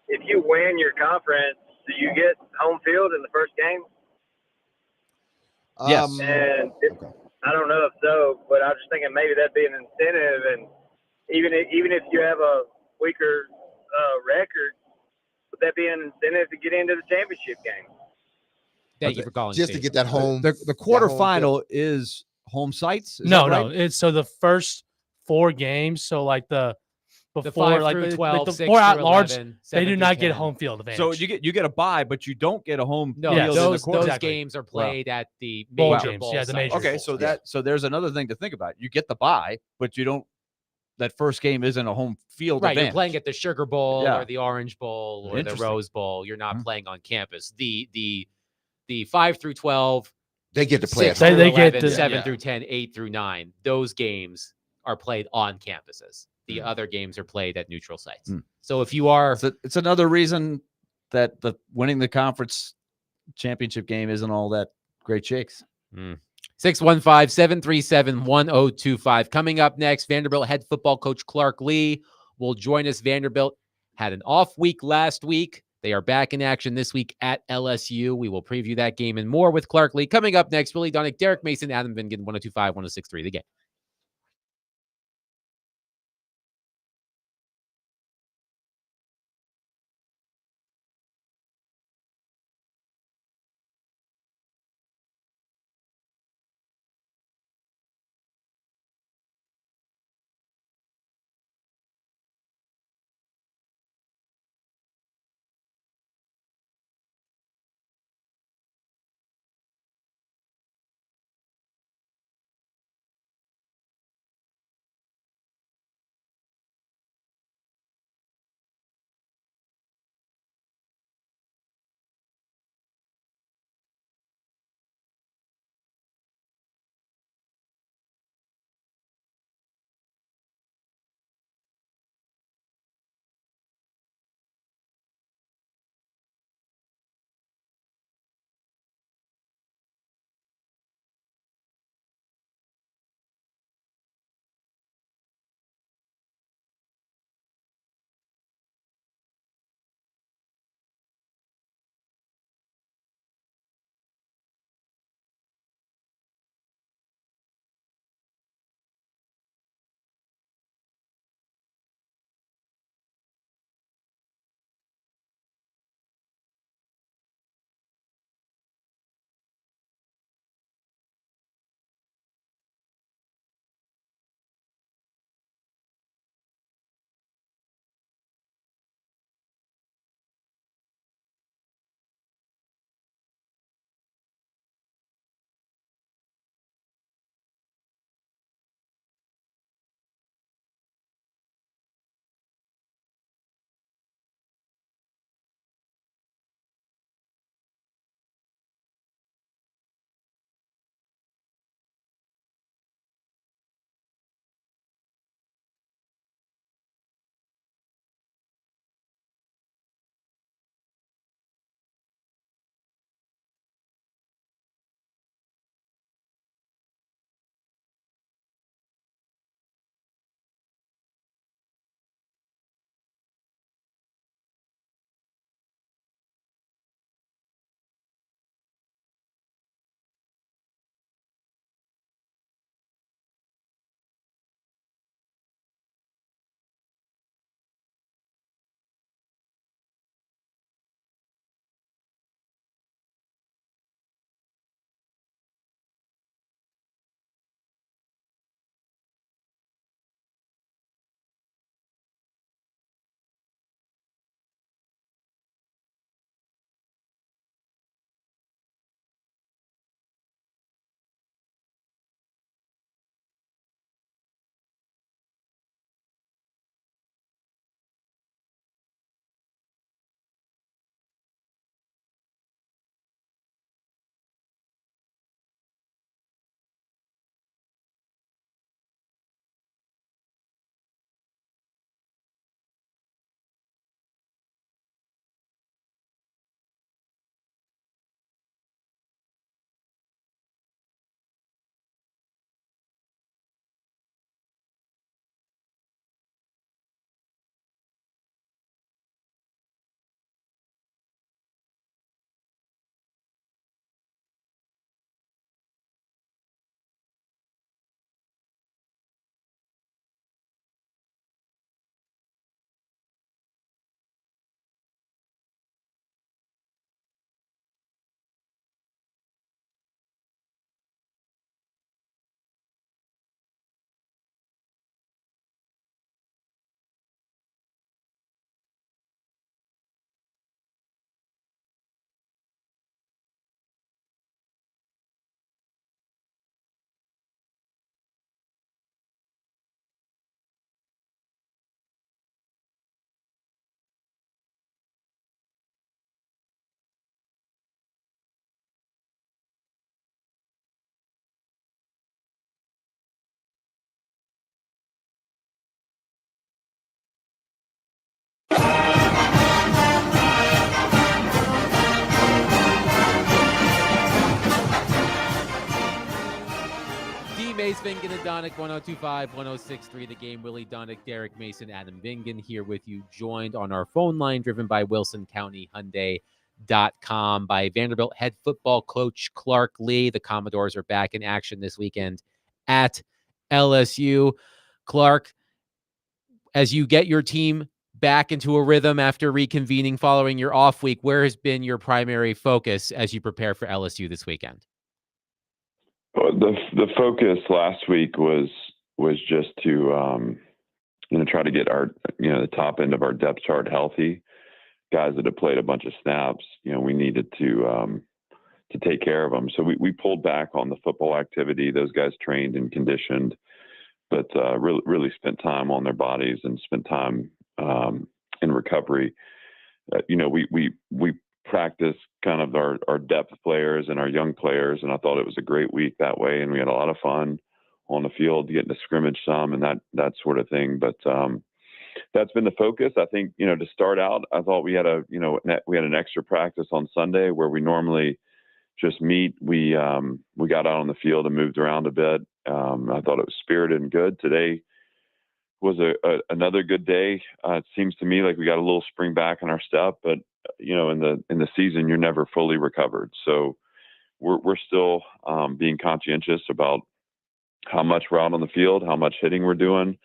If you win your conference, do you get home field in the first game? Yes. And I don't know if so, but I was just thinking maybe that'd be an incentive. And even if you have a weaker record, would that be an incentive to get into the championship game? Thank you for calling. Just to Steve. get that home. The quarterfinal is home sites. Is No, that right? no. It's so the first 4 games. So like the 5 like through the 12, the 6 4 at through large, 11, they 7 do through not get 10. home field advantage. So you get a bye, but you don't get a home No, field in the those quarter. games are played at the Bowl major games. bowl Yeah, the major sites. Okay, bowls. so there's another thing to think about. You get the bye, but you don't. That first game isn't a home field Right, advantage. you're playing at the Sugar Bowl Yeah. or the Orange Bowl or the Interesting. Rose Bowl. You're not Mhm. playing on campus. The 5 through 12, They get to play 6 at through home. They get 11, the- 7 yeah. through 10, 8 through 9. Those games are played on campuses. The other games are played at neutral sites. Mm. So if you are It's another reason that the winning the conference championship game isn't all that great shakes. 615-737-1025. Coming up next, Vanderbilt head football coach Clark Lee will join us. Vanderbilt had an off week last week. They are back in action this week at LSU. We will preview that game and more with Clark Lee. Coming up next, Willie Donick, Derek Mason, Adam Vingan, 102.5, 106.3 The Game. Chase Vingan and Donick, 102.5, 106.3 The Game. Willie Donick, Derek Mason, Adam Vingan here with you, joined on our phone line, driven by WilsonCountyHyundai.com, by Vanderbilt head football coach Clark Lea. The Commodores are back in action this weekend at LSU. Clark, as you get your team back into a rhythm after reconvening following your off week, where has been your primary focus as you prepare for LSU this weekend? Well, the focus last week was just to try to get our the top end of our depth chart healthy. Guys that have played a bunch of snaps, we needed to take care of them. So we pulled back on the football activity. Those guys trained and conditioned, but really spent time on their bodies and spent time in recovery. We practice kind of our depth players and our young players, and I thought it was a great week that way, and we had a lot of fun on the field, getting to scrimmage some and that sort of thing. But that's been the focus. I think to start out, I thought we had an extra practice on Sunday where we normally just meet. We got out on the field and moved around a bit. I thought it was spirited and good. Today was another good day. It seems to me like we got a little spring back in our step, but in the season, you're never fully recovered. So we're still being conscientious about how much we're out on the field, how much hitting we're doing.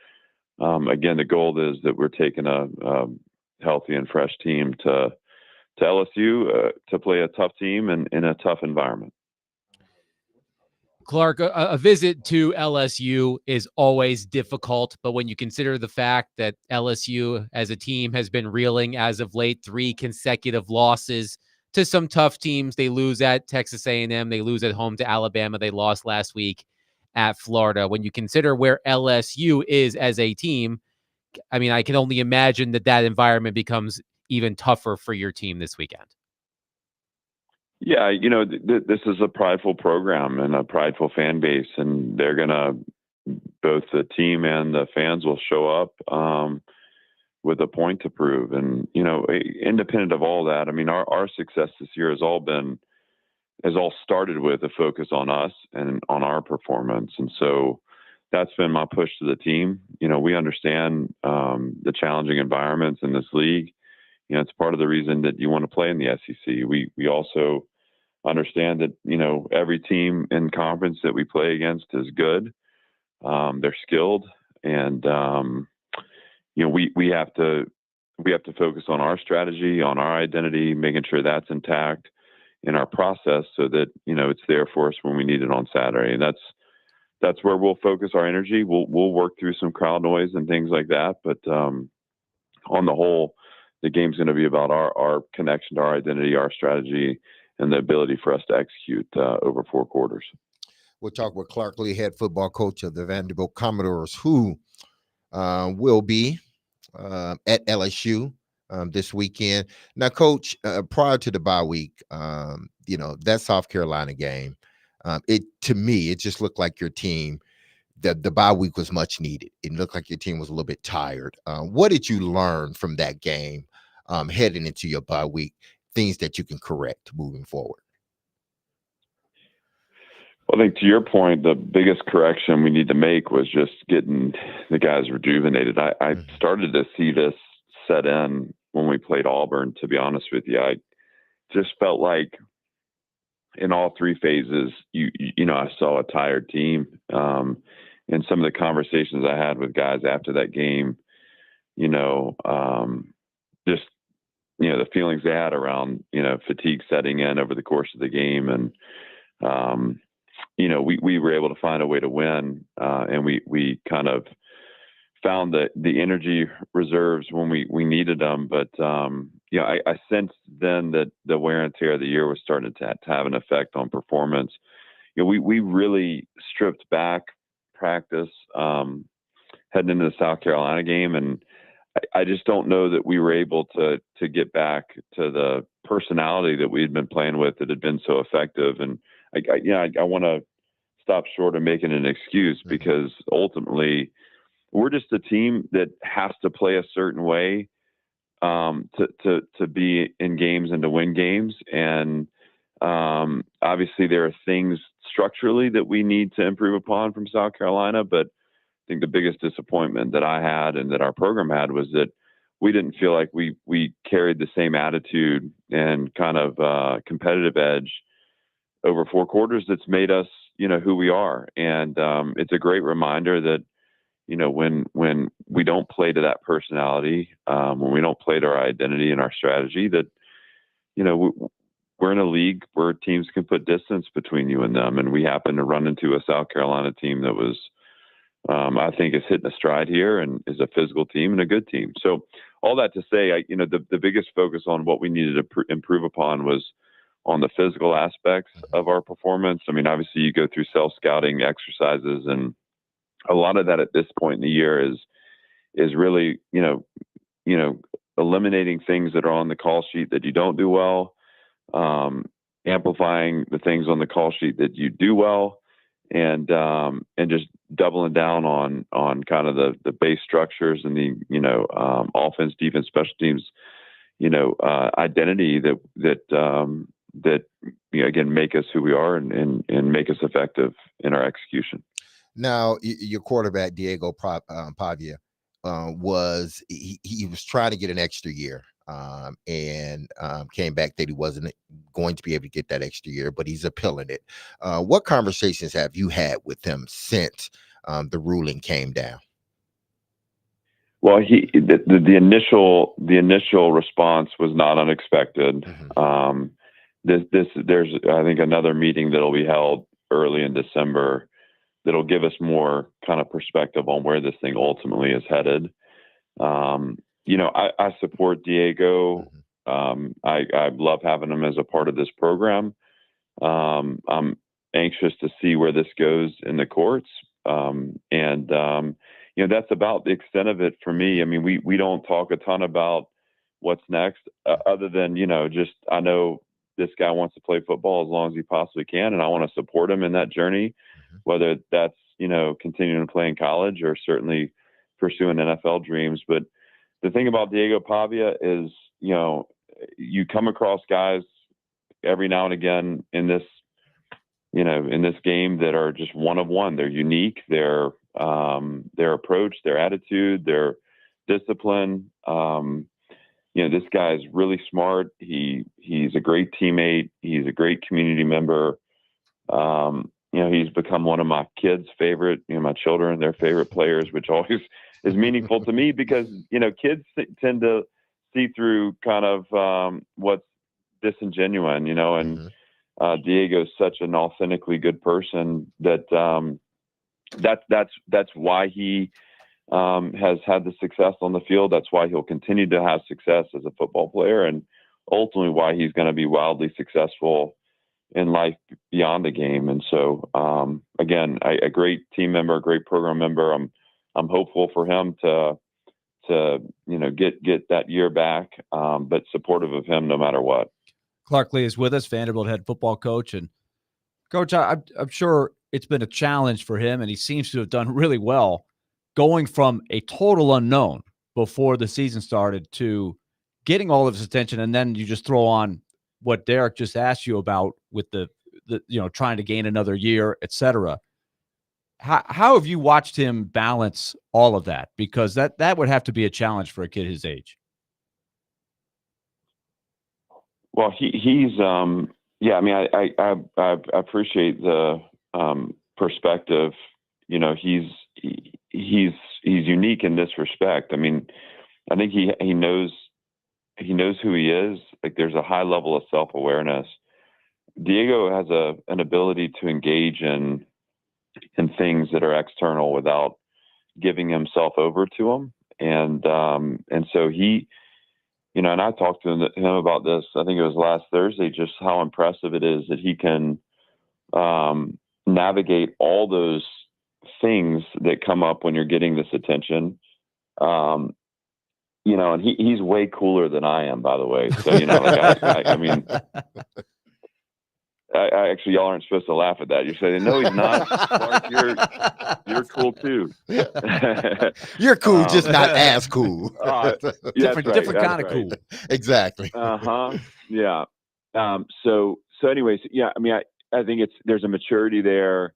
Again, the goal is that we're taking a healthy and fresh team to LSU to play a tough team in a tough environment. Clark, a visit to LSU is always difficult, but when you consider the fact that LSU as a team has been reeling as of late, 3 consecutive losses to some tough teams. They lose at Texas A&M. They lose at home to Alabama. They lost last week at Florida. When you consider where LSU is as a team, I mean, I can only imagine that environment becomes even tougher for your team this weekend. Yeah, this is a prideful program and a prideful fan base, and they're both the team and the fans will show up with a point to prove. And, independent of all that, I mean, our success this year has all started with a focus on us and on our performance. And so that's been my push to the team. We understand the challenging environments in this league. It's part of the reason that you want to play in the SEC. We also understand that, every team in conference that we play against is good. They're skilled, and, we have to focus on our strategy, on our identity, making sure that's intact in our process so that, it's there for us when we need it on Saturday. And that's where we'll focus our energy. We'll work through some crowd noise and things like that. But on the whole, the game's going to be about our connection to our identity, our strategy, and the ability for us to execute over 4 quarters. We'll talk with Clark Lea, head football coach of the Vanderbilt Commodores, who will be at LSU this weekend. Now, Coach, prior to the bye week, that South Carolina game, to me, it just looked like your team, the bye week was much needed. It looked like your team was a little bit tired. What did you learn from that game heading into your bye week? Things that you can correct moving forward? Well, I think to your point, the biggest correction we need to make was just getting the guys rejuvenated. I started to see this set in when we played Auburn, to be honest with you. I just felt like in all 3 phases, I saw a tired team. And some of the conversations I had with guys after that game, the feelings they had around, fatigue setting in over the course of the game. And, we were able to find a way to win. And we kind of found the energy reserves when we needed them. But, I sensed then that the wear and tear of the year was starting to have an effect on performance. We really stripped back practice heading into the South Carolina game. And I just don't know that we were able to get back to the personality that we had been playing with that had been so effective. And I want to stop short of making an excuse, because ultimately we're just a team that has to play a certain way to be in games and to win games. And obviously there are things structurally that we need to improve upon from South Carolina. But I think the biggest disappointment that I had and that our program had was that we didn't feel like we carried the same attitude and kind of competitive edge over 4 quarters that's made us, who we are. And it's a great reminder that, when we don't play to that personality, when we don't play to our identity and our strategy, that, we're in a league where teams can put distance between you and them. And we happen to run into a South Carolina team that was, I think, is hitting a stride here and is a physical team and a good team. So all that to say, the biggest focus on what we needed to improve upon was on the physical aspects of our performance. I mean, obviously you go through self-scouting exercises, and a lot of that at this point in the year is really, eliminating things that are on the call sheet that you don't do well, amplifying the things on the call sheet that you do well, and just doubling down on kind of the base structures and the offense, defense, special teams, identity that again make us who we are and make us effective in our execution. Now, your quarterback Diego Pavia was trying to get an extra year, and came back that he wasn't going to be able to get that extra year, but he's appealing it. What conversations have you had with him since the ruling came down? Well, the initial response was not unexpected. There's I think another meeting that'll be held early in December that'll give us more kind of perspective on where this thing ultimately is headed. I support Diego. I love having him as a part of this program. I'm anxious to see where this goes in the courts. That's about the extent of it for me. I mean, we don't talk a ton about what's next, other than, just I know this guy wants to play football as long as he possibly can, and I want to support him in that journey, whether that's, continuing to play in college or certainly pursuing NFL dreams. But the thing about Diego Pavia is, you come across guys every now and again in this game that are just one of one. They're unique. Their approach, their attitude, their discipline. This guy is really smart. He's a great teammate. He's a great community member. He's become one of my kids' favorite, my children, their favorite players, which always is meaningful to me because, kids tend to see through kind of what's disingenuous, and Diego's such an authentically good person that that's why he has had the success on the field. That's why he'll continue to have success as a football player, and ultimately why he's going to be wildly successful in life beyond the game. And so, again, a great team member, a great program member. I'm hopeful for him to get that year back, but supportive of him no matter what. Clark Lea is with us, Vanderbilt head football coach. And Coach, I'm sure it's been a challenge for him, and he seems to have done really well going from a total unknown before the season started to getting all of his attention. And then you just throw on what Derek just asked you about with the trying to gain another year, et cetera. How have you watched him balance all of that? Because that would have to be a challenge for a kid his age. Well, he's I mean, I appreciate the perspective. He's unique in this respect. I mean, I think he knows who he is. Like, there's a high level of self-awareness. Diego has an ability to engage in things that are external without giving himself over to them. And so he, and I talked to him about this, I think it was last Thursday, just how impressive it is that he can navigate all those things that come up when you're getting this attention. And he's way cooler than I am, by the way. So, I mean, I actually, y'all aren't supposed to laugh at that. You're saying, no, he's not. Clark, you're cool too. You're cool, just not as cool. Different kind of cool. Exactly. Yeah. So anyways, yeah. I mean, I think there's a maturity there.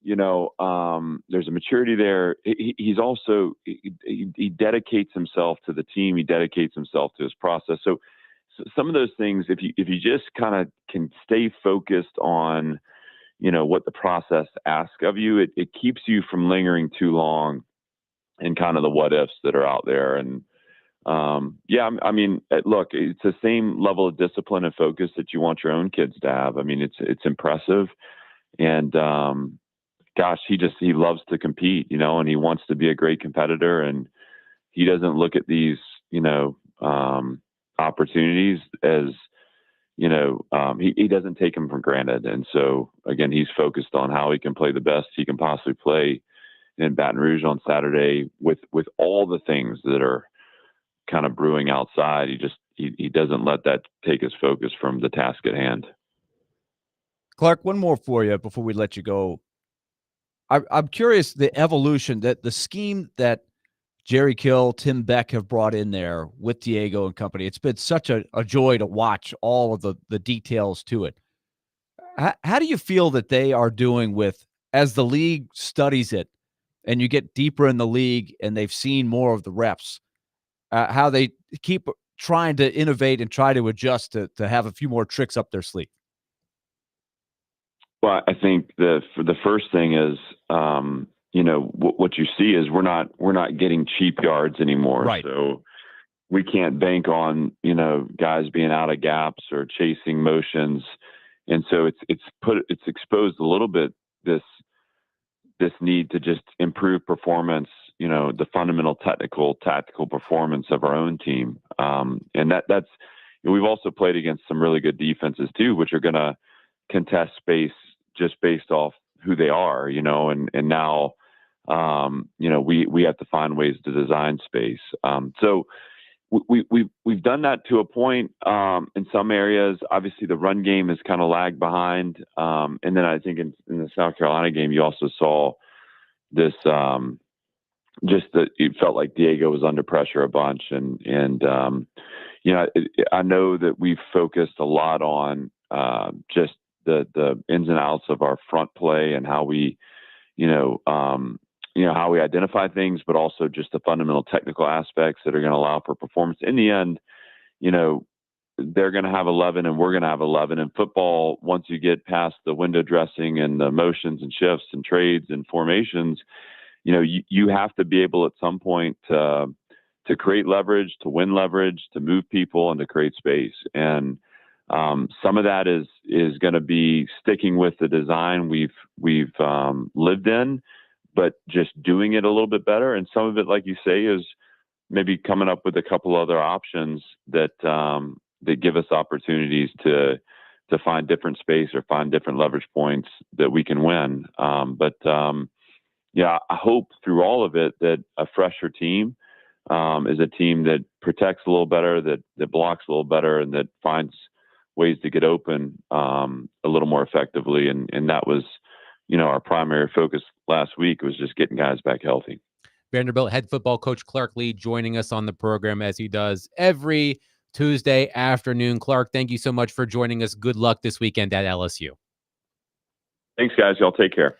There's a maturity there. He's also he dedicates himself to the team. He dedicates himself to his process. So some of those things, if you just kind of can stay focused on, what the process asks of you, it keeps you from lingering too long in kind of the what ifs that are out there. And look, it's the same level of discipline and focus that you want your own kids to have. I mean, it's impressive. And gosh, he loves to compete, and he wants to be a great competitor, and he doesn't look at these, opportunities as, he doesn't take them for granted. And so again, he's focused on how he can play the best he can possibly play in Baton Rouge on Saturday with all the things that are kind of brewing outside. He doesn't let that take his focus from the task at hand. Clark, one more for you before we let you go. I'm curious, the evolution, that the scheme that Jerry Kill, Tim Beck have brought in there with Diego and company. It's been such a joy to watch all of the details to it. How do you feel that they are doing with, as the league studies it and you get deeper in the league and they've seen more of the reps, how they keep trying to innovate and try to adjust to have a few more tricks up their sleeve? Well, I think the first thing is, what you see is we're not getting cheap yards anymore. Right. So we can't bank on, guys being out of gaps or chasing motions. And so it's exposed a little bit this need to just improve performance, the fundamental tactical performance of our own team. And that's, we've also played against some really good defenses too, which are going to contest space just based off who they are, and now, we have to find ways to design space. So we've done that to a point, in some areas. Obviously the run game has kind of lagged behind. And then I think in the South Carolina game, you also saw this, just that it felt like Diego was under pressure a bunch. And I know that we've focused a lot on, just the ins and outs of our front play and how we, how we identify things, but also just the fundamental technical aspects that are going to allow for performance. In the end, they're going to have 11 and we're going to have 11. In football, once you get past the window dressing and the motions and shifts and trades and formations, you have to be able at some point to create leverage, to win leverage, to move people, and to create space. And some of that is going to be sticking with the design we've lived in, but just doing it a little bit better. And some of it, like you say, is maybe coming up with a couple other options that give us opportunities to find different space or find different leverage points that we can win. I hope through all of it that a fresher team is a team that protects a little better, that blocks a little better, and that finds ways to get open a little more effectively. And that was, our primary focus last week, was just getting guys back healthy. Vanderbilt head football coach Clark Lea joining us on the program as he does every Tuesday afternoon. Clark, thank you so much for joining us. Good luck this weekend at LSU. Thanks, guys. Y'all take care.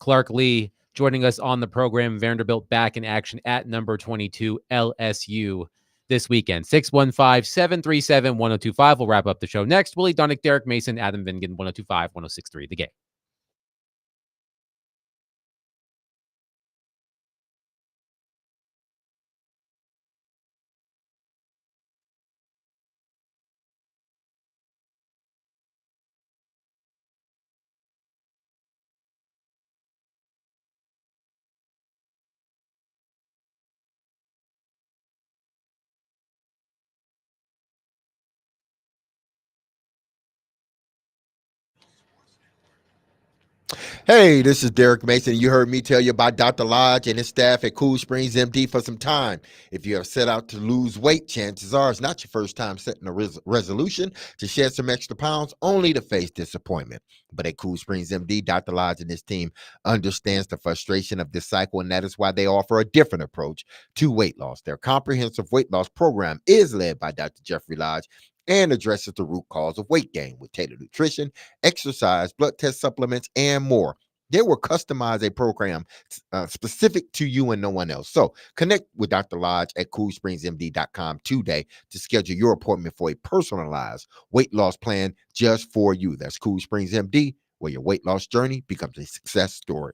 Clark Lea joining us on the program. Vanderbilt back in action at number 22 LSU this weekend. 615-737-1025. We'll wrap up the show next. Willie Donick, Derek Mason, Adam Vingan, 102.5, 106.3 The Game. Hey, this is Derek Mason. You heard me tell you about Dr. Lodge and his staff at Cool Springs MD for some time. If you have set out to lose weight, chances are it's not your first time setting a resolution to shed some extra pounds, only to face disappointment. But at Cool Springs MD, Dr. Lodge and his team understands the frustration of this cycle, and that is why they offer a different approach to weight loss. Their comprehensive weight loss program is led by Dr. Jeffrey Lodge and addresses the root cause of weight gain with tailored nutrition, exercise, blood test supplements, and more. They will customize a program specific to you and no one else. So connect with Dr. Lodge at CoolSpringsMD.com today to schedule your appointment for a personalized weight loss plan just for you. That's Cool Springs MD, where your weight loss journey becomes a success story.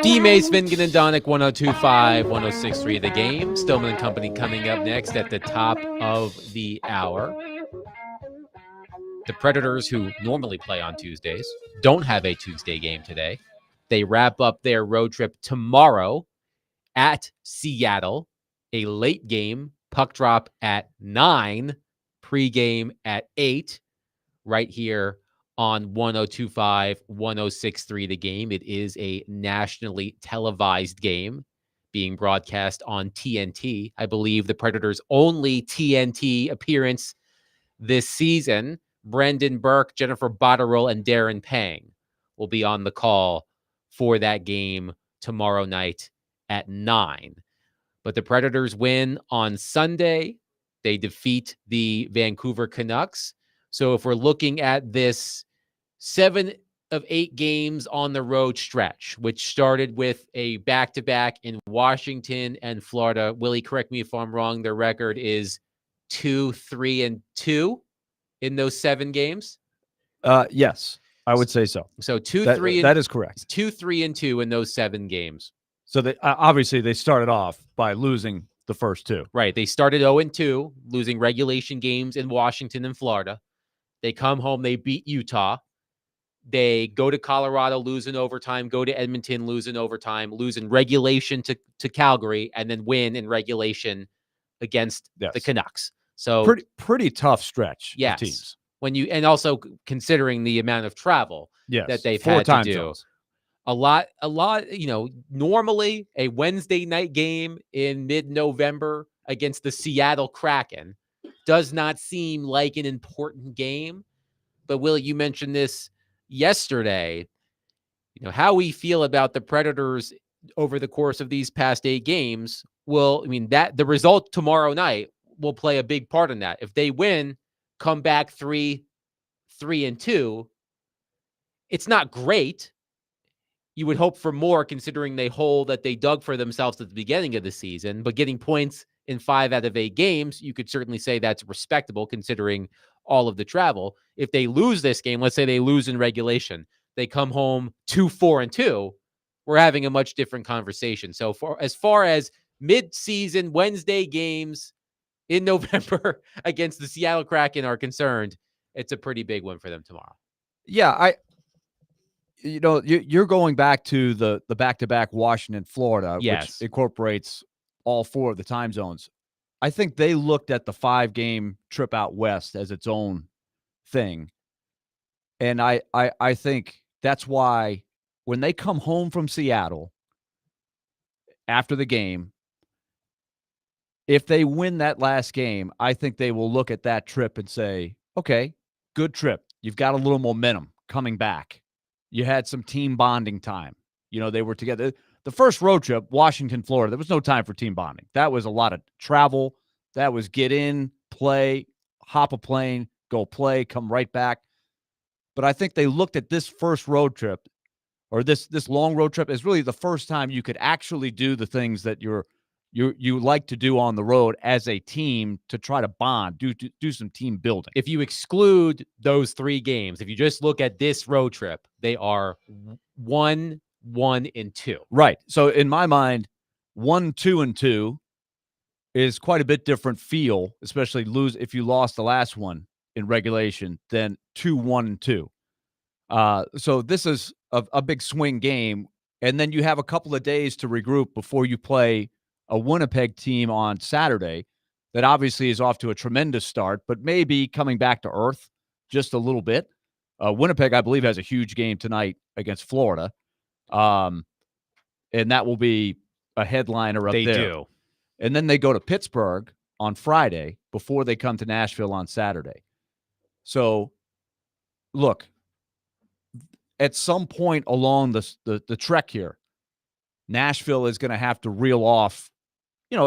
D. Mace, Vingan, and Donick, 102.5, 106.3 The Game. Stillman and Company coming up next at the top of the hour. The Predators, who normally play on Tuesdays, don't have a Tuesday game today. They wrap up their road trip tomorrow at Seattle. A late game, puck drop at 9, pregame at 8, right here on 102.5, 106.3 The Game. It is a nationally televised game being broadcast on TNT. I believe the Predators' only TNT appearance this season. Brendan Burke, Jennifer Botterill, and Darren Pang will be on the call for that game tomorrow night at 9. But the Predators win on Sunday. They defeat the Vancouver Canucks. So if we're looking at this 7 of 8 games on the road stretch, which started with a back-to-back in Washington and Florida, Willie, correct me if I'm wrong, their record is 2-3-2 in those 7 games. Yes, I would say so. So That is correct. 2-3-2 in those 7 games. So they obviously they started off by losing the first 2. Right. They started 0-2, losing regulation games in Washington and Florida. They come home, they beat Utah. They go to Colorado, lose in overtime, go to Edmonton, lose in overtime, lose in regulation to Calgary, and then win in regulation against the Canucks. So pretty tough stretch yes, of teams. When you, and also considering the amount of travel that they've 4 had to time do. zones. A lot, normally a Wednesday night game in mid-November against the Seattle Kraken does not seem like an important game. But Will, you mentioned this yesterday, how we feel about the Predators over the course of these past 8 games that the result tomorrow night will play a big part in that. If they win, come back 3-2, it's not great. You would hope for more considering the hole that they dug for themselves at the beginning of the season, but getting points in 5 out of 8 games, you could certainly say that's respectable considering all of the travel. If they lose this game, let's say they lose in regulation, they come home 2-4-2, we're having a much different conversation. So as far as mid-season Wednesday games in November against the Seattle Kraken are concerned, it's a pretty big one for them tomorrow. Yeah, you're going back to the back-to-back Washington, Florida, yes, which incorporates all 4 of the time zones. I think they looked at the 5-game trip out west as its own thing. And I think that's why when they come home from Seattle after the game, if they win that last game, I think they will look at that trip and say, okay, good trip. You've got a little momentum coming back. You had some team bonding time. They were together. The first road trip, Washington, Florida, there was no time for team bonding. That was a lot of travel. That was get in, play, hop a plane, go play, come right back. But I think they looked at this first road trip or this long road trip as really the first time you could actually do the things that you like to do on the road as a team to try to bond, do some team building. If you exclude those 3 games, if you just look at this road trip, they are 1-1-2. Right. So in my mind, 1-2-2 is quite a bit different feel, especially if you lost the last one in regulation, than 2-1-2. So this is a big swing game, and then you have a couple of days to regroup before you play a Winnipeg team on Saturday that obviously is off to a tremendous start, but maybe coming back to earth just a little bit. Winnipeg, I believe, has a huge game tonight against Florida. And that will be a headliner up there. They do. And then they go to Pittsburgh on Friday before they come to Nashville on Saturday. So, look, at some point along the trek here, Nashville is going to have to reel off,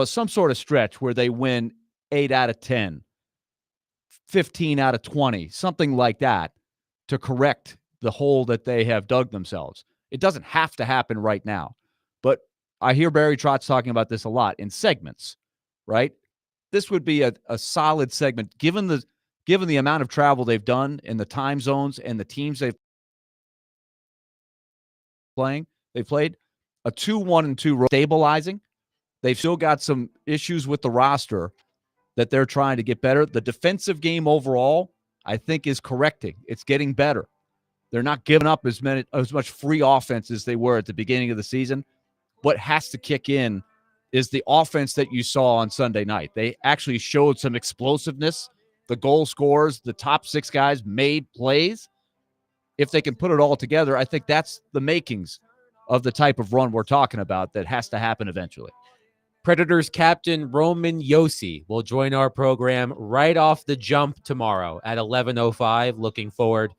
some sort of stretch where they win 8 out of 10, 15 out of 20, something like that to correct the hole that they have dug themselves. It doesn't have to happen right now, but I hear Barry Trotz talking about this a lot in segments, right? This would be a solid segment given the amount of travel they've done and the time zones and the teams they've played. A 2-1-2 stabilizing. They've still got some issues with the roster that they're trying to get better. The defensive game overall, I think, is correcting. It's getting better. They're not giving up as much free offense as they were at the beginning of the season. What has to kick in is the offense that you saw on Sunday night. They actually showed some explosiveness. The goal scorers, the top 6 guys made plays. If they can put it all together, I think that's the makings of the type of run we're talking about that has to happen eventually. Predators captain Roman Josi will join our program right off the jump tomorrow at 11:05. Looking forward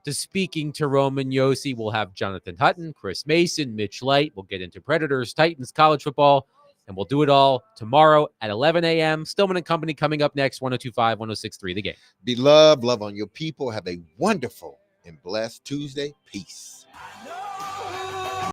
to speaking to Roman Josi. We'll have Jonathan Hutton, Chris Mason, Mitch Light. We'll get into Predators, Titans, college football, And we'll do it all tomorrow at 11 a.m. Stillman and Company coming up next, 102.5, 106.3 The Game. Be loved, love on your people. Have a wonderful and blessed Tuesday. Peace.